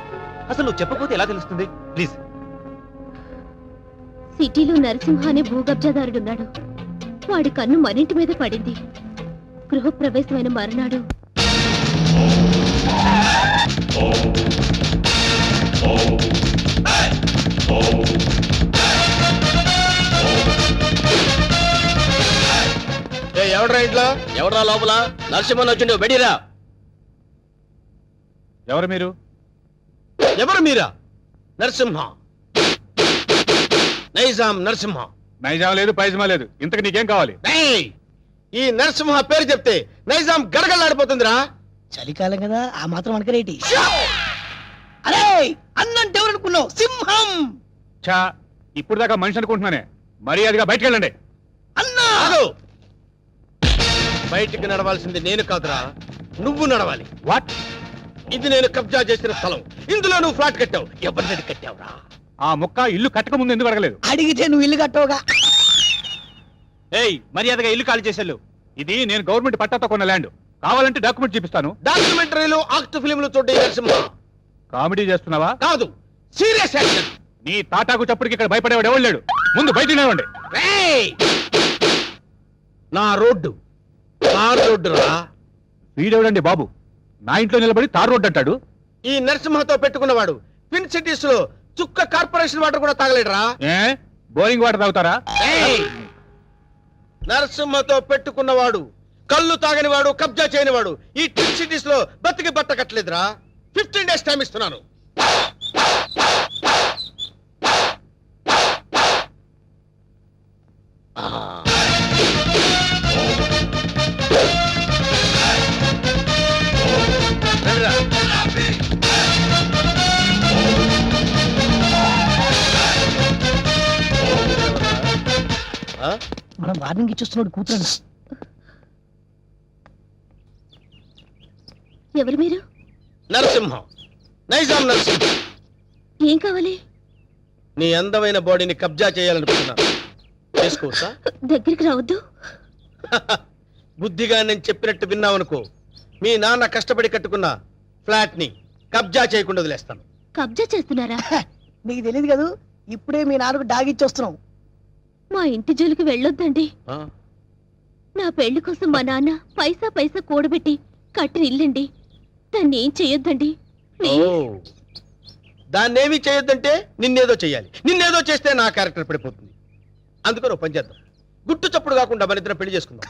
అసలు నువ్వు చెప్పకపోతే ఎలా తెలుస్తుంది? ప్లీజ్. సిటీలో నరసింహ అనే భూకబ్జాదారుడున్నాడు. వాడి కన్ను మనింటి మీద పడింది. గృహప్రవేశమైన మరునాడు ఎవడ్రా ఇంట్లో? ఎవరా లోపల? నరసింహన్ వచ్చిండు, బెడిరా. ఎవరు మీరు? ఎవరు మీరా? నరసింహ, నైజాం నరసింహ. నైజాం లేదు, పైజమా లేదు. ఇంతకు నీకేం కావాలి? ఏయ్! ఈ నరసింహ పేరు చెప్తే నైజాం గడగడలాడిపోతుందిరా. చలికాలం కదా, ఆ మాత్రం అనకరేటి. అరే, అన్నంటే ఎవరనుకున్నావు? సింహం. చా, ఇప్పుడు దాకా మనిషి అనుకుంటున్నానే. మర్యాదగా బయటకు వెళ్ళండి. అన్నా, బయటికి నడవాల్సింది నేను కాదురా, నువ్వు నడవాలి. వాట్? ఇది నేను కబ్జా చేసిన స్థలం. ఇందులో నువ్వు ఫ్లాట్ కట్టావు. ఎవరిని కట్టావురా? ఆ ముక్క ఇల్లు కట్టక ముందు ఎందుకు అడగలేదు? అడిగితే నువ్వు ఇల్లు కట్టవుగా. ఏయ్, మర్యాదగా ఇల్లు ఖాళీ చేసేళ్ళు. ఇది నేను గవర్నమెంట్ పట్టాతో కొన్న ల్యాండ్. కావాలంటే డాక్యుమెంట్ చూపిస్తాను. డాక్యుమెంటరీలు, ఆక్ట్ ఫిలింలు చూడండి నరసింహ. కామెడీ చేస్తున్నావా? కాదు, సీరియస్ యాక్షన్. నీ తాటాకు చప్పుడుకి ఇక్కడ భయపడేవాడు ఎవరు లేడు. ముందు బయట నిలవండి. నా రోడ్డు తార్ రోడ్డు రా. వీడెవడండి బాబు నా ఇంట్లో నిలబడి తార్ రోడ్డు అంటాడు? ఈ నరసింహతో పెట్టుకున్నవాడు ట్విన్ సిటీస్ లో చుక్క కార్పొరేషన్ వాటర్ కూడా తాగలేడురా. ఏ, బోరింగ్ వాటర్ తాగుతారా? నరసింహతో పెట్టుకున్నవాడు కళ్ళు తాగని వాడు, కబ్జా చేయని వాడు ఈ ట్విన్ సిటీస్ లో బతికి బట్ట కట్టలేదురా. 15 days టైం ఇస్తున్నాను. మనం వార్నింగ్ ఇచ్చేస్తున్నాడు కూతురు. ఎవరు మీరు? నరసింహం, నైజాం నర్సింగ్. ఏం కావాలి? నీ అందమైన బాడీని కబ్జా చేయాలనుకుంటున్నాను. చేసుకోవచ్చా? దగ్గరికి రావద్దు. బుద్ధిగా నేను చెప్పినట్టు విన్నావనుకో, మీ నాన్న కష్టపడి కట్టుకున్న ఫ్లాట్ ని కబ్జా చేయకుండా వదిలేస్తాను. కబ్జా చేస్తున్నారా? నీకు తెలియదు కదా, ఇప్పుడే మీ నాన్నకు డాగిచ్చి వస్తున్నాం. మా ఇంటి జోలికి వెళ్ళొద్దండి. ఆ? నా పెళ్లి కోసం మా నాన్న పైసా పైసా కూడబెట్టి కట్టిన ఇల్లండి. దాన్ని ఏం చెయ్యొద్దండి. ఓ, దాన్నేమీ చేయొద్దంటే నిన్నేదో చెయ్యాలి. నిన్నేదో చేస్తే నా క్యారెక్టర్ పడిపోతుంది. అందుకని ఓ పని చేద్దాం, గుట్టు చప్పుడు కాకుండా మన ఇద్దరం పెళ్లి చేసుకుందాం.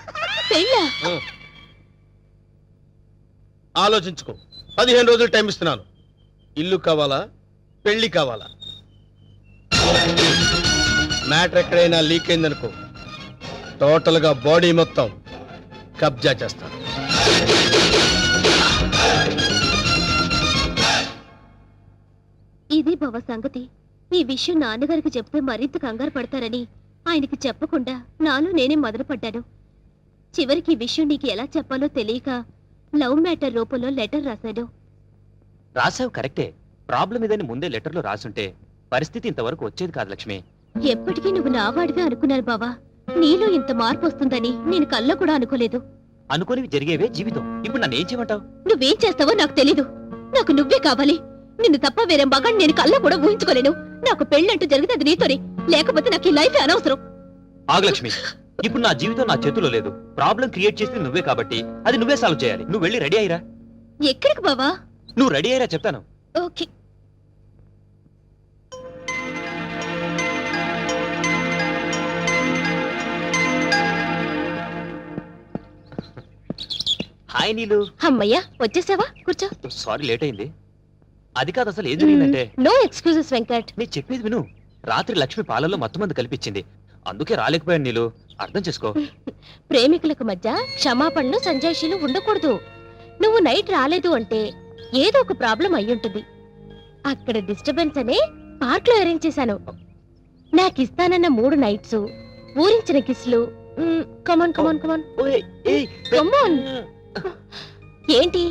పెళ్ళా? ఆ. ఆలోచించుకో, 15 రోజులు టైం ఇస్తున్నాను. ఇల్లు కావాలా, పెళ్లి కావాలా? మ్యాటర్ ఎక్కడైనా లీక్ అయిందనుకో, టోటల్ గా బాడీ మొత్తం కబ్జా చేస్తాను. ఇది బావ సంగతి. ఈ విషయం నాన్నగారికి చెప్తే మరింత కంగారు పడతారని ఆయనకి చెప్పకుండా నాలో నేనే మొదలుపడ్డాను. చివరికి ఈ విషయం నీకు ఎలా చెప్పాలో తెలియక లవ్ మ్యాటర్ రూపంలో లెటర్ రాశాను. రాసావు కరెక్టే. ప్రాబ్లం ఇదని ముందే లెటర్లో రాసుంటే పరిస్థితి ఇంతవరకు వచ్చేది కాదు లక్ష్మి. ఎప్పటికీ నువ్వు నావాడివే అనుకున్నాను బావా. నీలో ఇంత మార్పు వస్తుందని నేను కల్లో కూడా అనుకోలేదు. అనుకోనివి జరిగేవే జీవితం. ఇప్పుడు నన్ను ఏం చేయమంటావు? నువ్వేం చేస్తావో నాకు తెలీదు. నాకు నువ్వే కావాలి. నిన్ను తప్ప వేరే మగాన్ని నేను కల్లో కూడా ఊహించుకోలేను. నాకు పెళ్ళంటూ జరిగితే అది నీతోనే, లేకపోతే నాకు ఈ లైఫ్ అనవసరం. ఆగు లక్ష్మి, ఇప్పుడు నా జీవితం నా చేతిలో లేదు. ప్రాబ్లం క్రియేట్ చేసింది నువ్వే కాబట్టి అది నువ్వే సాల్వ్ చేయాలి. నువ్వు వెళ్ళి రెడీ అయ్యిరా. ఎక్కడికి బావా? నువ్వు రెడీ అయ్యిరా చెప్తాను. ఓకే. హాయ్ నీలు. అమ్మయ్యా, వచ్చేసావా? కూర్చో. సారీ లేట్ అయింది. అది కాదు, అసలు ఏం జరిగిందంటే, నో ఎక్స్క్యూజెస్ వెంకట్. నీ చెప్పేది విను. రాత్రి లక్ష్మి పాలల్లో మత్తుమందు కల్పించింది. అందుకే రాలేకపోయాను నీలు. అర్థం చేసుకో. ప్రేమికులకు మధ్య క్షమాపణలు సంజాయిషీలు ఉండకూడదు. నువ్వు నైట్ రాలేదు అంటే ఏదో ఒక ప్రాబ్లం అయ్యుంటుంది. అక్కడ డిస్టర్బెన్స్ అనే పార్క్ లో అరేంజ్ చేశాను. నాకు ఇస్తానన్న 3 నైట్స్, ఊరించిన కిస్లు. కమాన్ కమాన్ కమాన్ కమాన్. ఏంటి,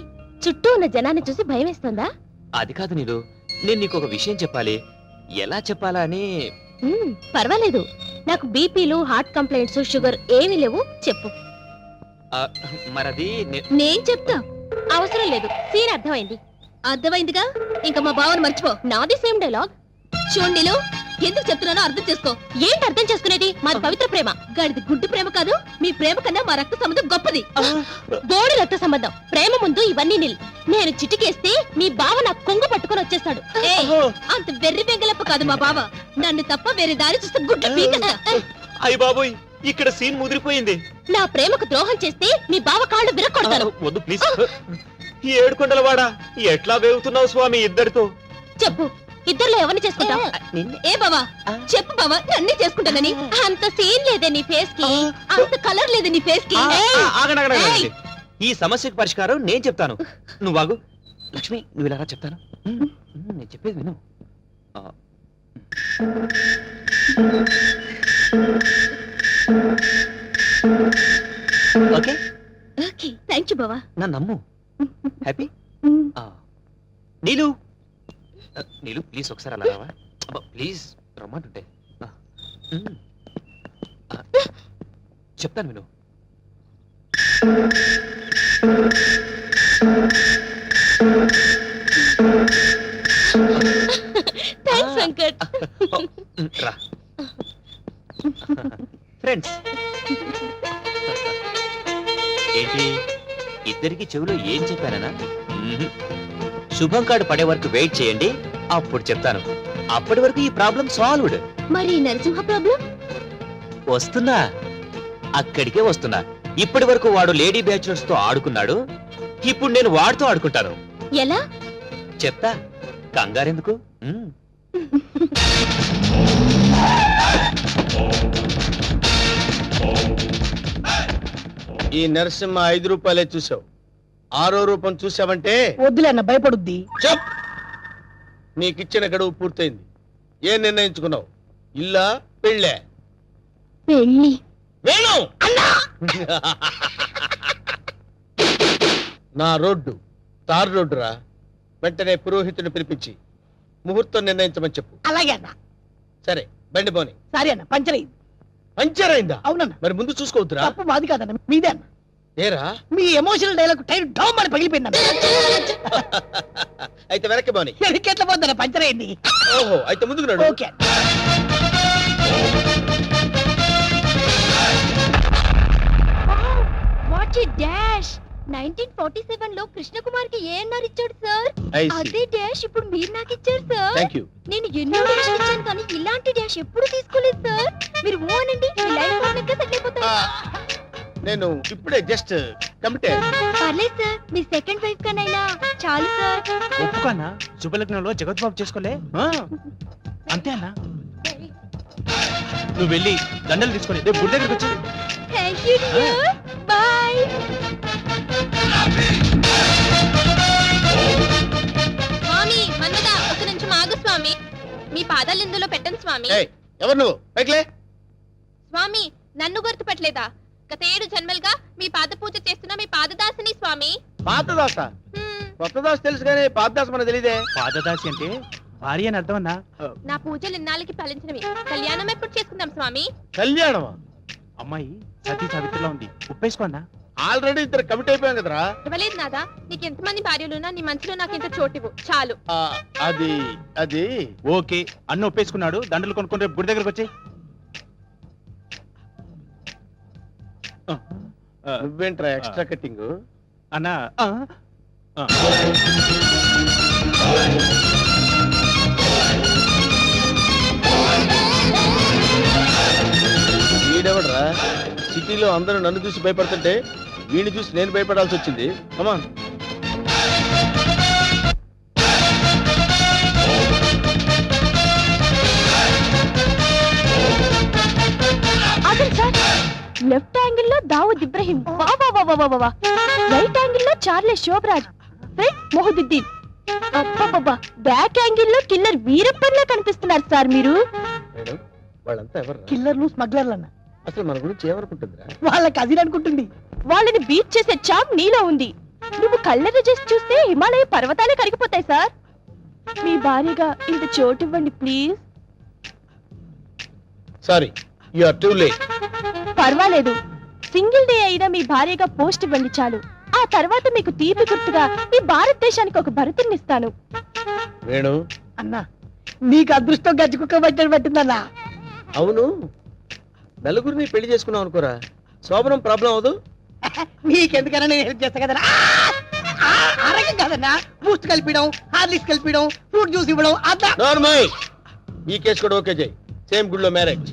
చుట్టూ ఉన్న జనాన్ని చూసి భయం వేస్తుందా? అది కాదు నీలు, నేను నీకు ఒక విషయం చెప్పాలి. ఎలా చెప్పాలా అని. పర్వాలేదు. నాకు బీపీలు, హార్ట్ కంప్లైంట్స్, షుగర్ ఏమీ లేవు. చెప్పు. మరది నేను చెప్తా. అవసరం లేదు. సీన్ అర్థమైంది. అర్థమైందిగా, ఇంకా మా బావను మర్చిపో. నాది సేమ్ డైలాగ్. చూడండిలో ఎందుకు చెప్తున్నానో అర్థం చేసుకో. ఏంటి అర్థం చేసుకునేది? మాది పవిత్ర ప్రేమ, గాడిది గుడ్డు ప్రేమ కాదు. మీ ప్రేమ కన్నా మా రక్త సంబంధం గొప్పది. బోడి రక్త సంబంధం. ప్రేమ ముందు ఇవన్నీ నిల్. నేను చిటికేస్తే మీ బావ నాకు కొంగ పట్టుకొని వచ్చేస్తాడు. అంత వెర్రి వెంగలప్ప కాదు మా బావ. నన్ను తప్ప వేరే దారి చూస్తే గుడ్డు పీకేస్తా. అయ్య బాబోయ్, ఇక్కడ సీన్ ముదిరిపోయింది. నా ప్రేమకు ద్రోహం చేస్తే మీ బావ కాళ్ళు విరక్కొడతాను. వద్దు ప్లీజ్. ఏడుకొండలవాడా, ఎట్లా వేగుతున్నావు స్వామి ఇద్దరితో? చెప్పు, ఇద్దర్లో ఎవరిని చేసుకుంటావు? ఏ బావా, చెప్పు బావా, నన్నే చేసుకుంటానని. అంత సీన్ లేదే నీ ఫేస్ కి, అంత కలర్ లేదే నీ ఫేస్ కి. ఆగండి. ఈ సమస్యకు పరిష్కారం నేను చెప్తాను. నువ్వు బాగు లక్ష్మి, నువ్వు ఇలా చెప్తాను. నేను చెప్పేది విను. ఓకే ఓకే, థ్యాంక్ యూ బావా. నా నమ్ము. హ్యాపీ. నీలు నీలు ప్లీజ్ ఒకసారి అలా రావా? ప్లీజ్ రమ్మంటుంటే. చెప్తాను విను. థ్యాంక్స్ వెంకట్. రా ఫ్రెండ్స్. ఏంటి, ఇద్దరికి చెవిలో ఏం చెప్పానా? శుభం కార్డు పడే వరకు వెయిట్ చేయండి, అప్పుడు చెప్తాను. అప్పటి వరకు ఈ ప్రాబ్లం సాల్వ్డ్. మరి నరసింహ ప్రాబ్లం? వస్తున్నా, అక్కడికే వస్తున్నా. ఇప్పటి వరకు వాడు లేడీ బ్యాచులర్స్ తో ఆడుకున్నాడు, ఇప్పుడు నేను వాడితో ఆడుకుంటాను. ఎలా చెప్తా, కంగారెందుకు. ఈ నరసింహ 5 రూపాయలే చూసావు. 6వ రూపం చూసావంటే వద్దులే అన్న, భయపడుద్ది. చెప్. నీకిచ్చిన గడువు పూర్తయింది. ఏం నిర్ణయించుకున్నావు? ఇల్లా, పెళ్ళే? పెళ్ళి. వేణు నా రోడ్డు తార్ రోడ్డు రా. వెంటనే పురోహితుడిని పిలిపించి ముహూర్తం నిర్ణయించమని చెప్పు. అలాగే అన్న. సరే బండి పోని. సరే అన్న, పంచర్ అయింది. పంచర్ అయిందా? అవునన్న. మరి ముందు చూసుకోవద్దురా. తప్పు మాది కాదన్న, మీదే అన్న. ఏరా మీ ఎమోషనల్ డైలాగ్ టైర్ డౌన్ అని పగిలిపోయిందన్న. అయితే వెనక్కి పోని. ఎట్లా పోద్దన్న, పంచర్ అయింది. ఓహో అయితే ముందుకు నడు. ఓకే. What a dash. 1947 లో కృష్ణకుమార్ కి ఏఎన్ఆర్ ఇచ్చాడు సార్. I see. అదే డాష్ ఇప్పుడు మీరు నాకు ఇచ్చారు సార్. Thank you. నేను ఎన్నో డాష్ ఇచ్చాను కానీ ఇలాంటి డాష్ ఎప్పుడు తీసుకోలేదు సార్. మీరు ఓ అనండి, మీ లైఫ్ పార్ట్నర్గా సెట్ అయిపోతారు. నేను ఇప్పుడే జస్ట్ కమిటే. పర్లేదు సార్, మీ సెకండ్ వైఫ్ కనైనా చాలు సార్. ఒప్పుకన్నా శుభలగ్నంలో జగత్ బాబు చేసుకోలే అంతే అన్నా. నువ్వు వెళ్ళి దండలు తీసుకొని రేపు గుడి దగ్గరికి వచ్చి. Thank you dear. బై. స్వామి మన్మదా, ఒక నిమిషం ఆగు స్వామి. మీ పాదాలు ఇందులో పెట్టండి స్వామి. ఎవరు నువ్వు? పైకిలే. స్వామి నన్ను గుర్తుపట్టలేదా? గత 7 జన్మలుగా మీ పాద పూజ చేస్తున్న మీ పాదదాసిని స్వామి. పాతదాస. కొత్త దాస్ తెలుసు కానీ పాతదాస మనకు తెలియదే. పాదదాసి అంటే భార్య అని అర్థం అన్నా. నా పూజలు ఇన్నాళ్ళకి ఫలించినవి. కళ్యాణం ఎప్పుడు చేసుకుందాం స్వామి? కళ్యాణమా? అమ్మాయి సతీ సావిత్రిలో ఉంది, ఉప్పేసుకో అన్నా. ఆల్రెడీ ఇద్దరు కమిట్ అయిపోయాం కదరా. ఇవ్వలేదు నాదా. నీకు ఎంతమంది భార్యలున్నా నీ మనసులో నాకింత చోటివ్వు చాలు. అది అది ఓకే అన్న ఒప్పేసుకున్నాడు. దండలు కొనుక్కొని రేపు గుడి దగ్గరకు వచ్చి. నువ్వేంట్రా ఎక్స్ట్రా కటింగ్? అన్నా వీడెవడరా? సిటీలో అందరూ నన్ను చూసి భయపడుతుంటే వీడిని చూసి నేను భయపడాల్సి వచ్చింది. కమాన్. ఆగండి సార్. లెఫ్ట్ యాంగిల్ లో దావుద్ ఇబ్రహీం, రైట్ యాంగిల్ లో చార్లే శోభరాజ్, ఫ్రంట్ మొహదుద్దీన్, బ్యాక్ యాంగిల్ లో కిల్లర్ వీరప్పన్లా కనిపిస్తున్నారు సార్ మీరు. మేడం వాళ్ళంతా ఎవరు? కిల్లర్లు స్మగ్లర్లు అన్న. అసలు మన గురించి ఏమనుకుంటుందిరా? వాళ్ళ కజిన్ అనుకుంటుంది. వాళ్ళని బీట్ చేసే చాప్ నీలో ఉంది. నువ్వు కళ్ళెర్ర చేసి చూస్తే హిమాలయ పర్వతాలే కరిగిపోతాయి సార్. మీ భార్యగా ఇంత చోటు ఇవ్వండి please. Sorry, you are too late. పర్వాలేదు, సింగిల్ డే అయినా మీ భార్యగా పోస్ట్ ఇవ్వండి చాలు. ఆ తర్వాత మీకు తీపి గుర్తుగా ఈ భారతదేశానికి ఒక భరతుని ఇస్తాను. వేణు అన్నా, నీకు అదృష్టం గజ్జి కుక్క పట్టని పట్టిందన్నా. అవును, నలుగురిని పెళ్లి చేసుకున్నావు అనుకోరా, శోభనం ప్రాబ్లం అవదు. నీకెందుకన్నా నేను హెల్ప్ చేస్తా కదన్నా. ఆరోగ్యం కాదన్నా, బూస్ట్ కలిపిడం, హార్లిక్స్ కలిపిడం, ఫ్రూట్ జ్యూస్ ఇవ్వడం అదా. నార్మల్. ఈ కేసు కూడా ఓకే చేయి. సేమ్ గుడిలో మ్యారేజ్.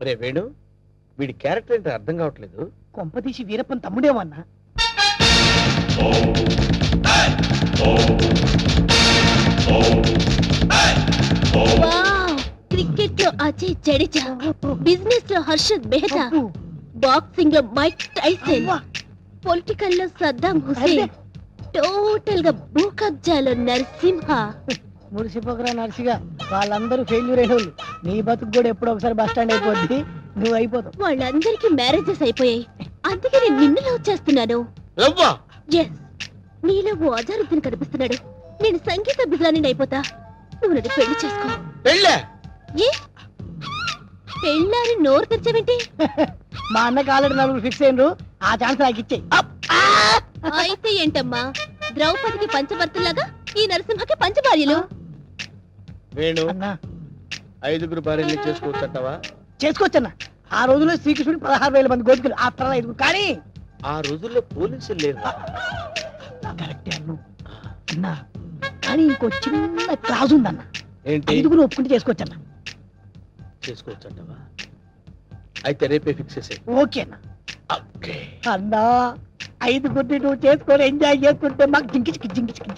రే వేణు, వీడి క్యారెక్టర్ ఏంటో అర్థం కావట్లేదు. కొంపదీసి వీరప్పన్ తమ్ముడేమన్నా. క్రికెట్ లో అజయ్ జడేజా, బిజినెస్ లో హర్షద్ మెహతా, బాక్సింగ్ లో మైక్ టైసన్, పొలిటికల్ లో సద్దాం హుసేన్, టోటల్ గా భూ కబ్జాలో నరసింహ. మురిసిపోకరా నర్సిగా, వాళ్ళందరూ ఫెయిల్యూర్ అయిన వాళ్ళు. నీ బతుకు కూడా ఎప్పుడో ఒకసారి బస్ స్టాండ్ అయిపోద్ది, నువ్వు అయిపోతావు. వాళ్ళందరికీ మ్యారేజెస్ అయిపోయాయి, అందుకే నేను నిన్ను లవ్ చేస్తున్నాను. ఎస్, నీలో ఓ అజారుద్దీన్ కనిపిస్తున్నాడు. నేను సంగీత బిజాని అయిపోతా, నువ్వు నన్ను పెళ్లి చేసుకో. ఏ పెళ్ళాని నోరు తెచ్చావేంటి? మా అన్నకి ఆల్రెడీ నలుగురు ఫిక్స్ అయినరు, ఆ ఛాన్స్ నాకు ఇచ్చేయి. అయితే ఏంటమ్మా, ద్రౌపదికి పంచభర్తలాగా ఈ నరసింహకి పంచభార్యలు. వేణు, అన్నా 5 భార్యలు చేసుకోవచ్చంటావా? చేసుకోవచ్చన్నా. ఆ రోజుల్లో శ్రీకృష్ణుడు 16,000 మంది గోపికలు, ఆ తర్వాత 5. కానీ ఆ రోజుల్లో పోలీసులు లేరు. కరెక్టే అన్ను అన్నా, కానీ ఇంకో చిన్న క్లాజ్ ఉందన్న. ఏంటి? 5 ఒప్పుకుంటే చేసుకోవచ్చన్నా. చేసుకోవచ్చంటావా? అయితే రేపే ఫిక్స్ చేసే. ఓకేనా? అన్నా 5 నువ్వు చేసుకొని ఎంజాయ్ చేసుకుంటే మాకు జింకిచికి జింకిచికి.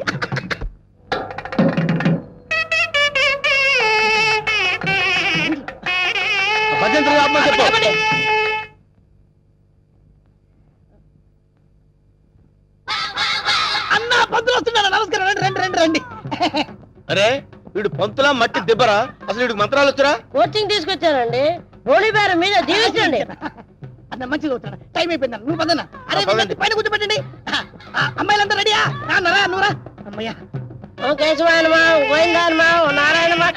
భజంత్రులు ఆపమని చెప్పు. అన్నా పంతులు వస్తున్నారా? నమస్కారం, రండి రండి రండి రండి. అరే వీడు పంతులా మట్టి దిబ్బరా? అసలు వీడికి మంత్రాలు వచ్చరా? కోచింగ్ తీసుకొచ్చానండి. హోలీ బేరం మీద దీవించండి. అన్న మంచిగా అవుతాడు. టైం అయిపోయింది, నువ్వు పదన్నా. అరే పదండి. మీ పైన కూర్చోబెట్టండి. అమ్మాయిలంతా రెడీయా? నరా నువ్వురా. అమ్మయ్యా, ఓ కేశవాయనమా, గోవిందాయనమా, ఓ నారాయణమా,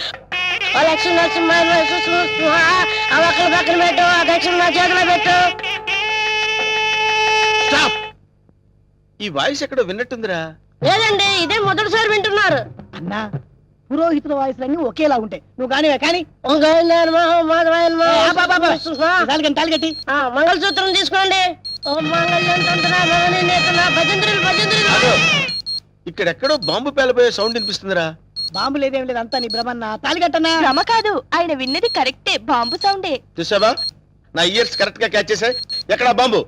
ఓ లక్ష్మీ నరసింహ, ఆ ఒక్కల పక్కన పెట్టు, ఆ దక్షిణ నా చేతిలో పెట్టు. స్టాప్. ఈ వాయిస్ ఎక్కడో విన్నట్టుందిరా. లేదండి, ఇదే మొదటిసారి వింటున్నారు. అన్నా పురోహితుల వాయిస్లన్నీ ఒకేలా ఉంటాయి. నువ్వు కానివే కానీ ఓ గోవిందాయనమా, ఓ మాధవాయనమా, తాళి కట్టి మంగళసూత్రం తీసుకోండి. ఓ మంగళ్యం తంత్ర భవని నేతన భజంత్రులు భజంత్రులు. అదో ఇక్కడెక్కడో బాంబు పేలపోయే సౌండ్ వినిపిస్తుందిరా. బాంబు లేదేం లేదు, అంతా నీ భ్రమన్న. తాళి కట్టన్నా. భ్రమ కాదు, ఆయన విన్నది కరెక్టే, బాంబు సౌండే. చూసావా, నా ఇయర్స్ కరెక్ట్ గా క్యాచ్ చేశాయి. ఎక్కడా బాంబు?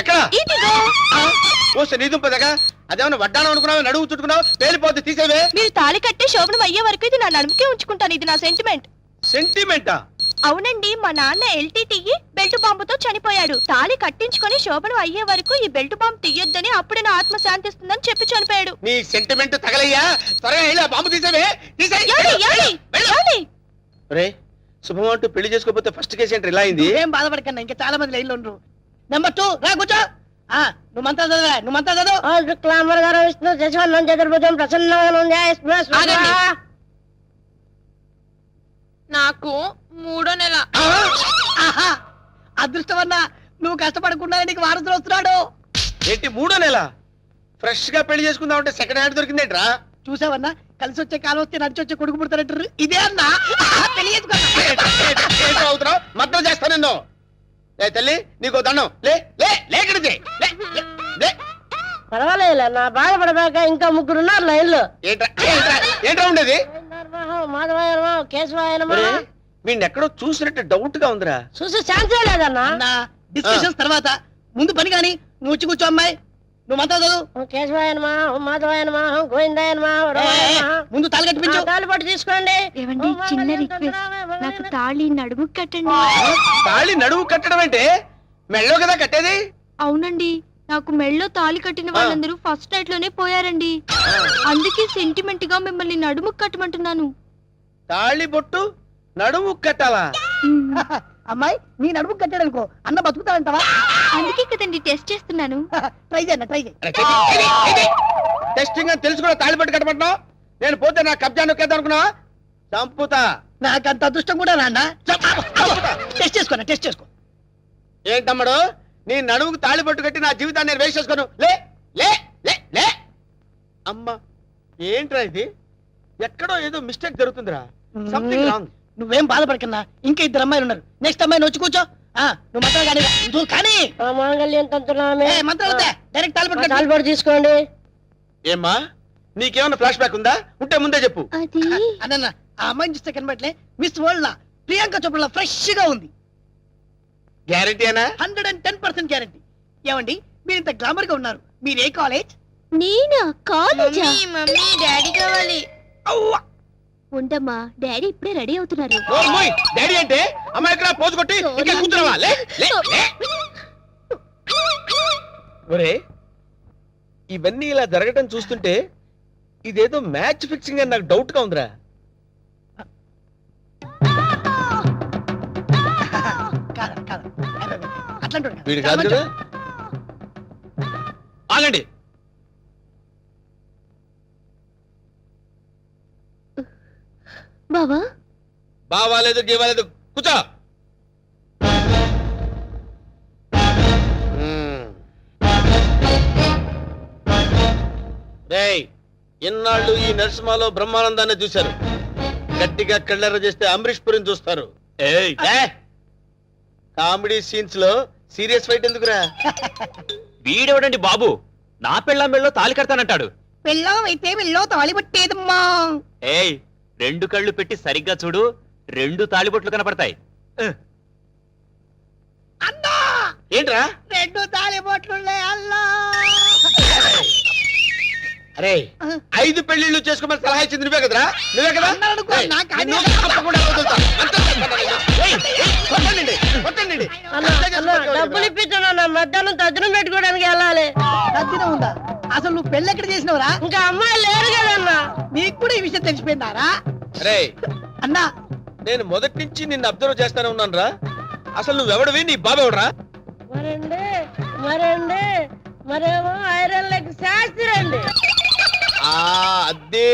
ఎక్కడా? ఇదిగో. ఓసే నీ దుంపదగా, అదేమన్నా వడ్డానం అనుకున్నావు, నడువు చుట్టుకున్నావు, పేలిపోతే తీసేవే. మీరు తాళి కట్టి శోభనం అయ్యే వరకు ఇది నా నడుముకే ఉంచుకుంటాను. ఇది నా సెంటిమెంట్. సెంటిమెంటా? అవునండి, మా నాన్న ఎల్టీటీఈ బెల్ట్ బాంబుతో చనిపోయాడు. తాళి కట్టించుకొని శోభనం అయ్యే వరకు ఈ బెల్ట్ బాంబు తీయొద్దని, అప్పుడే నా ఆత్మ శాంతిస్తుందని చెప్పి చనిపోయాడు. నీ సెంటిమెంట్ తగలయ్యా. త్వరగా వెళ్ళి ఆ బాంబు తీసేవే. రే శుభం అంటూ పెళ్లి చేసుకోకపోతే ఫస్ట్ కేసు ఏంటి ఇలా అయింది? ఏం బాధపడకన్నా, ఇంకా చాలా మంది లైన్లో ఉండరు. నెంబర్ 2 రా కూర్చో. నువ్వు మంత్రాలు చదవరా, నువ్వు మంత్రాలు చదువు. శుక్లాంబర గారు విష్ణు శశివర్ణం చతుర్భుజం ప్రసన్న. నాకు 3వ నెల. ఆహా, అదృష్టమన్నా, నువ్వు కష్టపడకుండా నీకు వారసులు వస్తున్నాడు. ఏంటి 3వ నెల? ఫ్రెష్ గా పెళ్లి చేసుకుందామంటే సెకండ్ హ్యాండ్ దొరికిందేంట్రా? చూసావన్నా, కలిసి వచ్చే కాలం వస్తే నడిచి వచ్చే కొడుకు పుడతారంటారు. ఇదే అన్నా పెళ్లి చేసుకో. ఏంట్రా అవుతున్నావు? మద్దతు చేస్తాను నిన్ను. లే తల్లి, నీకు దండం. లే లే లేకడితే పర్వాలేదు, నా బాధపడబాక ఇంకా 3 ఉన్నారు లైన్లో. ఏంట్రా ఉండేది? మాధవాయనమా, కేశవాయనమా. వీడిని ఎక్కడో చూసినట్టు డౌట్ గా ఉందిరా. చూసి ఛాన్సే లేదన్నా. అన్నా డిస్కషన్స్ తర్వాత, ముందు పని కానీ నువ్వు వచ్చి కూర్చో. అమ్మాయి, నువ్వు మంత్రాలు చదువు. ఓ కేశవాయనమా, ఓ మాధవాయనమా, ఓ గోవిందాయనమా, ఓ రమాయనమా. ముందు తాళి కట్టిపించు. తాళి పట్టు తీసుకోండి. ఏవండి, చిన్న రిక్వెస్ట్, నాకు తాళి నడుము కట్టండి. తాళి నడువు కట్టడం అంటే మెళ్ళో కదా కట్టేది. అవునండి, నాకు మెళ్ళో తాళి కట్టిన వాళ్ళందరూ ఫస్ట్ నైట్ లోనే పోయారండి. అందుకే సెంటిమెంట్ గా మిమ్మల్ని నడుము కట్టమంటున్నాను. తాళి బొట్టు నడువు కట్టాలా? అమ్మాయి, నీ నడుము కట్టాడు అనుకో, అన్న బతుకుతాడంటావా? అందుకే కదండి టెస్ట్ చేస్తున్నాను. ట్రై చేయన్న, ట్రై చేయి. టెస్టింగ్ అని తెలుసు కూడా తాళి బొట్టు కట్టమంటున్నావు. నేను పోతే నా కబ్జా నొక్కేద్దాం అనుకున్నావా? చంపుతా. నాకంత అదృష్టం కూడా నాన్న. టెస్ట్ చేసుకో, టెస్ట్ చేసుకో. ఏంటమ్మడు, నీ నడువుకు తాళి బొట్టు కట్టి నా జీవితాన్ని నేను వేస్ట్ చేసుకోను. లే లే లే లే. అమ్మా, ఏంట్రా ఇది? ఎక్కడో ఏదో మిస్టేక్ జరుగుతుందిరా. Something wrong. నువ్వేం బాధపడకన్నా, ఇంకా 2 అమ్మాయిలు ఉన్నారు. నెక్స్ట్ అమ్మాయిని వచ్చి కూర్చో. నువ్వు మంత్రాలు కానీ నువ్వు కానీ మాంగళ్యం తంత్రనామే. మంత్రాలు డైరెక్ట్ తాళి తాళి పట్టుకో. పట్టు తీసుకోండి. ఏమ్మా, నీకేమన్నా ఫ్లాష్ బ్యాక్ ఉందా? ఉంటే ముందే చెప్పు. అది అన్న, ఆ అమ్మాయిని చూస్తే కనబట్లే, మిస్ వరల్డ్ లా ప్రియాంక చోప్రా ఫ్రెష్ గా ఉంది. గ్యారెంటీనా? 110% గ్యారంటీ. ఏమండి, మీరు ఇంత గ్లామర్ గా ఉన్నారు, మీరు ఏ కాలేజ్? నేనా? కాలేజా? మమ్మీ డాడీ కావాలి. అవ్వ, ఉండమ్మా, డాడీ ఇప్పుడే రెడీ అవుతున్నారు. డాడీ అంటే అమ్మాయి ఇక్కడ పోజు కొట్టి ఇంకా కూతురవా? లే లే లే. ఒరే, ఇవన్నీ ఇలా జరగటం చూస్తుంటే ఇదేదో మ్యాచ్ ఫిక్సింగ్ అని నాకు డౌట్ గా ఉందిరా. కాదు అట్లాంటి వీడు కాదు కదా. ఆగండి. బావా, బావాలేదు గీవాలేదు, కూర్చో. రేయ్, ఇన్నాళ్ళు ఈ నరసింహలో బ్రహ్మానందాన్ని చూశారు. గట్టిగా కళ్ళెర్ర చేస్తే అమరీష్ పురిని చూస్తారు. కామెడీ సీన్స్ లో సీరియస్ ఫైట్ ఎందుకురా? వీడెవడండి బాబు, నా పెళ్ళాం మెళ్ళో తాళి కడతానంటాడు. పెళ్ళం అయితే వెళ్ళో తాళి పట్టేదమ్మా. ఏయ్, 2 కళ్ళు పెట్టి సరిగ్గా చూడు, 2 తాళిబొట్లు కనపడతాయి. అన్నా, ఏంట్రా? 2 తాళి బొట్లున్నాయి అల్లా. అరే, 5 పెళ్లిళ్ళు చేసుకోమని సలహా ఇచ్చింది నువ్వే కదరా? నువ్వే కదా? అన్నాడు అనుకో, నాకు నిన్ను తప్పకుండా వదులుతా. అంతే. ఏయ్, ఏయ్, కొట్టండి. మధ్యాహ్నం తద్దినం పెట్టుకోవడానికి వెళ్ళాలి. తద్దినం ఉందా? అసలు నువ్వు పెళ్ళి ఎక్కడ చేసినవరా? ఇంకా అమ్మాయి లేరు కదన్నా. నీకు కూడా ఈ విషయం తెలిసిపోయిందారా? రే అన్నా నేను మొదటి నుంచి నిన్ను అబ్జర్వ్ చేస్తానే ఉన్నాను రా. అసలు నువ్వెవడవి, నీ బాబెవడరా? మరండి మరేమో ఐరన్ లెగ్ శాస్త్రి అండి. అదే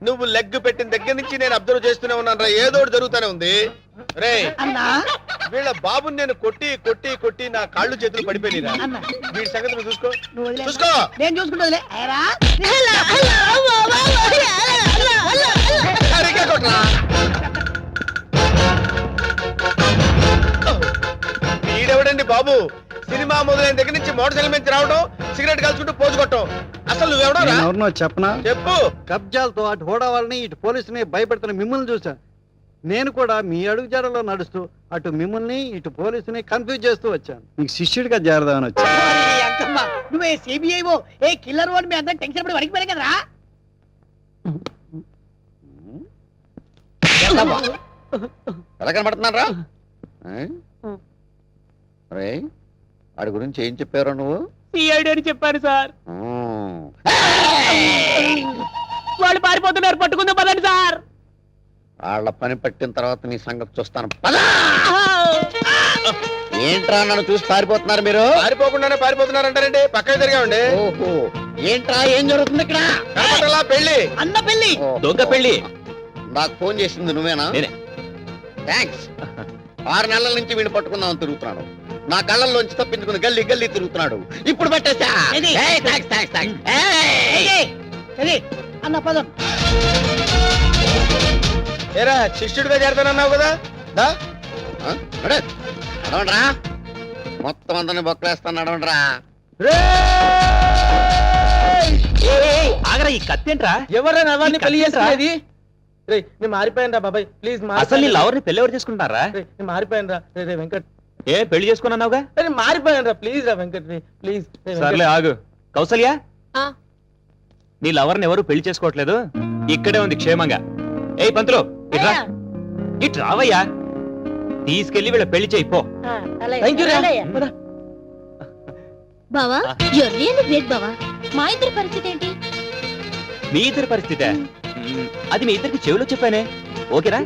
నువ్వు లెగ్ పెట్టిన దగ్గర నుంచి నేను అబ్జర్వ్ చేస్తూనే ఉన్నాను రా. ఏదో ఒకటి జరుగుతూనే ఉంది. రే అన్నా వీళ్ళ బాబుని నేను కొట్టి కొట్టి కొట్టి నా కాళ్ళు చేతులు పడిపోయినా. అన్నా వీడి సంగతి నువ్వు చూసుకో. నువ్వు వదిలే. చూసుకో. నేను చూసుకుంటా. సరిగ్గా కొట్రా. వీడెవడండి బాబు? సినిమా మొదలైన దగ్గర నుంచి మోటార్ సైకిల్ నుంచి రావడం, సిగరెట్ కలుసుకుంటూ పోజు కొట్టడం. అసలు నువ్వెవడో ఎవరినో చెప్పనా? చెప్పు. కబ్జాలతో అటు హోడా వాళ్ళని ఇటు పోలీసుని భయపెడుతున్న మిమ్మల్ని చూసా. నేను కూడా మీ అడుగుజాడలో నడుస్తూ అటు మిమ్మల్ని ఇటు పోలీసుని కన్ఫ్యూజ్ చేస్తూ వచ్చాను. మీకు శిష్యుడిగా చేరదామని వచ్చాను. నువ్వే సిబిఐఓ ఏ కిల్లర్ వాడు మీ అందరం టెన్షన్ పడి వడికిపోయారు కదరా? ఎలా కనబడుతున్నారా? రే వాడి గురించి ఏం చెప్పారు నువ్వు? సిఐడి అని చెప్పారు సార్. వాళ్ళు పారిపోతున్నారు, పట్టుకుందాం పదండి సార్. వాళ్ళ పని పట్టిన తర్వాత నీ సంగతి చూస్తాను. ఏంట్రా నన్ను చూసి పారిపోతున్నారు మీరు? పారిపోకుండానే పారిపోతున్నారంటారండి. పక్కన తిరిగామండి. ఓహో ఏంట్రా ఏం జరుగుతుంది ఇక్కడ? కనపడలా పెళ్లి. అన్న పెళ్లి. దొంగ పెళ్లి. నాకు ఫోన్ చేసింది నువ్వేనా? నేనే. థ్యాంక్స్. 6 నెలల నుంచి వీడిని పట్టుకుందామని తిరుగుతున్నాడు. నా కళ్ళల్లోంచి తప్పించుకుని గల్లీ గల్లీ తిరుగుతున్నాడు. ఇప్పుడు పట్టేసా. ఏది? ఏయ్, థాంక్స్, థాంక్స్, థాంక్స్. ఏయ్! అన్న పదం. ఏరా శిష్యుడిగా చేరతానన్నావు కదా? దా. ఆ? నడు. నడవండ్రా. మొత్తం అందరిని బొక్కలేస్తాను. నడవండ్రా. ఆగరా, ఈ కత్తేంట్రా? ఎవరా నవాన్ని పెళ్లి చేసుకునేది? రేయ్ నేను మారిపోయాను రా బాబాయ్, ప్లీజ్ అసలు నీ లవర్ని పెళ్లి ఎవరు చేసుకుంటారా? నేను మారిపోయాను రా. రే వెంకట్, ఏ పెళ్లి చేసుకున్నావుగా? నేను మారిపోయాను రా, ప్లీజ్ రా వెంకట్, ప్లీజ్. సర్లే ఆగు. కౌసల్య, నీ లవర్ని ఎవరు పెళ్లి చేసుకోవట్లేదు, ఇక్కడే ఉంది క్షేమంగా. ఏయ్ పంతులు, ఇట్రా. ఇటు రావయ్యా. తీసుకెళ్లి వీళ్ళ పెళ్లి చేయి పో. థ్యాంక్ యూ రా. బావా you're really great బావా. మా ఇద్దరి పరిస్థితి ఏంటి? మీ ఇద్దరి పరిస్థితే అది మీ ఇద్దరికి చెవిలో చెప్పానే. ఓకేనా?